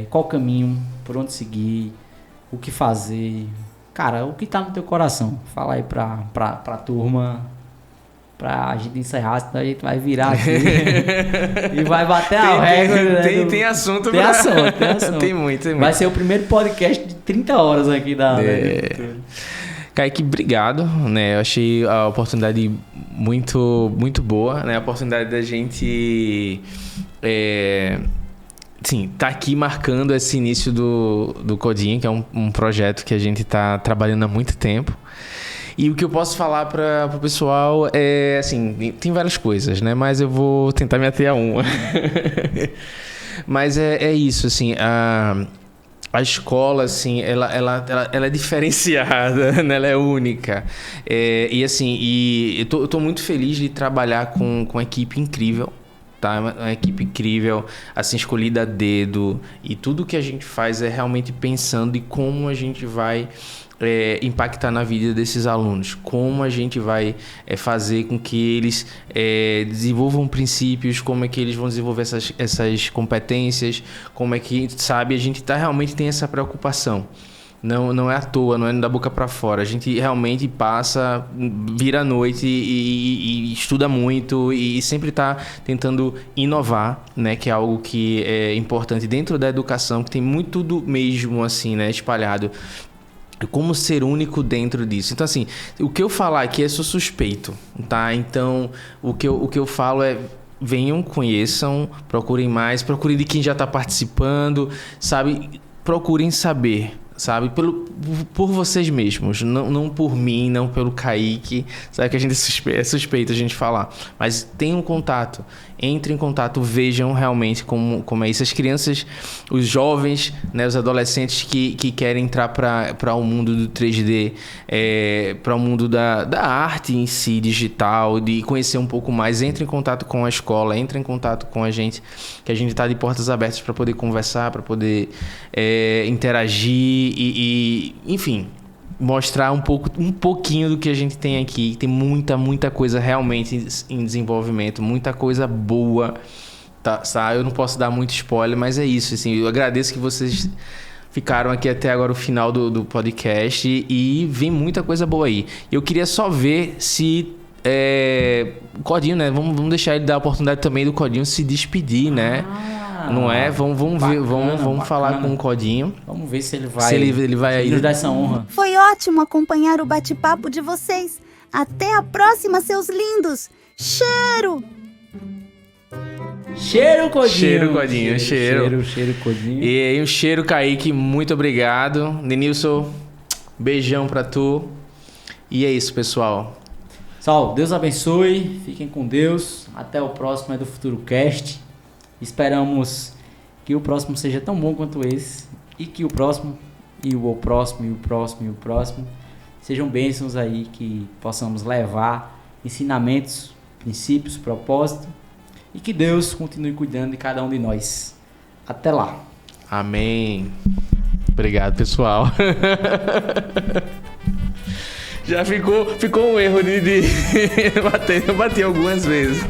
qual o caminho, por onde seguir, o que fazer, cara, o que tá no teu coração, fala aí pra turma, pra gente encerrar, senão a gente vai virar aqui e vai bater a régua. Tem assunto. Tem assunto. Tem muito. Vai ser o primeiro podcast de 30 horas aqui da... Kaique, obrigado, né? Eu achei a oportunidade muito, muito boa, né? A oportunidade da gente... tá aqui marcando esse início do Codinha, que é um projeto que a gente tá trabalhando há muito tempo. E o que eu posso falar para o pessoal é, assim, tem várias coisas, né? Mas eu vou tentar me ater a uma. Mas é isso, assim, a escola, assim, ela é diferenciada, né? Ela é única. E assim, eu tô muito feliz de trabalhar com uma equipe incrível. Tá? Uma equipe incrível, assim, escolhida a dedo, e tudo que a gente faz é realmente pensando em como a gente vai impactar na vida desses alunos, como a gente vai fazer com que eles desenvolvam princípios, como é que eles vão desenvolver essas competências, como é que, sabe, a gente realmente tem essa preocupação. Não é à toa, não é da boca para fora. A gente realmente vira a noite e estuda muito e sempre está tentando inovar, né? Que é algo que é importante dentro da educação, que tem muito do mesmo, assim, né? Espalhado. Como ser único dentro disso. Então, assim, o que eu falar aqui é só suspeito, tá? Então, o que eu falo é: venham, conheçam, procurem mais, procurem de quem já está participando, sabe? Procurem saber, sabe? Por vocês mesmos, não por mim, não pelo Kaique, sabe que a gente é suspeito a gente falar, mas tenham contato, entrem em contato, vejam realmente como é isso. As crianças, os jovens, né, os adolescentes que querem entrar para o mundo do 3D, para o mundo da arte em si, digital, de conhecer um pouco mais, entrem em contato com a escola, entrem em contato com a gente, que a gente está de portas abertas para poder conversar, para poder interagir e enfim, mostrar um pouquinho do que a gente tem aqui. Tem muita coisa realmente em desenvolvimento, muita coisa boa, tá? Eu não posso dar muito spoiler, mas é isso, assim, eu agradeço que vocês ficaram aqui até agora o final do podcast e vem muita coisa boa aí. Eu queria só ver se o Codinho, né? Vamos deixar ele dar a oportunidade também do Codinho se despedir, né? Não é? Vamos ver, vamos falar com o Codinho. Vamos ver se ele vai. Se ele vai aí. Nos dar essa honra. Foi ótimo acompanhar o bate-papo de vocês. Até a próxima, seus lindos. Cheiro! Cheiro, Codinho. Cheiro, Codinho. Cheiro, Codinho. E aí, um cheiro, Kaique. Muito obrigado. Denilson, beijão pra tu. E é isso, pessoal. Pessoal, Deus abençoe. Fiquem com Deus. Até o próximo do Futuro Cast. Esperamos que o próximo seja tão bom quanto esse. E que o próximo, e o próximo, e o próximo, e o próximo sejam bênçãos aí, que possamos levar ensinamentos, princípios, propósito. E que Deus continue cuidando de cada um de nós. Até lá. Amém. Obrigado, pessoal. Já ficou um erro de bater algumas vezes.